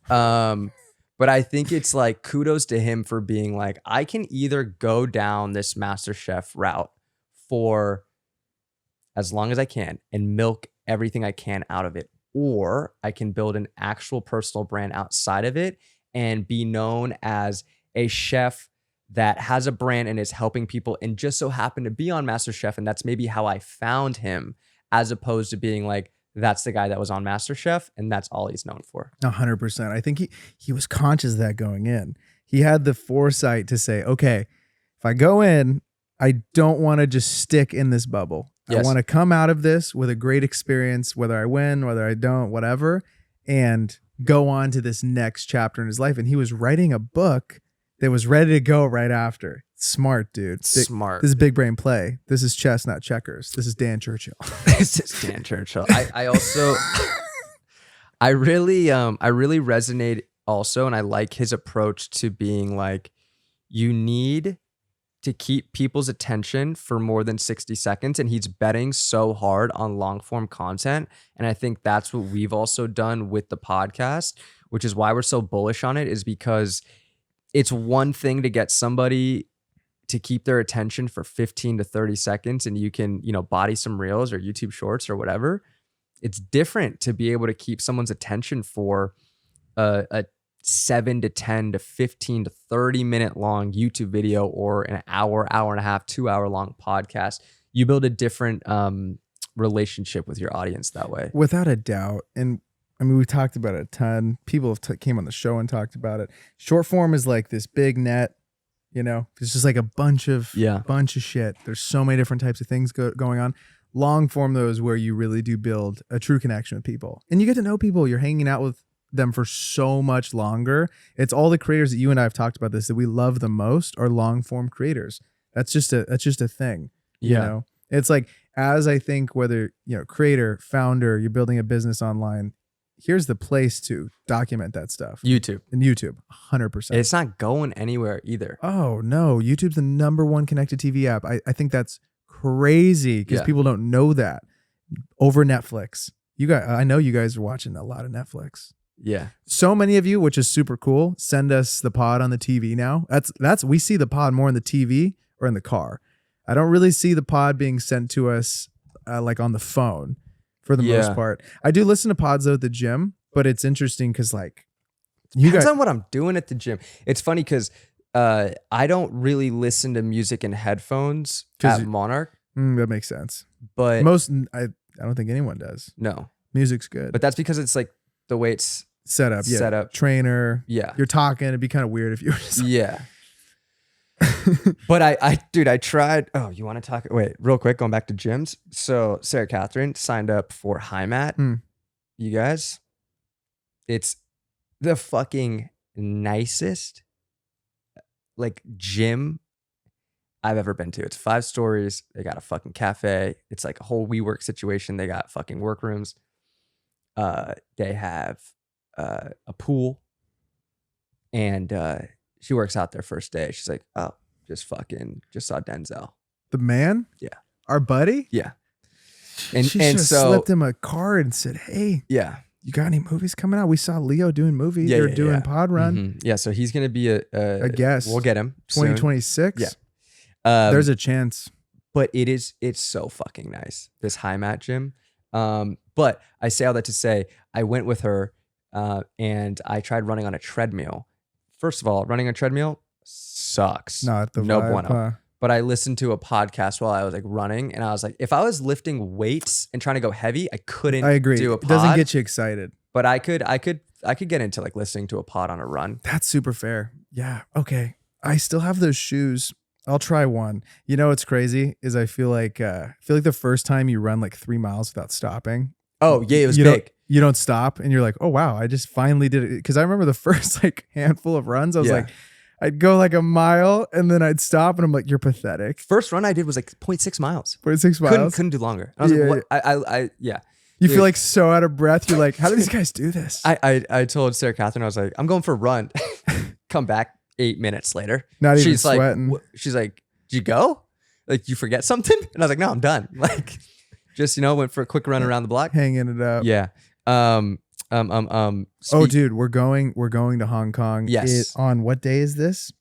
Speaker 3: But I think it's like kudos to him for being like, I can either go down this MasterChef route for as long as I can and milk everything I can out of it, or I can build an actual personal brand outside of it and be known as a chef that has a brand and is helping people and just so happen to be on MasterChef. And that's maybe how I found him, as opposed to being like, that's the guy that was on MasterChef and that's all he's known for.
Speaker 2: 100%. I think he was conscious of that going in. He had the foresight to say, okay, if I go in, I don't want to just stick in this bubble. Yes. I want to come out of this with a great experience, whether I win, whether I don't, whatever, and go on to this next chapter in his life. And he was writing a book that was ready to go right after. Smart, dude.
Speaker 3: Smart.
Speaker 2: This is big brain play. This is chess, not checkers. This is Dan Churchill.
Speaker 3: This is Dan Churchill. I also, I really resonate also, and I like his approach to being like, you need to keep people's attention for more than 60 seconds. And he's betting so hard on long form content. And I think that's what we've also done with the podcast, which is why we're so bullish on it, is because it's one thing to get somebody to keep their attention for 15 to 30 seconds and you can, body some reels or YouTube shorts or whatever. It's different to be able to keep someone's attention for a 7 to 10 to 15 to 30 minute long YouTube video or an hour and a half, 2 hour long podcast. You build a different relationship with your audience that way.
Speaker 2: Without a doubt. And I mean, we talked about it a ton. People have came on the show and talked about it. Short form is like this big net, it's just like a bunch of shit. There's so many different types of things going on. Long form, though, is where you really do build a true connection with people. And you get to know people. You're hanging out with them for so much longer. It's all the creators that you and I have talked about this that we love the most are long form creators. That's just a thing.
Speaker 3: Yeah.
Speaker 2: It's like, as I think whether, creator, founder, you're building a business online, here's the place to document that stuff.
Speaker 3: YouTube.
Speaker 2: 100%.
Speaker 3: It's not going anywhere either.
Speaker 2: Oh, no. YouTube's the #1 connected TV app. I think that's crazy because people don't know that. Over Netflix. I know you guys are watching a lot of Netflix.
Speaker 3: Yeah.
Speaker 2: So many of you, which is super cool, send us the pod on the TV now. We see the pod more in the TV or in the car. I don't really see the pod being sent to us like on the phone for the most part. I do listen to pods though at the gym, but it's interesting because like
Speaker 3: depends on what I'm doing at the gym. It's funny because I don't really listen to music in headphones at Monarch.
Speaker 2: That makes sense.
Speaker 3: But
Speaker 2: I don't think anyone does.
Speaker 3: No.
Speaker 2: Music's good.
Speaker 3: But that's because it's like the way it's
Speaker 2: set up.
Speaker 3: Set up.
Speaker 2: Trainer.
Speaker 3: Yeah.
Speaker 2: You're talking. It'd be kind of weird if you were just
Speaker 3: Yeah. But I tried. Oh, you want to talk? Wait, real quick, going back to gyms. So Sarah Catherine signed up for High Mat. You guys, it's the fucking nicest like gym I've ever been to. It's 5 stories. They got a fucking cafe. It's like a whole WeWork situation. They got fucking workrooms. They have a pool, and she works out their first day. She's like, oh, just saw Denzel.
Speaker 2: The man?
Speaker 3: Yeah.
Speaker 2: Our buddy?
Speaker 3: Yeah.
Speaker 2: She so slipped him a card and said, hey,
Speaker 3: yeah,
Speaker 2: you got any movies coming out? We saw Leo doing movies.
Speaker 3: Yeah,
Speaker 2: They're
Speaker 3: yeah,
Speaker 2: doing
Speaker 3: yeah.
Speaker 2: Pod Run.
Speaker 3: Mm-hmm. Yeah, so he's going to be a
Speaker 2: guest.
Speaker 3: We'll get him
Speaker 2: 2026?
Speaker 3: Yeah.
Speaker 2: There's a chance.
Speaker 3: But it's so fucking nice, this High Mat gym. But I say all that to say, I went with her and I tried running on a treadmill. First of all, running on a treadmill sucks.
Speaker 2: Not the
Speaker 3: no
Speaker 2: vibe,
Speaker 3: bueno. But I listened to a podcast while I was like running, and I was like, if I was lifting weights and trying to go heavy, I couldn't.
Speaker 2: I agree.
Speaker 3: Do a pod.
Speaker 2: It doesn't get you excited.
Speaker 3: But I could get into like listening to a pod on a run.
Speaker 2: That's super fair. Yeah. Okay. I still have those shoes. I'll try one. You know what's crazy is I feel like the first time you run like 3 miles without stopping.
Speaker 3: Oh yeah, it was big.
Speaker 2: You don't stop and you're like, oh wow, I just finally did it. Because I remember the first like handful of runs, I was like, I'd go like a mile and then I'd stop and I'm like, you're pathetic.
Speaker 3: First run I did was like 0.6 miles.
Speaker 2: 0.6 miles.
Speaker 3: Couldn't do longer. I was like, what? I
Speaker 2: You feel like so out of breath. You're like, how do these guys do this?
Speaker 3: I told Sarah Catherine, I was like, I'm going for a run. Come back 8 minutes later.
Speaker 2: Not even
Speaker 3: she's
Speaker 2: sweating.
Speaker 3: Like, she's like, did you go? Like, you forget something? And I was like, no, I'm done. Like, just, went for a quick run around the block.
Speaker 2: Hanging it up.
Speaker 3: Yeah.
Speaker 2: Oh, dude, we're going to Hong Kong.
Speaker 3: Yes.
Speaker 2: On what day is this?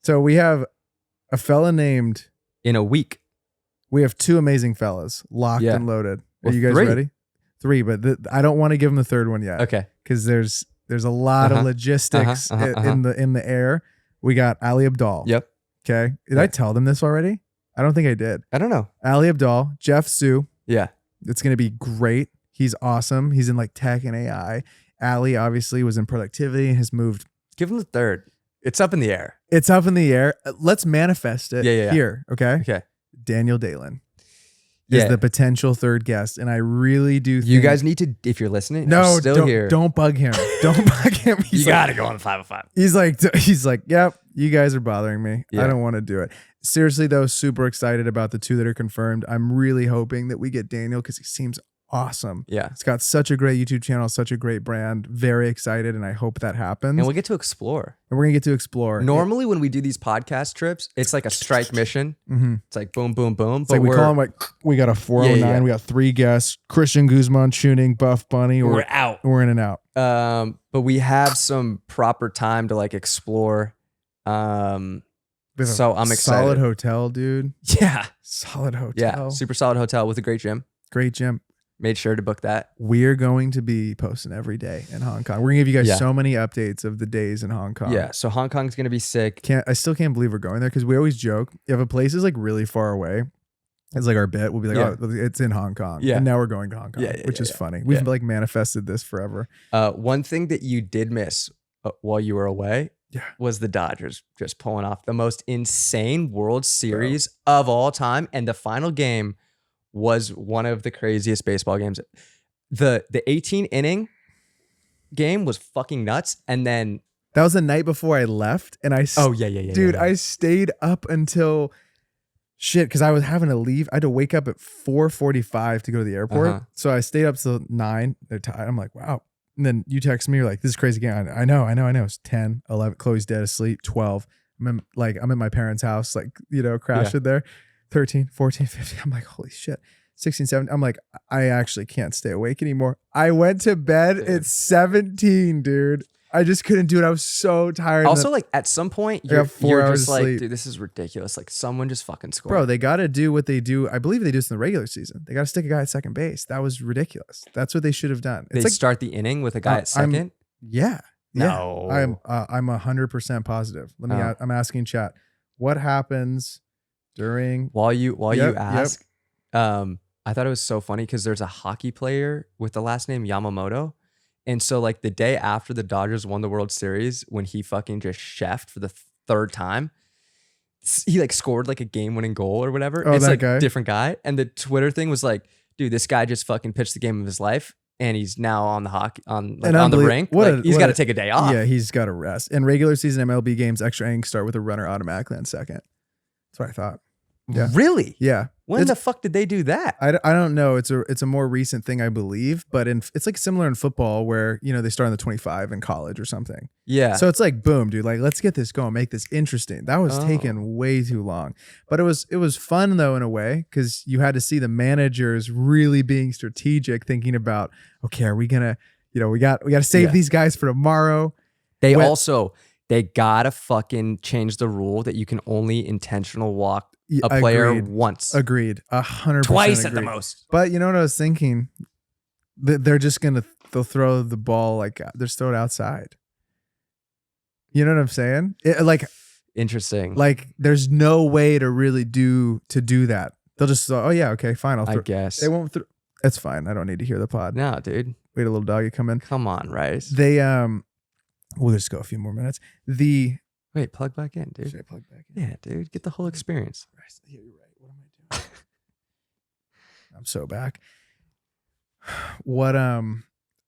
Speaker 2: So we have a fella named.
Speaker 3: In a week.
Speaker 2: We have 2 amazing fellas locked and loaded. Are you guys
Speaker 3: 3.
Speaker 2: ready? 3, but I don't want to give them the third one yet.
Speaker 3: Okay.
Speaker 2: Because there's a lot of logistics in the air. We got Ali Abdal.
Speaker 3: Yep.
Speaker 2: Okay. Did I tell them this already? I don't think I did.
Speaker 3: I don't know.
Speaker 2: Ali Abdal, Jeff Su.
Speaker 3: Yeah.
Speaker 2: It's going to be great. He's awesome. He's in like tech and AI. Ali obviously was in productivity and has moved.
Speaker 3: Give him the third. It's up in the air.
Speaker 2: It's up in the air. Let's manifest it here. Okay.
Speaker 3: Okay.
Speaker 2: Daniel Dalen is the potential third guest. And I really do think
Speaker 3: you guys need to, if you're listening,
Speaker 2: no,
Speaker 3: still
Speaker 2: don't,
Speaker 3: here.
Speaker 2: Don't bug him. Don't bug him.
Speaker 3: You got to go on the 505.
Speaker 2: He's like, yep, you guys are bothering me.
Speaker 3: Yeah.
Speaker 2: I don't want to do it. Seriously though, super excited about the 2 that are confirmed. I'm really hoping that we get Daniel because he seems awesome.
Speaker 3: Yeah.
Speaker 2: It's got such a great YouTube channel, such a great brand. Very excited, and I hope that happens.
Speaker 3: And we'll get to explore.
Speaker 2: And we're going to get to explore.
Speaker 3: Normally when we do these podcast trips, it's like a strike mission.
Speaker 2: Mm-hmm.
Speaker 3: It's like boom, boom, boom.
Speaker 2: It's like we call them like, we got a 409, we got 3 guests, Christian Guzman tuning, Buff Bunny.
Speaker 3: We're out.
Speaker 2: We're in and out.
Speaker 3: But we have some proper time to like explore. So I'm excited.
Speaker 2: Solid hotel, dude.
Speaker 3: Yeah.
Speaker 2: Solid hotel.
Speaker 3: Yeah. Super solid hotel with a great gym.
Speaker 2: Great gym.
Speaker 3: Made sure to book that.
Speaker 2: We're going to be posting every day in Hong Kong. We're going to give you guys so many updates of the days in Hong Kong.
Speaker 3: Yeah. So Hong Kong's going to be sick.
Speaker 2: I still can't believe we're going there because we always joke if a place is like really far away, it's like our bit. We'll be like, oh, it's in Hong Kong.
Speaker 3: Yeah.
Speaker 2: And now we're going to Hong Kong, which is funny. We've like manifested this forever.
Speaker 3: One thing that you did miss while you were away was the Dodgers just pulling off the most insane World Series of all time. And the final game was one of the craziest baseball games. The 18 inning game was fucking nuts. And then
Speaker 2: that was the night before I left. And I dude, I stayed up until because I was having to leave. I had to wake up at 4:45 to go to the airport. So I stayed up till 9. They're tired. I'm like, wow. And then you text me, you're like, this is crazy game. I know. It's 10, 11. Chloe's dead asleep. 12. I'm at my parents' house, like, crashing there. 13, 14, 15. I'm like, holy shit. 16, 17. I'm like, I actually can't stay awake anymore. I went to bed at 17, dude. I just couldn't do it. I was so tired.
Speaker 3: Also, like at some point,
Speaker 2: I got 4
Speaker 3: you're
Speaker 2: hours
Speaker 3: just
Speaker 2: of
Speaker 3: like,
Speaker 2: sleep.
Speaker 3: dude, this is ridiculous. Like someone just fucking score.
Speaker 2: Bro, they got to do what they do. I believe they do this in the regular season. They got to stick a guy at second base. That was ridiculous. That's what they should have done.
Speaker 3: They
Speaker 2: It's like,
Speaker 3: start the inning with a guy at second.
Speaker 2: yeah.
Speaker 3: No.
Speaker 2: I'm 100% positive. I'm asking chat. What happens during
Speaker 3: While you
Speaker 2: Yep,
Speaker 3: ask, I thought it was so funny because there's a hockey player with the last name Yamamoto. And so like the day after the Dodgers won the World Series, when he fucking just chefed for the third time, he like scored like a game-winning goal or whatever.
Speaker 2: Oh,
Speaker 3: it's
Speaker 2: that
Speaker 3: like
Speaker 2: guy?
Speaker 3: a different guy. And the Twitter thing was like, dude, this guy just fucking pitched the game of his life. And he's now on the hockey on the rink. He's got to take a day off.
Speaker 2: Yeah, he's got to rest. And regular season MLB games, extra innings start with a runner automatically on second. That's what I thought. Yeah.
Speaker 3: Really?
Speaker 2: Yeah.
Speaker 3: When the fuck did they do that?
Speaker 2: I don't know. It's a more recent thing, I believe, but it's like similar in football where, they start on the 25 in college or something.
Speaker 3: Yeah.
Speaker 2: So it's like, boom, dude, like, let's get this going, make this interesting. That was taking way too long, but it was fun though, in a way, because you had to see the managers really being strategic, thinking about, okay, are we going to, we got to save these guys for tomorrow.
Speaker 3: They gotta fucking change the rule that you can only intentional walk a player once.
Speaker 2: Agreed. 100%.
Speaker 3: Twice at the most.
Speaker 2: But you know what I was thinking? They're just they'll throw the ball like just throw it outside. You know what I'm saying?
Speaker 3: Interesting.
Speaker 2: Like there's no way to really do that. They'll just oh yeah, okay, fine.
Speaker 3: I guess
Speaker 2: they won't. That's fine. I don't need to hear the pod.
Speaker 3: No, dude.
Speaker 2: Wait a little doggy come in.
Speaker 3: Come on, Rice.
Speaker 2: They we'll just go a few more minutes.
Speaker 3: Wait, plug back in, dude.
Speaker 2: Should I plug back in?
Speaker 3: Yeah, dude. Get the whole experience.
Speaker 2: Yeah, you're right. What am I doing? I'm so back. What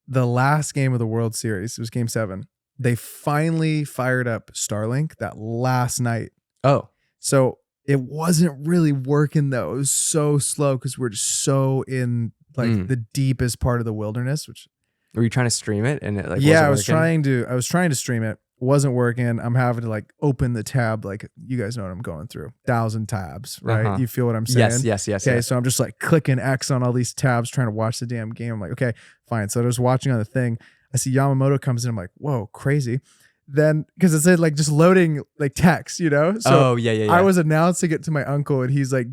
Speaker 2: the last game of the World Series, it was game 7. They finally fired up Starlink that last night.
Speaker 3: Oh.
Speaker 2: So it wasn't really working though. It was so slow because we're just so in like the deepest part of the wilderness, which
Speaker 3: were you trying to stream it and it like
Speaker 2: yeah, I
Speaker 3: wasn't working?
Speaker 2: was trying to stream it. Wasn't working. I'm having to like open the tab. Like you guys know what I'm going through. 1,000 tabs, right?
Speaker 3: Uh-huh.
Speaker 2: You feel what I'm saying?
Speaker 3: Yes.
Speaker 2: Okay, so I'm just like clicking X on all these tabs, trying to watch the damn game. I'm like, okay, fine. So I was watching on the thing. I see Yamamoto comes in. I'm like, whoa, crazy. Then because it said like just loading like text, So
Speaker 3: yeah.
Speaker 2: I was announcing it to my uncle, and he's like,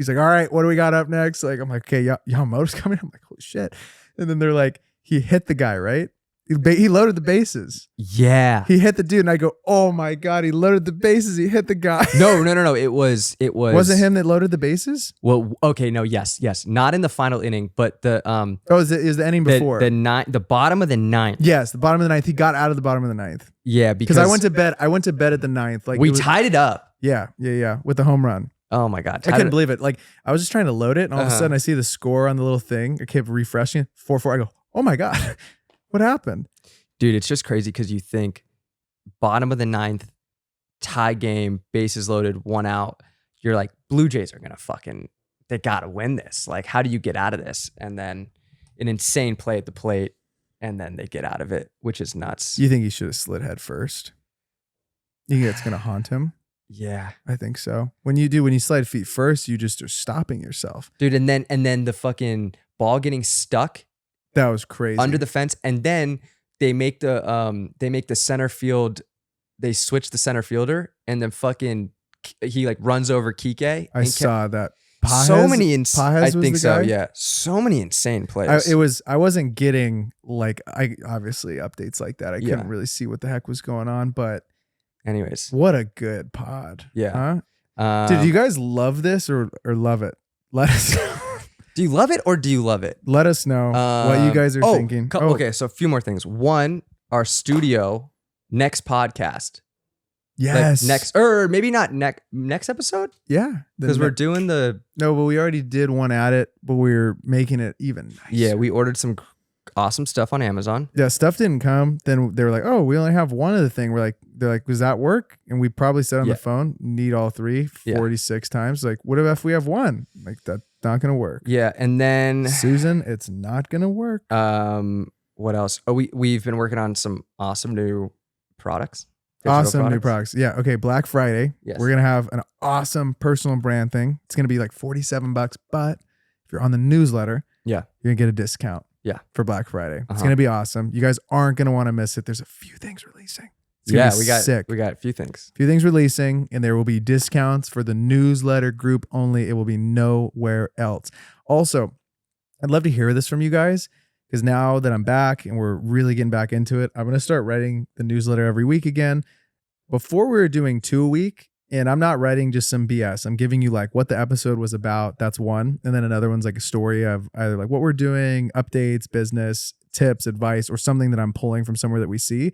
Speaker 2: all right, what do we got up next? Like I'm like, okay, Yamamoto's coming. I'm like, holy shit. And then they're like, he hit the guy, right? He loaded the bases.
Speaker 3: Yeah.
Speaker 2: He hit the dude, and I go, oh my God, he loaded the bases. He hit the guy.
Speaker 3: No. It was.
Speaker 2: Was it him that loaded the bases?
Speaker 3: Well, okay, no, yes. Not in the final inning, but the
Speaker 2: is the inning before?
Speaker 3: The bottom of the 9th.
Speaker 2: Yes, the bottom of the 9th. He got out of the bottom of the 9th.
Speaker 3: Yeah, because
Speaker 2: I went to bed. I went to bed at the 9th. Like
Speaker 3: we tied it up.
Speaker 2: Yeah, with the home run.
Speaker 3: Oh my God.
Speaker 2: I couldn't believe it. Like I was just trying to load it, and all of a sudden I see the score on the little thing. I kept refreshing it. 4-4. I go, oh my God, what happened?
Speaker 3: Dude, it's just crazy because you think bottom of the 9th, tie game, bases loaded, 1 out. You're like, Blue Jays are going to they got to win this. Like, how do you get out of this? And then an insane play at the plate, and then they get out of it, which is nuts.
Speaker 2: You think he should have slid head first? You think that's going to haunt him?
Speaker 3: Yeah.
Speaker 2: I think so. When you slide feet first, you just are stopping yourself.
Speaker 3: Dude, and then the fucking ball getting stuck.
Speaker 2: That was crazy.
Speaker 3: Under the fence, and then they make the center field. They switch the center fielder, and then fucking he like runs over Kike.
Speaker 2: I saw that.
Speaker 3: So many
Speaker 2: Pages
Speaker 3: I
Speaker 2: was
Speaker 3: think
Speaker 2: the
Speaker 3: so.
Speaker 2: guy?
Speaker 3: Yeah, so many insane plays.
Speaker 2: I wasn't getting obviously updates like that. I couldn't really see what the heck was going on, but
Speaker 3: anyways,
Speaker 2: what a good pod.
Speaker 3: Yeah.
Speaker 2: Huh? Did you guys love this or love it? Let us know.
Speaker 3: Do you love it or do you love it?
Speaker 2: Let us know what you guys are thinking.
Speaker 3: Okay, so a few more things. One, our studio next podcast.
Speaker 2: Yes.
Speaker 3: Like next, or maybe not next episode.
Speaker 2: Yeah.
Speaker 3: Because we're doing
Speaker 2: No, but we already did one at it, but we're making it even nicer.
Speaker 3: Yeah, we ordered some awesome stuff on Amazon.
Speaker 2: Yeah, stuff didn't come. Then they were like, oh, we only have one of the thing. They're like, does that work? And we probably said on the phone, need all 3, 46 times. Like, what if we have one? Like, that's not going to work.
Speaker 3: Yeah. And then
Speaker 2: Susan, it's not going to work.
Speaker 3: What else? Oh, we've been working on some awesome new products.
Speaker 2: New products. Yeah. Okay. Black Friday.
Speaker 3: Yes.
Speaker 2: We're going to have an awesome personal brand thing. It's going to be like $47, but if if you're on the newsletter,
Speaker 3: Yeah.
Speaker 2: you're going to get a discount.
Speaker 3: Yeah.
Speaker 2: For Black Friday. It's
Speaker 3: Uh-huh.
Speaker 2: going to be awesome. You guys aren't going to want to miss it. There's a few things releasing. It's gonna be sick.
Speaker 3: We got a few things.
Speaker 2: Few things releasing, and there will be discounts for the newsletter group only. It will be nowhere else. Also, I'd love to hear this from you guys, because now that I'm back and we're really getting back into it, I'm going to start writing the newsletter every week again. Before we were doing 2 a week, and I'm not writing just some BS. I'm giving you like what the episode was about. That's one. And then another one's like a story of either like what we're doing, updates, business, tips, advice, or something that I'm pulling from somewhere that we see.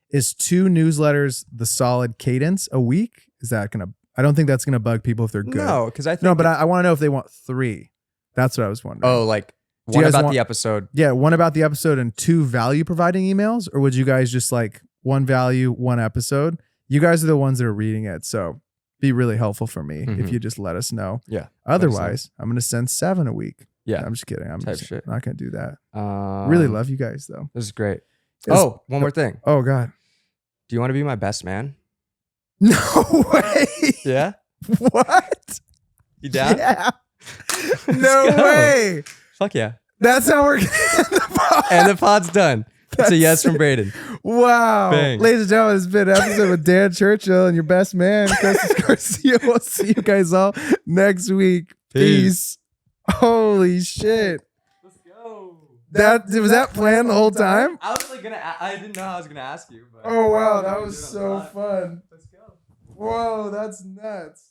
Speaker 2: Is 2 newsletters the solid cadence a week? Is that going to, I don't think that's going to bug people if they're good.
Speaker 3: No, because I think.
Speaker 2: No, but I want to know if they want 3. That's what I was wondering.
Speaker 3: Oh, like
Speaker 2: Do you
Speaker 3: one
Speaker 2: guys
Speaker 3: about
Speaker 2: want-
Speaker 3: the episode.
Speaker 2: Yeah, one about the episode and 2 value providing emails? Or would you guys just like 1 value, 1 episode? You guys are the ones that are reading it. So be really helpful for me if you just let us know.
Speaker 3: Yeah.
Speaker 2: Otherwise, I'm going to send 7 a week.
Speaker 3: Yeah.
Speaker 2: I'm just kidding. I'm
Speaker 3: Type
Speaker 2: just
Speaker 3: shit.
Speaker 2: not going to do that. Really love you guys though.
Speaker 3: This is great.
Speaker 2: It's-
Speaker 3: One more thing.
Speaker 2: Oh God.
Speaker 3: Do you want to be my best man?
Speaker 2: No way.
Speaker 3: Yeah.
Speaker 2: What?
Speaker 3: You down?
Speaker 2: Yeah.
Speaker 3: Let's
Speaker 2: No
Speaker 3: go.
Speaker 2: way.
Speaker 3: Fuck yeah.
Speaker 2: That's how we're getting the pod.
Speaker 3: And the pod's done. It's a yes from Braden.
Speaker 2: Wow.
Speaker 3: Bang.
Speaker 2: Ladies and gentlemen, it's been an episode with Dan Churchill and your best man, Kostas Garcia. We'll see you guys all next week. Peace. Holy shit.
Speaker 3: Let's go.
Speaker 2: Was that planned the whole time?
Speaker 3: I was like I didn't know how I was gonna ask you. But
Speaker 2: Oh wow, that was so fun.
Speaker 3: Let's go.
Speaker 2: Whoa, that's nuts.